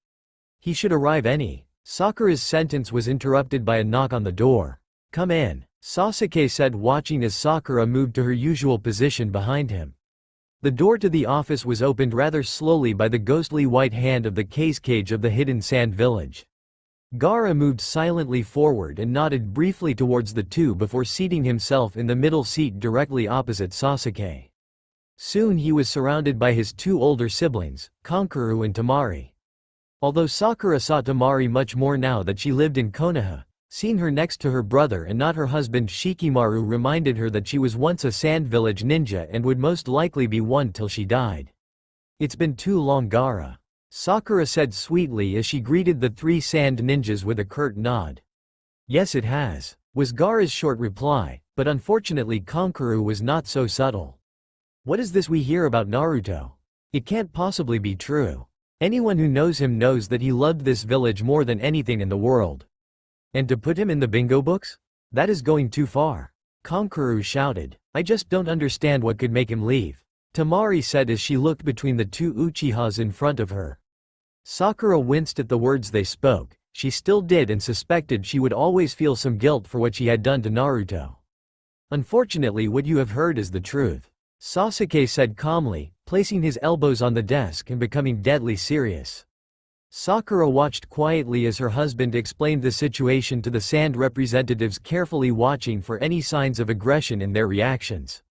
"He should arrive any." Sakura's sentence was interrupted by a knock on the door. "Come in," Sasuke said, watching as Sakura moved to her usual position behind him. The door to the office was opened rather slowly by the ghostly white hand of the cage of the hidden sand village. Gaara moved silently forward and nodded briefly towards the two before seating himself in the middle seat directly opposite Sasuke. Soon he was surrounded by his 2 older siblings, Kankuro and Temari. Although Sakura saw Temari much more now that she lived in Konoha, seeing her next to her brother and not her husband Shikimaru reminded her that she was once a Sand Village ninja and would most likely be one till she died. "It's been too long, Gaara," Sakura said sweetly as she greeted the 3 sand ninjas with a curt nod. "Yes, it has," was Gaara's short reply, but unfortunately Kankuro was not so subtle. "What is this we hear about Naruto? It can't possibly be true. Anyone who knows him knows that he loved this village more than anything in the world. And to put him in the bingo books? That is going too far," Kankuro shouted. "I just don't understand what could make him leave," Temari said as she looked between the 2 Uchihas in front of her. Sakura winced at the words they spoke. She still did and suspected she would always feel some guilt for what she had done to Naruto. "Unfortunately, what you have heard is the truth," Sasuke said calmly, placing his elbows on the desk and becoming deadly serious. Sakura watched quietly as her husband explained the situation to the sand representatives, carefully watching for any signs of aggression in their reactions.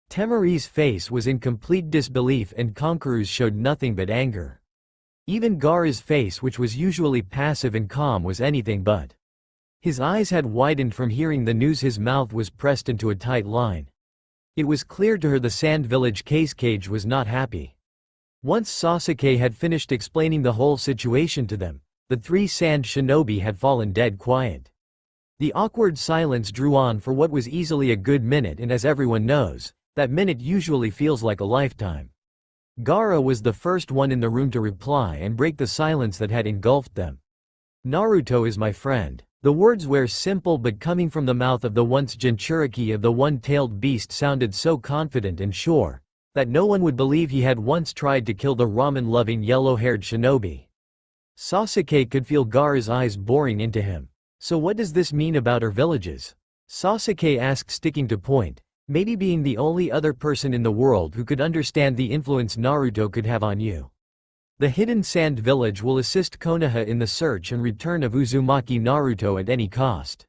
Temari's face was in complete disbelief and Kankuru's showed nothing but anger. Even Gaara's face, which was usually passive and calm, was anything but. His eyes had widened from hearing the news, his mouth was pressed into a tight line. It was clear to her the Sand Village cage was not happy. Once Sasuke had finished explaining the whole situation to them, the 3 sand shinobi had fallen dead quiet. The awkward silence drew on for what was easily a good minute, and as everyone knows, that minute usually feels like a lifetime. Gaara was the first one in the room to reply and break the silence that had engulfed them. "Naruto is my friend." The words were simple, but coming from the mouth of the once Jinchuriki of the one-tailed beast sounded so confident and sure that no one would believe he had once tried to kill the ramen-loving yellow-haired shinobi. Sasuke could feel Gaara's eyes boring into him. "So what does this mean about our villages?" Sasuke asked, sticking to point, maybe being the only other person in the world who could understand the influence Naruto could have on you. "The Hidden Sand Village will assist Konoha in the search and return of Uzumaki Naruto at any cost,"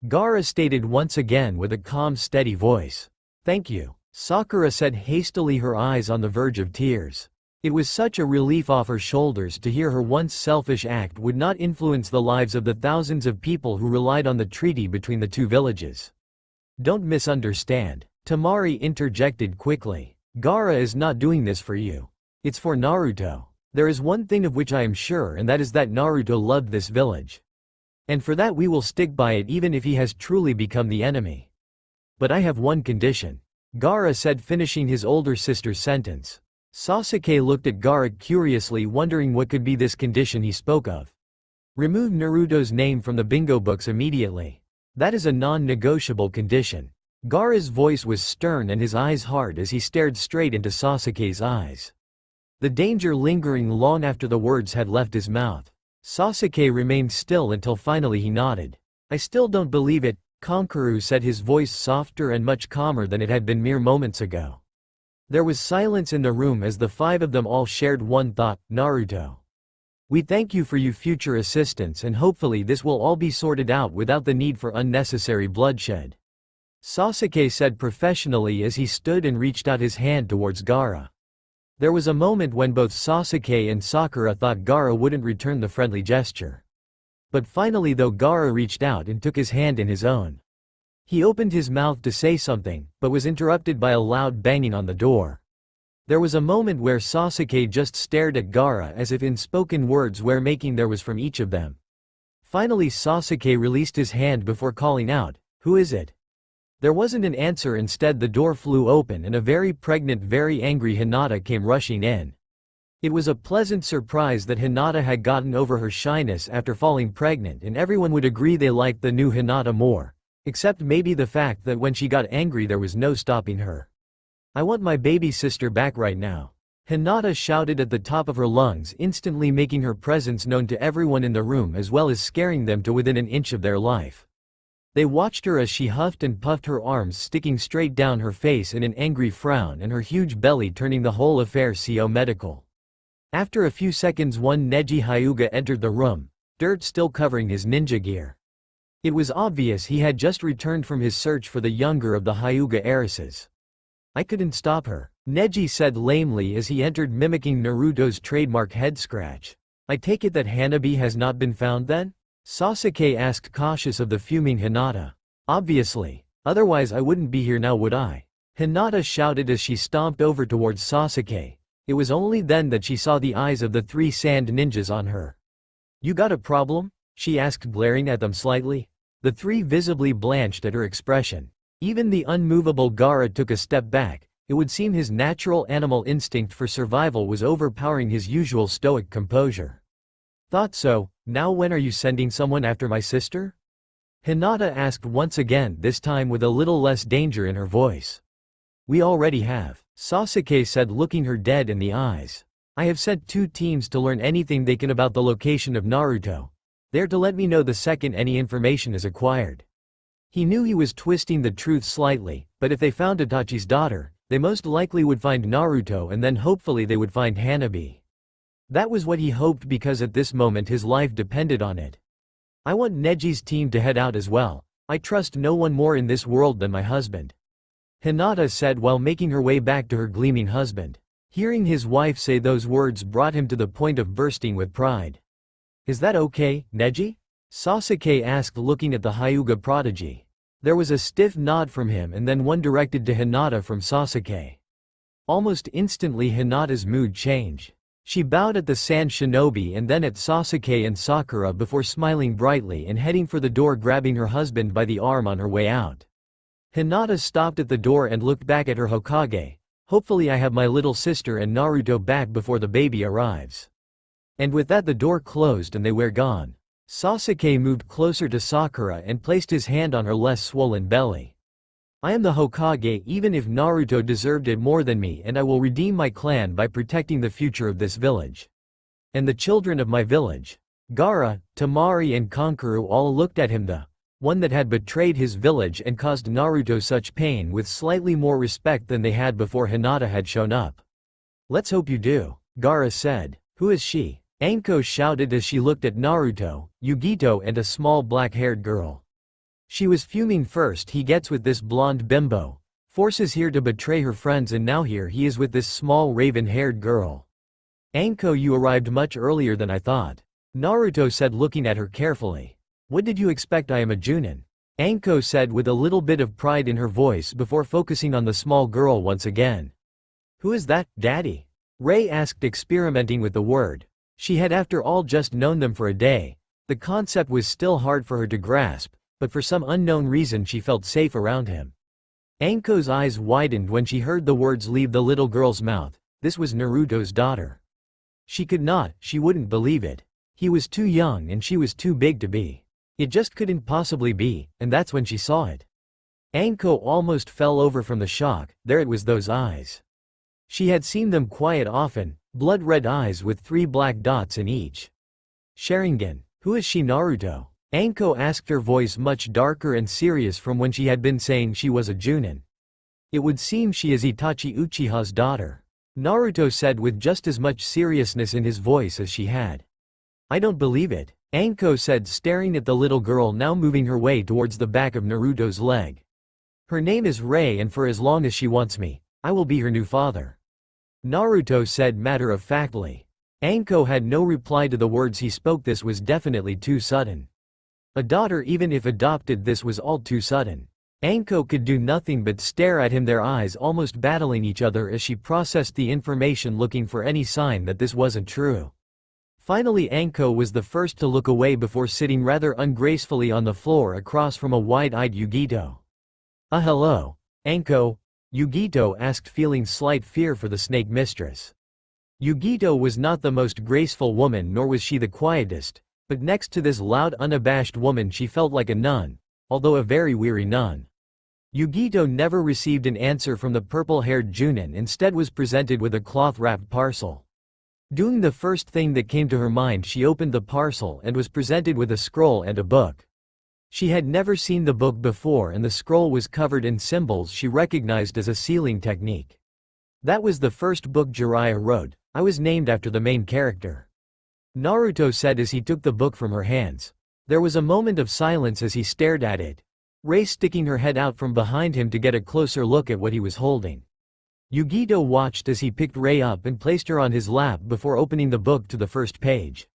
Gaara stated once again with a calm, steady voice. "Thank you," Sakura said hastily, her eyes on the verge of tears. It was such a relief off her shoulders to hear her once selfish act would not influence the lives of the thousands of people who relied on the treaty between the 2 villages. "Don't misunderstand," Temari interjected quickly. "Gaara is not doing this for you. It's for Naruto. There is one thing of which I am sure, and that is that Naruto loved this village. And for that we will stick by it, even if he has truly become the enemy. But I have one condition," Gaara said, finishing his older sister's sentence. Sasuke looked at Gaara curiously, wondering what could be this condition he spoke of. "Remove Naruto's name from the bingo books immediately. That is a non-negotiable condition." Gaara's voice was stern and his eyes hard as he stared straight into Sasuke's eyes. The danger lingering long after the words had left his mouth. Sasuke remained still until finally he nodded. "I still don't believe it," Kankuro said, his voice softer and much calmer than it had been mere moments ago. There was silence in the room as the 5 of them all shared one thought: Naruto. "We thank you for your future assistance, and hopefully this will all be sorted out without the need for unnecessary bloodshed." Sasuke said professionally as he stood and reached out his hand towards Gaara. There was a moment when both Sasuke and Sakura thought Gaara wouldn't return the friendly gesture. But finally though Gaara reached out and took his hand in his own. He opened his mouth to say something, but was interrupted by a loud banging on the door. There was a moment where Sasuke just stared at Gaara as if in spoken words where making there was from each of them. Finally Sasuke released his hand before calling out, "Who is it?" There wasn't an answer. Instead the door flew open and a very pregnant, very angry Hinata came rushing in. It was a pleasant surprise that Hinata had gotten over her shyness after falling pregnant, and everyone would agree they liked the new Hinata more. Except maybe the fact that when she got angry there was no stopping her. "I want my baby sister back right now," Hinata shouted at the top of her lungs, instantly making her presence known to everyone in the room as well as scaring them to within an inch of their life. They watched her as she huffed and puffed, her arms sticking straight down her face in an angry frown and her huge belly turning the whole affair co-medical. After a few seconds one Neji Hyuga entered the room, dirt still covering his ninja gear. It was obvious he had just returned from his search for the younger of the Hyuga heiresses. "I couldn't stop her," Neji said lamely as he entered, mimicking Naruto's trademark head scratch. "I take it that Hanabi has not been found then?" Sasuke asked, cautious of the fuming Hinata. "Obviously. Otherwise I wouldn't be here now, would I?" Hinata shouted as she stomped over towards Sasuke. It was only then that she saw the eyes of the three sand ninjas on her. "You got a problem?" she asked, glaring at them slightly. The three visibly blanched at her expression. Even the unmovable Gaara took a step back. It would seem his natural animal instinct for survival was overpowering his usual stoic composure. "Thought so. Now when are you sending someone after my sister?" Hinata asked once again, this time with a little less danger in her voice. "We already have," Sasuke said, looking her dead in the eyes. "I have sent 2 teams to learn anything they can about the location of Naruto. They're to let me know the second any information is acquired." He knew he was twisting the truth slightly, but if they found Itachi's daughter, they most likely would find Naruto and then hopefully they would find Hanabi. That was what he hoped because at this moment his life depended on it. "I want Neji's team to head out as well. I trust no one more in this world than my husband," Hinata said while making her way back to her gleaming husband. Hearing his wife say those words brought him to the point of bursting with pride. "Is that okay, Neji?" Sasuke asked, looking at the Hyuga prodigy. There was a stiff nod from him and then one directed to Hinata from Sasuke. Almost instantly Hinata's mood changed. She bowed at the sand shinobi and then at Sasuke and Sakura before smiling brightly and heading for the door, grabbing her husband by the arm on her way out. Hinata stopped at the door and looked back at her Hokage. "Hopefully I have my little sister and Naruto back before the baby arrives." And with that the door closed and they were gone. Sasuke moved closer to Sakura and placed his hand on her less swollen belly. "I am the Hokage even if Naruto deserved it more than me, and I will redeem my clan by protecting the future of this village. And the children of my village." Gaara, Temari and Kankuro all looked at him, the one that had betrayed his village and caused Naruto such pain, with slightly more respect than they had before Hinata had shown up. "Let's hope you do," Gaara said. "Who is she?" Anko shouted as she looked at Naruto, Yugito and a small black-haired girl. She was fuming. First he gets with this blonde bimbo, forces here to betray her friends, and now here he is with this small raven-haired girl. "Anko, you arrived much earlier than I thought," Naruto said, looking at her carefully. "What did you expect? I am a Junin," Anko said with a little bit of pride in her voice before focusing on the small girl once again. "Who is that, Daddy?" Rei asked, experimenting with the word. She had after all just known them for a day. The concept was still hard for her to grasp, but for some unknown reason she felt safe around him. Anko's eyes widened when she heard the words leave the little girl's mouth. This was Naruto's daughter. She wouldn't believe it. He was too young and she was too big to be. It just couldn't possibly be, and that's when she saw it. Anko almost fell over from the shock. There it was, those eyes. She had seen them quite often, blood-red eyes with 3 black dots in each. "Sharingan, who is she, Naruto?" Anko asked, her voice much darker and serious from when she had been saying she was a Junin. "It would seem she is Itachi Uchiha's daughter," Naruto said with just as much seriousness in his voice as she had. "I don't believe it," Anko said, staring at the little girl now moving her way towards the back of Naruto's leg. Her name is Rei, and for as long as she wants me, I will be her new father," Naruto said matter-of-factly. Anko had no reply to the words he spoke. This was definitely too sudden. A daughter, even if adopted, this was all too sudden. Anko could do nothing but stare at him, their eyes almost battling each other as she processed the information, looking for any sign that this wasn't true. Finally, Anko was the first to look away before sitting rather ungracefully on the floor across from a wide-eyed Yugito. Hello, Anko," Yugito asked, feeling slight fear for the snake mistress. Yugito was not the most graceful woman, nor was she the quietest, but next to this loud, unabashed woman she felt like a nun, although a very weary nun. Yugito never received an answer from the purple-haired Junin, instead was presented with a cloth-wrapped parcel. Doing the first thing that came to her mind, she opened the parcel and was presented with a scroll and a book. She had never seen the book before, and the scroll was covered in symbols she recognized as a sealing technique. "That was the first book Jiraiya wrote. I was named after the main character," Naruto said as he took the book from her hands. There was a moment of silence as he stared at it, Rei sticking her head out from behind him to get a closer look at what he was holding. Yugito watched as he picked Rei up and placed her on his lap before opening the book to the first page.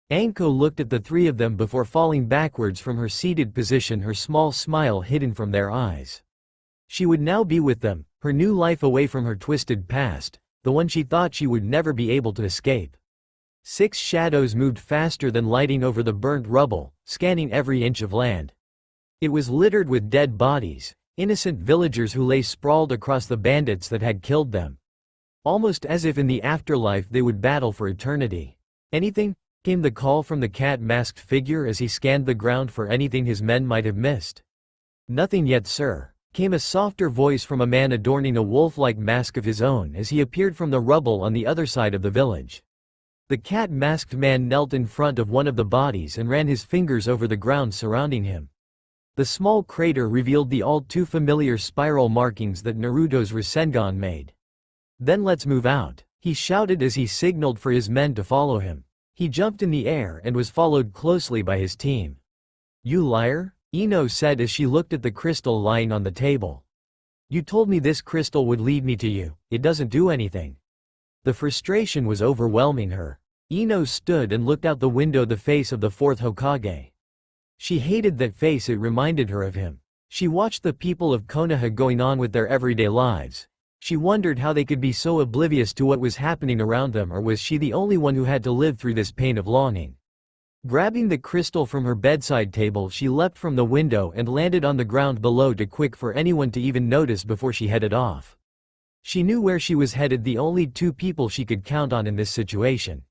Anko looked at the three of them before falling backwards from her seated position, her small smile hidden from their eyes. She would now be with them, her new life away from her twisted past, the one she thought she would never be able to escape. 6 shadows moved faster than lighting over the burnt rubble, scanning every inch of land. It was littered with dead bodies, innocent villagers who lay sprawled across the bandits that had killed them. Almost as if in the afterlife they would battle for eternity. "Anything?" came the call from the cat-masked figure as he scanned the ground for anything his men might have missed. "Nothing yet, sir," came a softer voice from a man adorning a wolf-like mask of his own as he appeared from the rubble on the other side of the village. The cat-masked man knelt in front of one of the bodies and ran his fingers over the ground surrounding him. The small crater revealed the all-too-familiar spiral markings that Naruto's Rasengan made. "Then let's move out," he shouted as he signaled for his men to follow him. He jumped in the air and was followed closely by his team. "You liar," Ino said as she looked at the crystal lying on the table. "You told me this crystal would lead me to you, it doesn't do anything." The frustration was overwhelming her. Ino stood and looked out the window, the face of the 4th Hokage. She hated that face, it reminded her of him. She watched the people of Konoha going on with their everyday lives. She wondered how they could be so oblivious to what was happening around them, or was she the only one who had to live through this pain of longing? Grabbing the crystal from her bedside table, she leapt from the window and landed on the ground below, too quick for anyone to even notice before she headed off. She knew where she was headed, the only 2 people she could count on in this situation.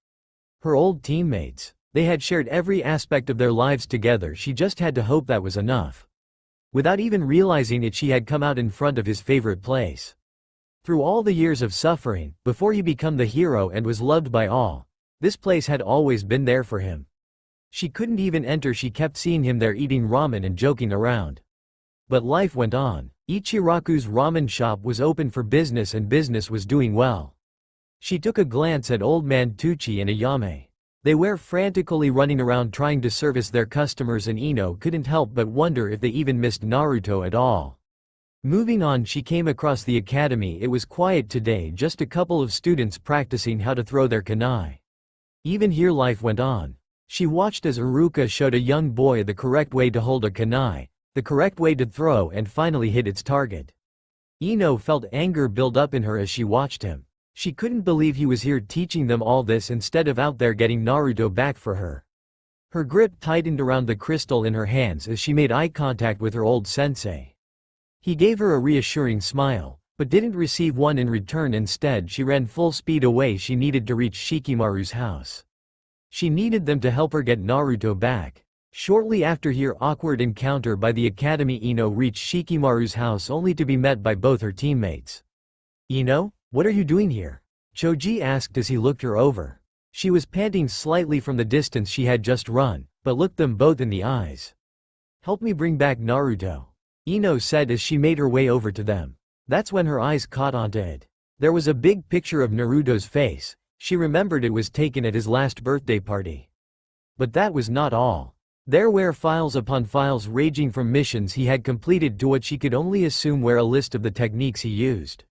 Her old teammates. They had shared every aspect of their lives together, she just had to hope that was enough. Without even realizing it, she had come out in front of his favorite place. Through all the years of suffering, before he became the hero and was loved by all, this place had always been there for him. She couldn't even enter, she kept seeing him there eating ramen and joking around. But life went on. Ichiraku's ramen shop was open for business and business was doing well. She took a glance at Old Man Tucci and Ayame. They were frantically running around trying to service their customers, and Ino couldn't help but wonder if they even missed Naruto at all. Moving on, she came across the academy. It was quiet today, just a couple of students practicing how to throw their kunai. Even here life went on. She watched as Iruka showed a young boy the correct way to hold a kunai, the correct way to throw, and finally hit its target. Ino felt anger build up in her as she watched him. She couldn't believe he was here teaching them all this instead of out there getting Naruto back for her. Her grip tightened around the crystal in her hands as she made eye contact with her old sensei. He gave her a reassuring smile, but didn't receive one in return. Instead, she ran full speed away. She needed to reach Shikimaru's house. She needed them to help her get Naruto back. Shortly after her awkward encounter by the academy, Ino reached Shikimaru's house only to be met by both her teammates. "Ino, what are you doing here?" Choji asked as he looked her over. She was panting slightly from the distance she had just run, but looked them both in the eyes. "Help me bring back Naruto," Ino said as she made her way over to them. That's when her eyes caught onto it. There was a big picture of Naruto's face. She remembered it was taken at his last birthday party. But that was not all. There were files upon files ranging from missions he had completed to what she could only assume were a list of the techniques he used.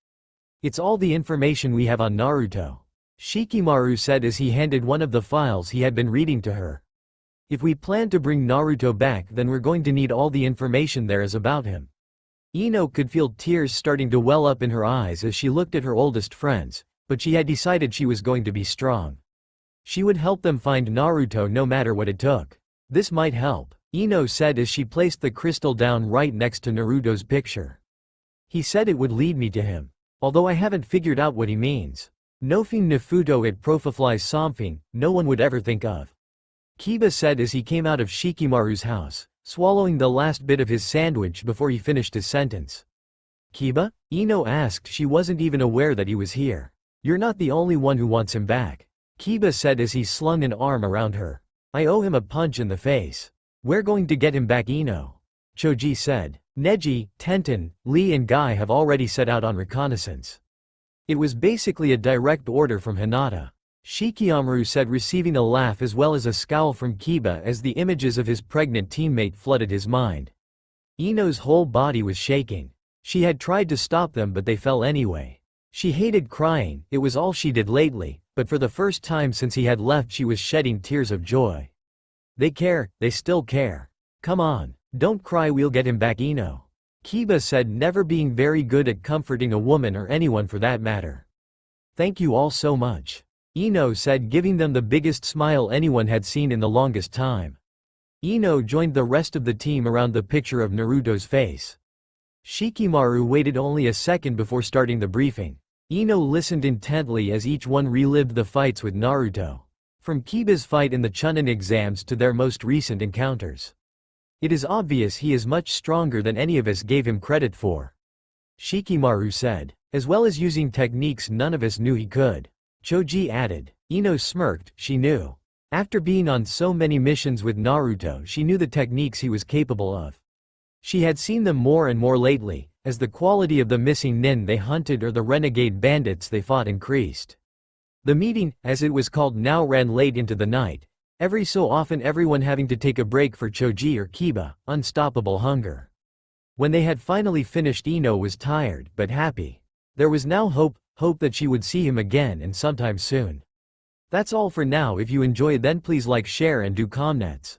It's all the information we have on Naruto, Shikimaru said as he handed one of the files he had been reading to her. If we plan to bring Naruto back, then we're going to need all the information there is about him. Ino could feel tears starting to well up in her eyes as she looked at her oldest friends, but she had decided she was going to be strong. She would help them find Naruto no matter what it took. This might help, Ino said as she placed the crystal down right next to Naruto's picture. He said it would lead me to him. Although I haven't figured out what he means. Nofing Nifuto it profiflies something no one would ever think of. Kiba said as he came out of Shikimaru's house, swallowing the last bit of his sandwich before he finished his sentence. Kiba? Ino asked. She wasn't even aware that he was here. You're not the only one who wants him back, Kiba said as he slung an arm around her. I owe him a punch in the face. We're going to get him back, Ino, Choji said. Neji, Tenten, Lee and Guy have already set out on reconnaissance. It was basically a direct order from Hinata, Shikimaru said, receiving a laugh as well as a scowl from Kiba as the images of his pregnant teammate flooded his mind. Ino's whole body was shaking. She had tried to stop them but they fell anyway. She hated crying, it was all she did lately, but for the first time since he had left she was shedding tears of joy. They care, they still care. Come on, don't cry, we'll get him back, Ino, Kiba said, never being very good at comforting a woman or anyone for that matter. Thank you all so much, Ino said, giving them the biggest smile anyone had seen in the longest time. Ino joined the rest of the team around the picture of Naruto's face. Shikimaru waited only a second before starting the briefing. Ino listened intently as each one relived the fights with Naruto. From Kiba's fight in the Chunin exams to their most recent encounters. It is obvious he is much stronger than any of us gave him credit for, Shikimaru said, as well as using techniques none of us knew he could, Choji added. Ino smirked, she knew. After being on so many missions with Naruto, she knew the techniques he was capable of. She had seen them more and more lately, as the quality of the missing nin they hunted or the renegade bandits they fought increased. The meeting, as it was called now, ran late into the night, every so often everyone having to take a break for Choji or Kiba, unstoppable hunger. When they had finally finished, Ino was tired but happy. There was now hope that she would see him again and sometime soon. That's all for now. If you enjoyed, then please like, share and do comments.